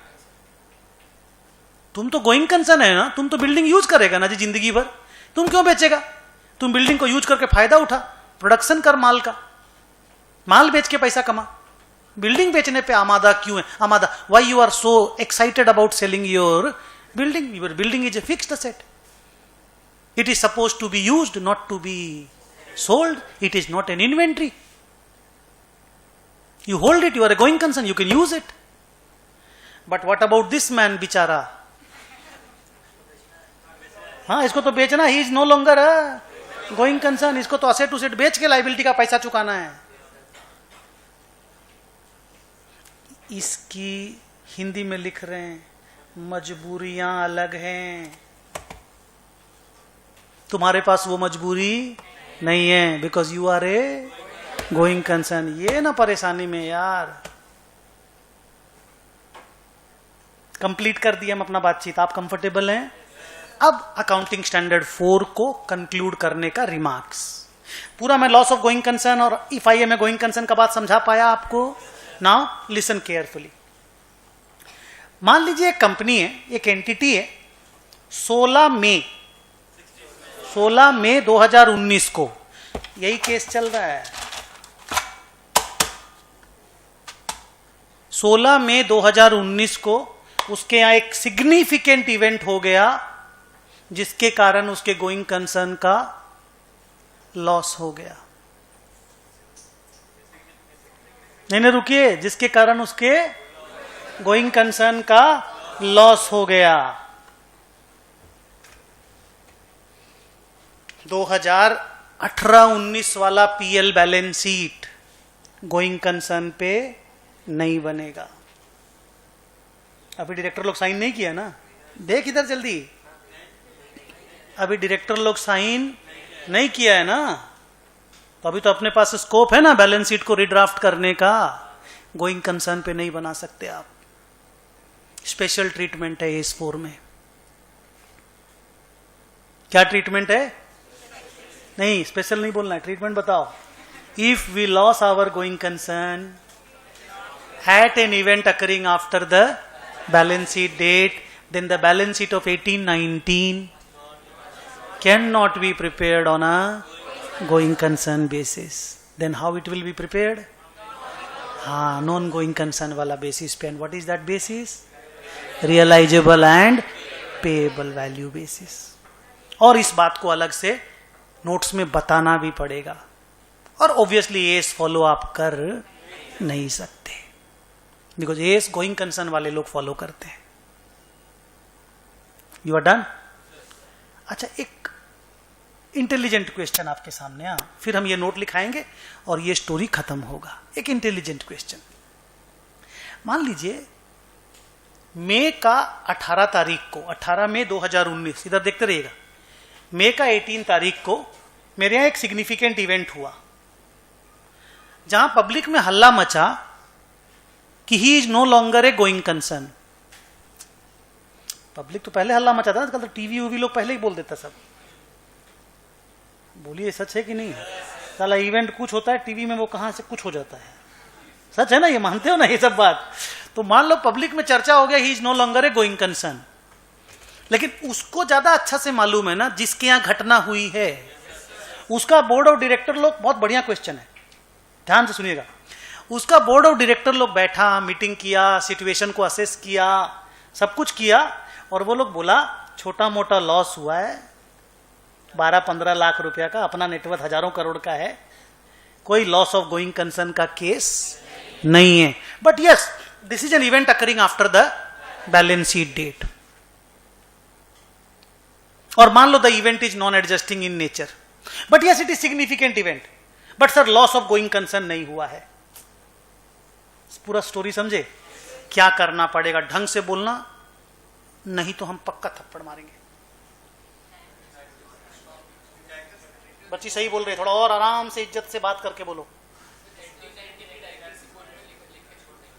तुम तो गोइंग कंसर्न है ना, तुम तो बिल्डिंग यूज करेगा ना जी जिंदगी भर. तुम क्यों बेचेगा? तुम बिल्डिंग को यूज करके फायदा उठा, प्रोडक्शन कर माल का, माल बेच के पैसा कमा. बिल्डिंग बेचने पे आमादा क्यों है? आमादा, why you are so excited about selling your building? Your building is a fixed asset. It is suppose to be used, not to be sold. It is not an inventory. You hold it, you are a going concern, you can use it. But what about this man बिचारा? हाँ, इसको तो बेचना, he is no longer going concern. इसको तो asset उसेट बेच के liability का पैसा चुकाना है. इसकी हिंदी में लिख रहे हैं, मजबूरियां अलग हैं. तुम्हारे पास वो मजबूरी नहीं है, because you are a going concern. ये ना परेशानी में यार। कंप्लीट कर दिया हम अपना बातचीत, आप कंफर्टेबल हैं? अब अकाउंटिंग स्टैंडर्ड 4 को कंक्लूड करने का रिमार्क्स। पूरा मैं लॉस ऑफ गोइंग कंसर्न और if I am a going concern का बात समझा पाया आपको? Now listen carefully. मान लीजिए एक कंपनी है, एक एंटिटी है, 16 मई 2019 को, यही केस चल रहा है, 16 मई 2019 को उसके यहां एक सिग्निफिकेंट इवेंट हो गया जिसके कारण उसके गोइंग कंसर्न का लॉस हो गया। नहीं रुकिए, जिसके कारण उसके गोइंग कंसर्न का लॉस हो गया। 2018-19 वाला PL balance sheet going concern पे नहीं बनेगा। अभी डायरेक्टर लोग साइन नहीं किया ना, देख इधर जल्दी, अभी डायरेक्टर लोग साइन नहीं किया है ना, तो अभी तो अपने पास स्कोप है ना बैलेंस शीट को रिड्राफ्ट करने का। गोइंग कंसर्न पे नहीं बना सकते आप, स्पेशल ट्रीटमेंट है इस 4 में। क्या ट्रीटमेंट है? नहीं, स्पेशल नहीं बोलना है, ट्रीटमेंट बताओ। If we loss our going concern at an event occurring after the balance sheet date, then the balance sheet of 18-19 cannot be prepared on a going concern basis. Then how it will be prepared? Non going concern wala basis pe. And what is that basis? Realizable and payable value basis. और इस बात को अलग से notes में बताना भी पड़ेगा, और ऑब्वियसली एस फॉलो आप कर नहीं सकते, बिकॉज एस गोइंग कंसर्न वाले लोग फॉलो करते हैं। You are done? अच्छा, एक इंटेलिजेंट क्वेश्चन आपके सामने, फिर हम ये नोट लिखाएंगे और ये स्टोरी खत्म होगा। एक इंटेलिजेंट क्वेश्चन, मान लीजिए मई का 18 तारीख को, 18 मई 2019, इधर देखते रहिएगा, मई का 18 तारीख को मेरे यहां एक सिग्निफिकेंट इवेंट हुआ जहां पब्लिक में हल्ला मचा कि he is no longer a going concern. Public तो पहले हल्ला मचाता था, आजकल तो टीवी वीवी लोग पहले ही बोल देता सब। बोलिए सच है कि नहीं? साला इवेंट कुछ होता है टीवी में, वो कहां से कुछ हो जाता है। सच है ना, ये मानते हो ना ये सब बात? तो मान लो पब्लिक में चर्चा हो गया he is no longer a going concern, लेकिन उसको ज्यादा अच्छा से मालूम है ना जिसके यहां घटना हुई है, उसका बोर्ड ऑफ डायरेक्टर लोग, बहुत बढ़िया क्वेश्चन है, ध्यान से सुनिएगा, उसका बोर्ड ऑफ डायरेक्टर लोग बैठा, मीटिंग किया, सिचुएशन को असेस किया, सब कुछ किया, और वो लोग बोला छोटा मोटा लॉस हुआ है 12-15 लाख रुपया का, अपना नेटवर्थ हजारों करोड़ का है, कोई लॉस ऑफ गोइंग कंसर्न का केस नहीं है, but yes this is an event occurring after the balance sheet date. और मान लो the event is non adjusting in nature, but yes it is significant event, but sir loss of going concern नहीं हुआ है। पूरा story समझे? क्या करना पड़ेगा? ढंग से बोलना, नहीं तो हम पक्का थप्पड़ मारेंगे। बच्ची सही बोल रही है, थोड़ा और आराम से इज्जत से बात करके बोलो।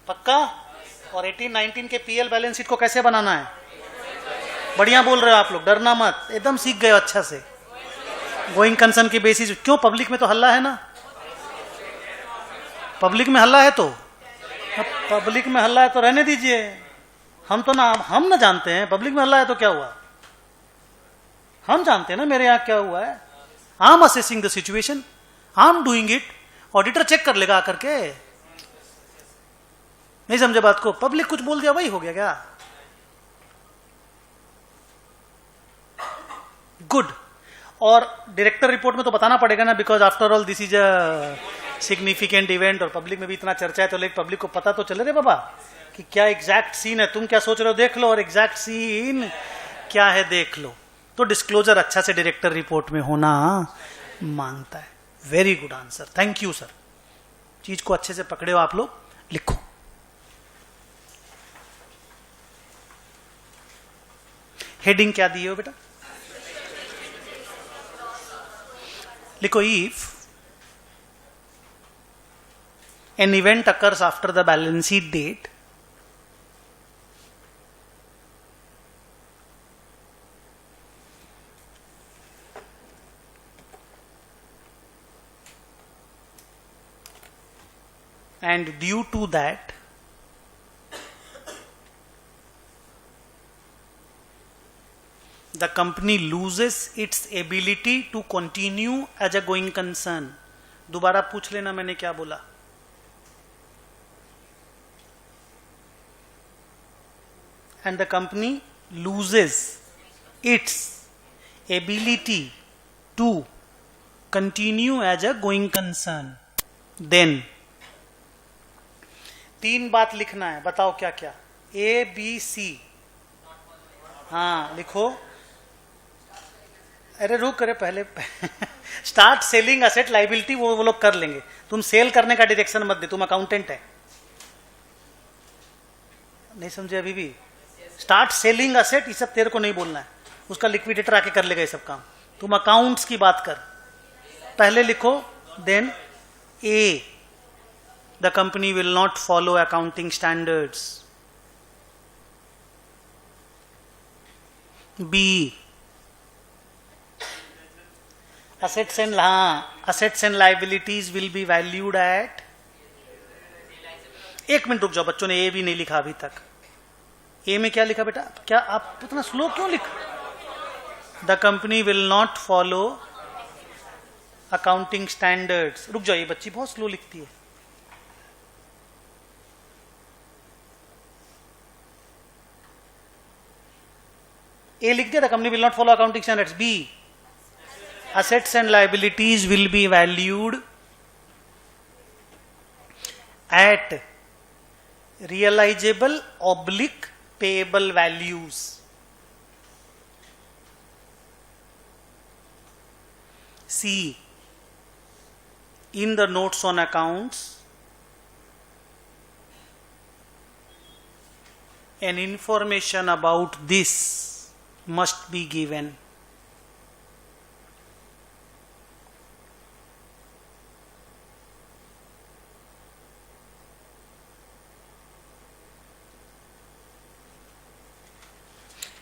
पक्का? और 18-19 के पीएल बैलेंस शीट को कैसे बनाना है? बढ़िया बोल रहे हो आप लोग, डरना मत, एकदम सीख गए अच्छा से। गोइंग कंसर्न की बेसिस, क्यों? पब्लिक में तो हल्ला है ना, पब्लिक में हल्ला है, तो पब्लिक में हल्ला है तो रहने दीजिए, हम ना जानते हैं पब्लिक में हल्ला है तो क्या हुआ, हम जानते हैं ना मेरे यहां क्या हुआ है। I am assessing the situation, I am doing it, auditor check कर लेगा आकर के। नहीं समझे बात को? पब्लिक कुछ बोल दिया वही हो गया क्या? गुड। और डायरेक्टर रिपोर्ट में तो बताना पड़ेगा ना, because after all this is a significant event, और पब्लिक में भी इतना चर्चा है, तो लेकिन पब्लिक को पता तो चले रे बाबा कि क्या एग्जैक्ट सीन है, तुम क्या सोच रहे हो देख लो, और एग्जैक्ट सीन क्या है देख लो। तो डिस्क्लोजर अच्छा से डायरेक्टर रिपोर्ट में होना मांगता है। Very good answer, thank you sir. चीज को अच्छे से पकड़े हो आप लोग, लिखो। हेडिंग क्या दिए हो बेटा? लिखो if an event occurs after the balance sheet date and due to that the company loses its ability to continue as a going concern. दोबारा पूछ लेना मैंने क्या बोला. And the company loses its ability to continue as a going concern. Then 3 बात लिखना है. बताओ क्या क्या. A, B, C. हाँ लिखो. अरे रुक करे पहले. स्टार्ट सेलिंग असेट लाइबिलिटी वो लोग कर लेंगे. तुम सेल करने का डायरेक्शन मत दे. तुम अकाउंटेंट है. नहीं समझे अभी भी. स्टार्ट सेलिंग असेट ये सब तेरे को नहीं बोलना है. उसका लिक्विडेटर आके कर लेगा ये सब काम. तुम अकाउंट्स की बात कर. पहले लिखो. Then A, the company will not follow accounting standards. B, assets and liabilities will be valued at. एक मिनट रुक जाओ. बच्चों ने ए भी नहीं लिखा अभी तक. ए में क्या लिखा बेटा. क्या आप इतना स्लो क्यों लिख. The company will not follow accounting standards. रुक जाओ. ये बच्ची बहुत स्लो लिखती है. ए लिख दिया. The company will not follow accounting standards. B, assets and liabilities will be valued at realizable oblique payable values. C, in the notes on accounts an information about this must be given.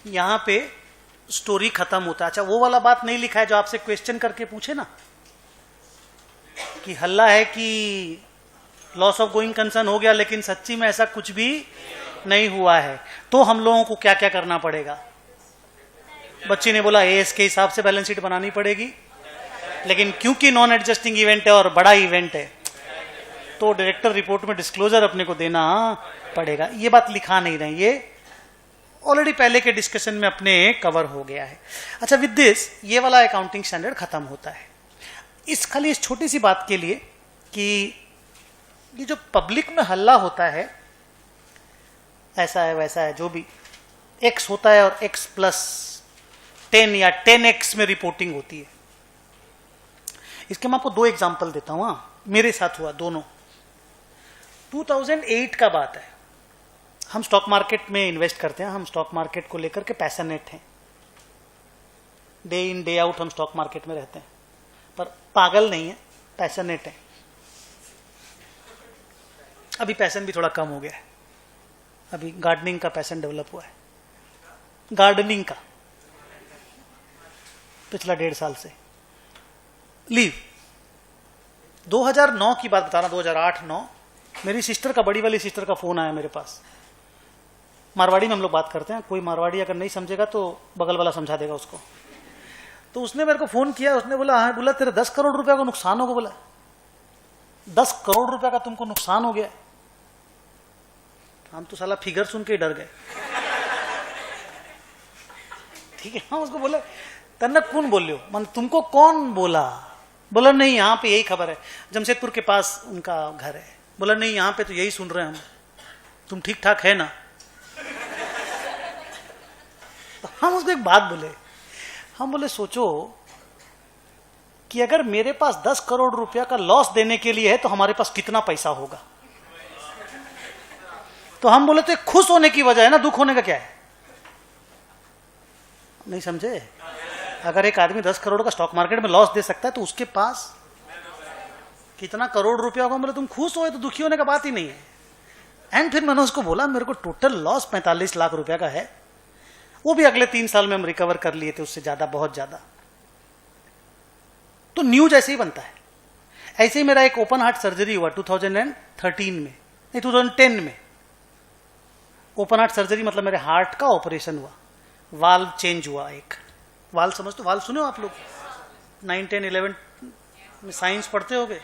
यहां पे story खत्म होता है. अच्छा वो वाला बात नहीं लिखा है जो आपसे क्वेश्चन करके पूछे ना कि हल्ला है कि लॉस ऑफ गोइंग कंसर्न हो गया लेकिन सच्ची में ऐसा कुछ भी नहीं हुआ है. तो हम लोगों को क्या क्या करना पड़ेगा. बच्ची ने बोला एएस के हिसाब से बैलेंस शीट बनानी पड़ेगी. लेकिन क्योंकि नॉन एडजस्टिंग इवेंट है और बड़ा इवेंट है तो डायरेक्टर रिपोर्ट में डिस्क्लोजर अपने को देना पड़ेगा. ये बात लिखा नहीं रहे. ये ऑलरेडी पहले के डिस्कशन में अपने कवर हो गया है. अच्छा विद दिस ये वाला अकाउंटिंग स्टैंडर्ड खत्म होता है. इस खाली इस छोटी सी बात के लिए कि ये जो पब्लिक में हल्ला होता है ऐसा है वैसा है जो भी एक्स होता है और एक्स प्लस 10 या 10x में रिपोर्टिंग होती है. इसके मैं आपको 2 एग्जांपल देता हूं. मेरे साथ हुआ दोनों. 2008 का बात है. हम स्टॉक मार्केट में इन्वेस्ट करते हैं. हम स्टॉक मार्केट को लेकर के पैशनेट हैं. डे इन डे आउट हम स्टॉक मार्केट में रहते हैं. पर पागल नहीं है, पैशनेट है. अभी पैशन भी थोड़ा कम हो गया है. अभी गार्डनिंग का पैशन डेवलप हुआ है. गार्डनिंग का पिछला 1.5 साल से. लीव 2009 की बात बता रहा. 2008-9 मेरी सिस्टर का, बड़ी वाली सिस्टर का फोन आया मेरे पास. मारवाड़ी में हम लोग बात करते हैं. कोई मारवाड़ी अगर नहीं समझेगा तो बगल वाला समझा देगा उसको. तो उसने मेरे को फोन किया. उसने बोला हाँ. बोला तेरे 10 करोड़ रुपया का नुकसान होगा. बोला 10 करोड़ रुपया का तुमको नुकसान हो गया. हम तो साला फिगर सुन के डर गए. ठीक है. हम उसको बोले तन्ना कौन बोल रहे हो, मन तुमको कौन बोला. बोला नहीं यहाँ पे यही खबर है. जमशेदपुर के पास उनका घर है. बोला नहीं यहाँ पे तो यही सुन रहे हैं हम. तुम ठीक ठाक है ना. तो हम उसको एक बात बोले. हम बोले सोचो कि अगर मेरे पास 10 करोड़ रुपया का लॉस देने के लिए है तो हमारे पास कितना पैसा होगा. तो हम बोले तो खुश होने की वजह है ना, दुख होने का क्या है. नहीं समझे. अगर एक आदमी 10 करोड़ का स्टॉक मार्केट में लॉस दे सकता है तो उसके पास कितना करोड़ रुपया होगा? बोले तुम खुश हो तो दुखी होने का बात ही नहीं है। एंड फिर मैंने उसको बोला मेरे को टोटल लॉस 45 लाख रुपया का है, वो भी अगले 3 साल में हम रिकवर कर लिए थे उससे ज्यादा, बहुत ज्यादा। तो न्यूज ऐसे ही बनता है। ऐसे ही मेरा एक ओपन हार्ट सर्जरी हुआ 2013 में, नहीं 2010 में। ओपन हार्ट सर्जरी मतलब मेरे हार्ट का ऑपरेशन हुआ, वाल्व चेंज हुआ। एक वाल्व समझ, तो वाल्व सुने हो आप लोग? 9, 10, 11 में साइंस पढ़ते होगे।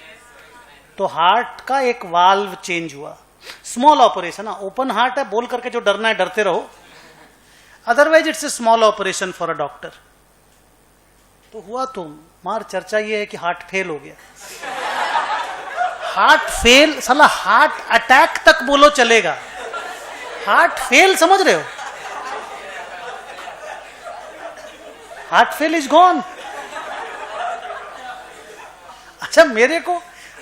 तो हार्ट का एक वाल्व चेंज हुआ, स्मॉल ऑपरेशन। ओपन हार्ट है बोल करके जो डरना है डरते रहो, otherwise it's a small operation for a doctor. तो हुआ तो मार चर्चा ये है कि हार्ट फेल हो गया। हार्ट फेल, साला हार्ट अटैक तक बोलो चलेगा, हार्ट फेल समझ रहे हो? Heart fail is gone. अच्छा मेरे को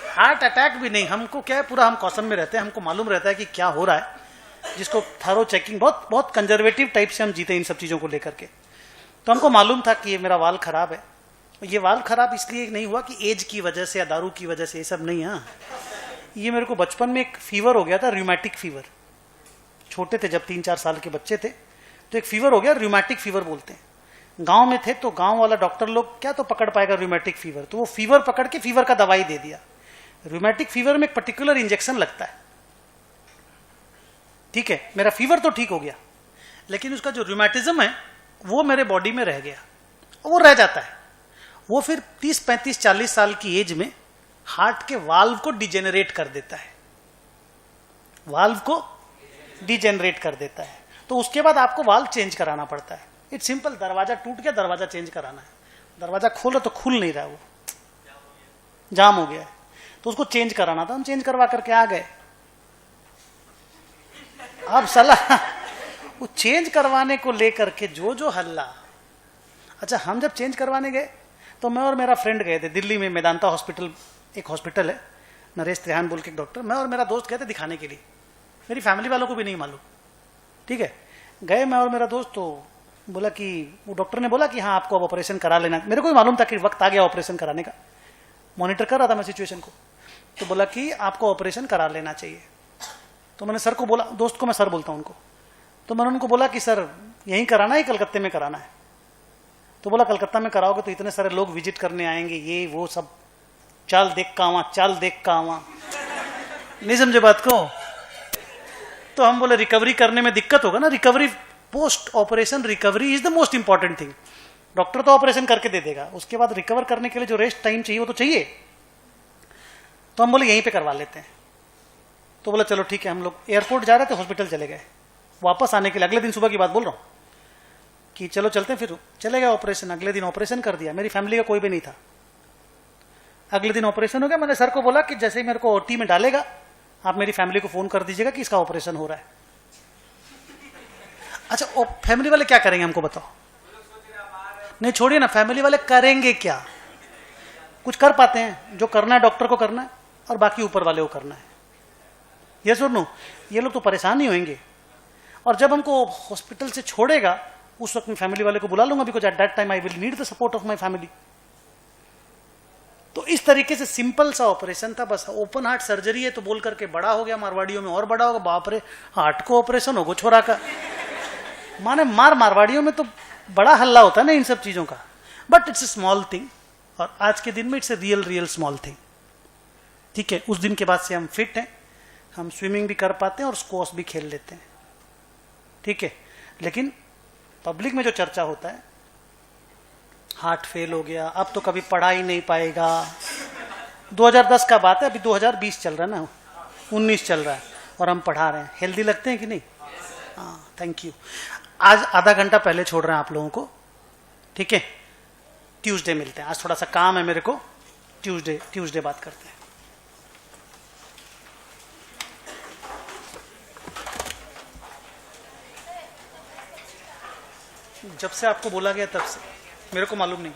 हार्ट अटैक भी नहीं, हमको क्या है, पूरा हम कॉशन में रहते हैं, हमको मालूम रहता है कि क्या हो रहा है, जिसको थरो चेकिंग, बहुत बहुत कंजर्वेटिव टाइप से हम जीते इन सब चीजों को लेकर के। तो हमको मालूम था कि ये मेरा वाल खराब है। ये वाल खराब इसलिए नहीं हुआ कि एज की वजह से या दारू की वजह से, ये सब नहीं। हाँ, ये मेरे को बचपन में एक फीवर हो गया था, रूमेटिक फीवर। छोटे थे जब, 3-4 साल के बच्चे थे, तो एक फीवर हो गया, रूमेटिक फीवर बोलते हैं। गांव में थे तो गांव वाला डॉक्टर लोग क्या तो पकड़ पाएगा रूमेटिक फीवर, तो वो फीवर पकड़ के फीवर का दवाई दे दिया। रूमेटिक फीवर में एक पर्टिकुलर इंजेक्शन लगता है, ठीक है। मेरा फीवर तो ठीक हो गया, लेकिन उसका जो रूमेटिज्म है वो मेरे बॉडी में रह गया, वो रह जाता है। वो फिर 30, 35, 40 साल की एज में हार्ट के वाल्व को डिजेनरेट कर देता है, वाल्व को डिजेनरेट कर देता है। तो उसके बाद आपको वाल्व चेंज कराना पड़ता है। इट्स सिंपल, दरवाजा टूट गया, दरवाजा चेंज कराना है। दरवाजा खोलो तो खुल नहीं रहा, वो जाम हो गया है, तो उसको चेंज कराना था। हम चेंज करवा करके आ गए। अब सलाह वो चेंज करवाने को लेकर के जो हल्ला। अच्छा हम जब चेंज करवाने गए तो मैं और मेरा फ्रेंड गए थे दिल्ली में, मेदांता हॉस्पिटल, एक हॉस्पिटल है, नरेश त्रिहान बोल के एक डॉक्टर। मैं और मेरा दोस्त गए थे दिखाने के लिए, मेरी फैमिली वालों को भी नहीं मालूम, ठीक है। गए मैं और मेरा दोस्त, तो बोला कि वो डॉक्टर ने बोला कि हाँ आपको अब ऑपरेशन करा लेना। मेरे को भी मालूम था कि वक्त आ गया ऑपरेशन कराने का, मॉनिटर कर रहा था मैं सिचुएशन को। तो बोला कि आपको ऑपरेशन करा लेना चाहिए। तो मैंने सर को बोला, दोस्त को मैं सर बोलता हूँ उनको, तो मैंने उनको बोला कि सर यहीं कराना है, कलकत्ते में कराना है? तो बोला कलकत्ता में कराओगे तो इतने सारे लोग विजिट करने आएंगे, ये वो सब, चाल देख का आवा, चाल देख का आवा, नहीं समझे बात को? तो हम बोले रिकवरी करने में दिक्कत होगा ना, recovery, post operation recovery is the most important thing. Doctor तो ऑपरेशन करके दे देगा, उसके बाद रिकवर करने के लिए जो रेस्ट टाइम चाहिए वो तो चाहिए। तो हम बोले यहीं पे करवा लेते हैं। तो बोला चलो ठीक है। हम लोग एयरपोर्ट जा रहे थे, हॉस्पिटल चले गए। वापस आने के लिए अगले दिन सुबह की बात बोल रहा हूँ कि चलो चलते हैं, फिर चले गए ऑपरेशन। अगले दिन ऑपरेशन कर दिया, मेरी फैमिली का कोई भी नहीं था। अगले दिन ऑपरेशन हो गया। मैंने सर को बोला कि जैसे ही मेरे को ओटी में डालेगा आप मेरी फैमिली को फोन कर दीजिएगा कि इसका ऑपरेशन हो रहा है। अच्छा फैमिली वाले क्या करेंगे हमको बताओ? नहीं छोड़िए ना, फैमिली वाले करेंगे क्या? कुछ कर पाते हैं? जो करना है डॉक्टर को करना है और बाकी ऊपर वाले को करना है। ये सुनो, ये लोग तो परेशान ही होंगे। और जब हमको हॉस्पिटल से छोड़ेगा उस वक्त मैं फैमिली वाले को बुला लूंगा, because at that time I will need the support of my family. तो इस तरीके से सिंपल सा ऑपरेशन था बस। ओपन हार्ट सर्जरी है तो बोल करके बड़ा हो गया, मारवाड़ियों में और बड़ा होगा। बाप रे, हार्ट को ऑपरेशन होगा छोरा का, माने मारवाड़ियों में तो बड़ा हल्ला होता है ना इन सब चीजों का। But it's a small thing, और आज के दिन में it's a real small thing, ठीक है। उस दिन के बाद से हम फिट हैं, हम स्विमिंग भी कर पाते हैं और स्क्वॉश भी खेल लेते हैं, ठीक है। लेकिन पब्लिक में जो चर्चा होता है हार्ट फेल हो गया, अब तो कभी पढ़ा ही नहीं पाएगा। 2010 का बात है, अभी 2020 चल रहा है ना, 19 चल रहा है और हम पढ़ा रहे हैं। हेल्दी लगते हैं कि नहीं? हाँ, थैंक यू। आज आधा घंटा पहले छोड़ रहे हैं आप लोगों को, ठीक है। ट्यूसडे मिलते हैं, आज थोड़ा सा काम है मेरे को, ट्यूसडे बात करते हैं। जब से आपको बोला गया तब से मेरे को मालूम नहीं।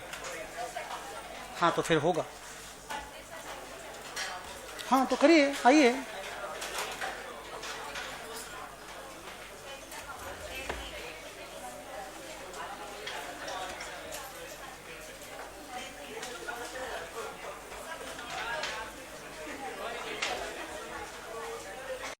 हाँ तो फिर होगा, हाँ तो करिए, आइए।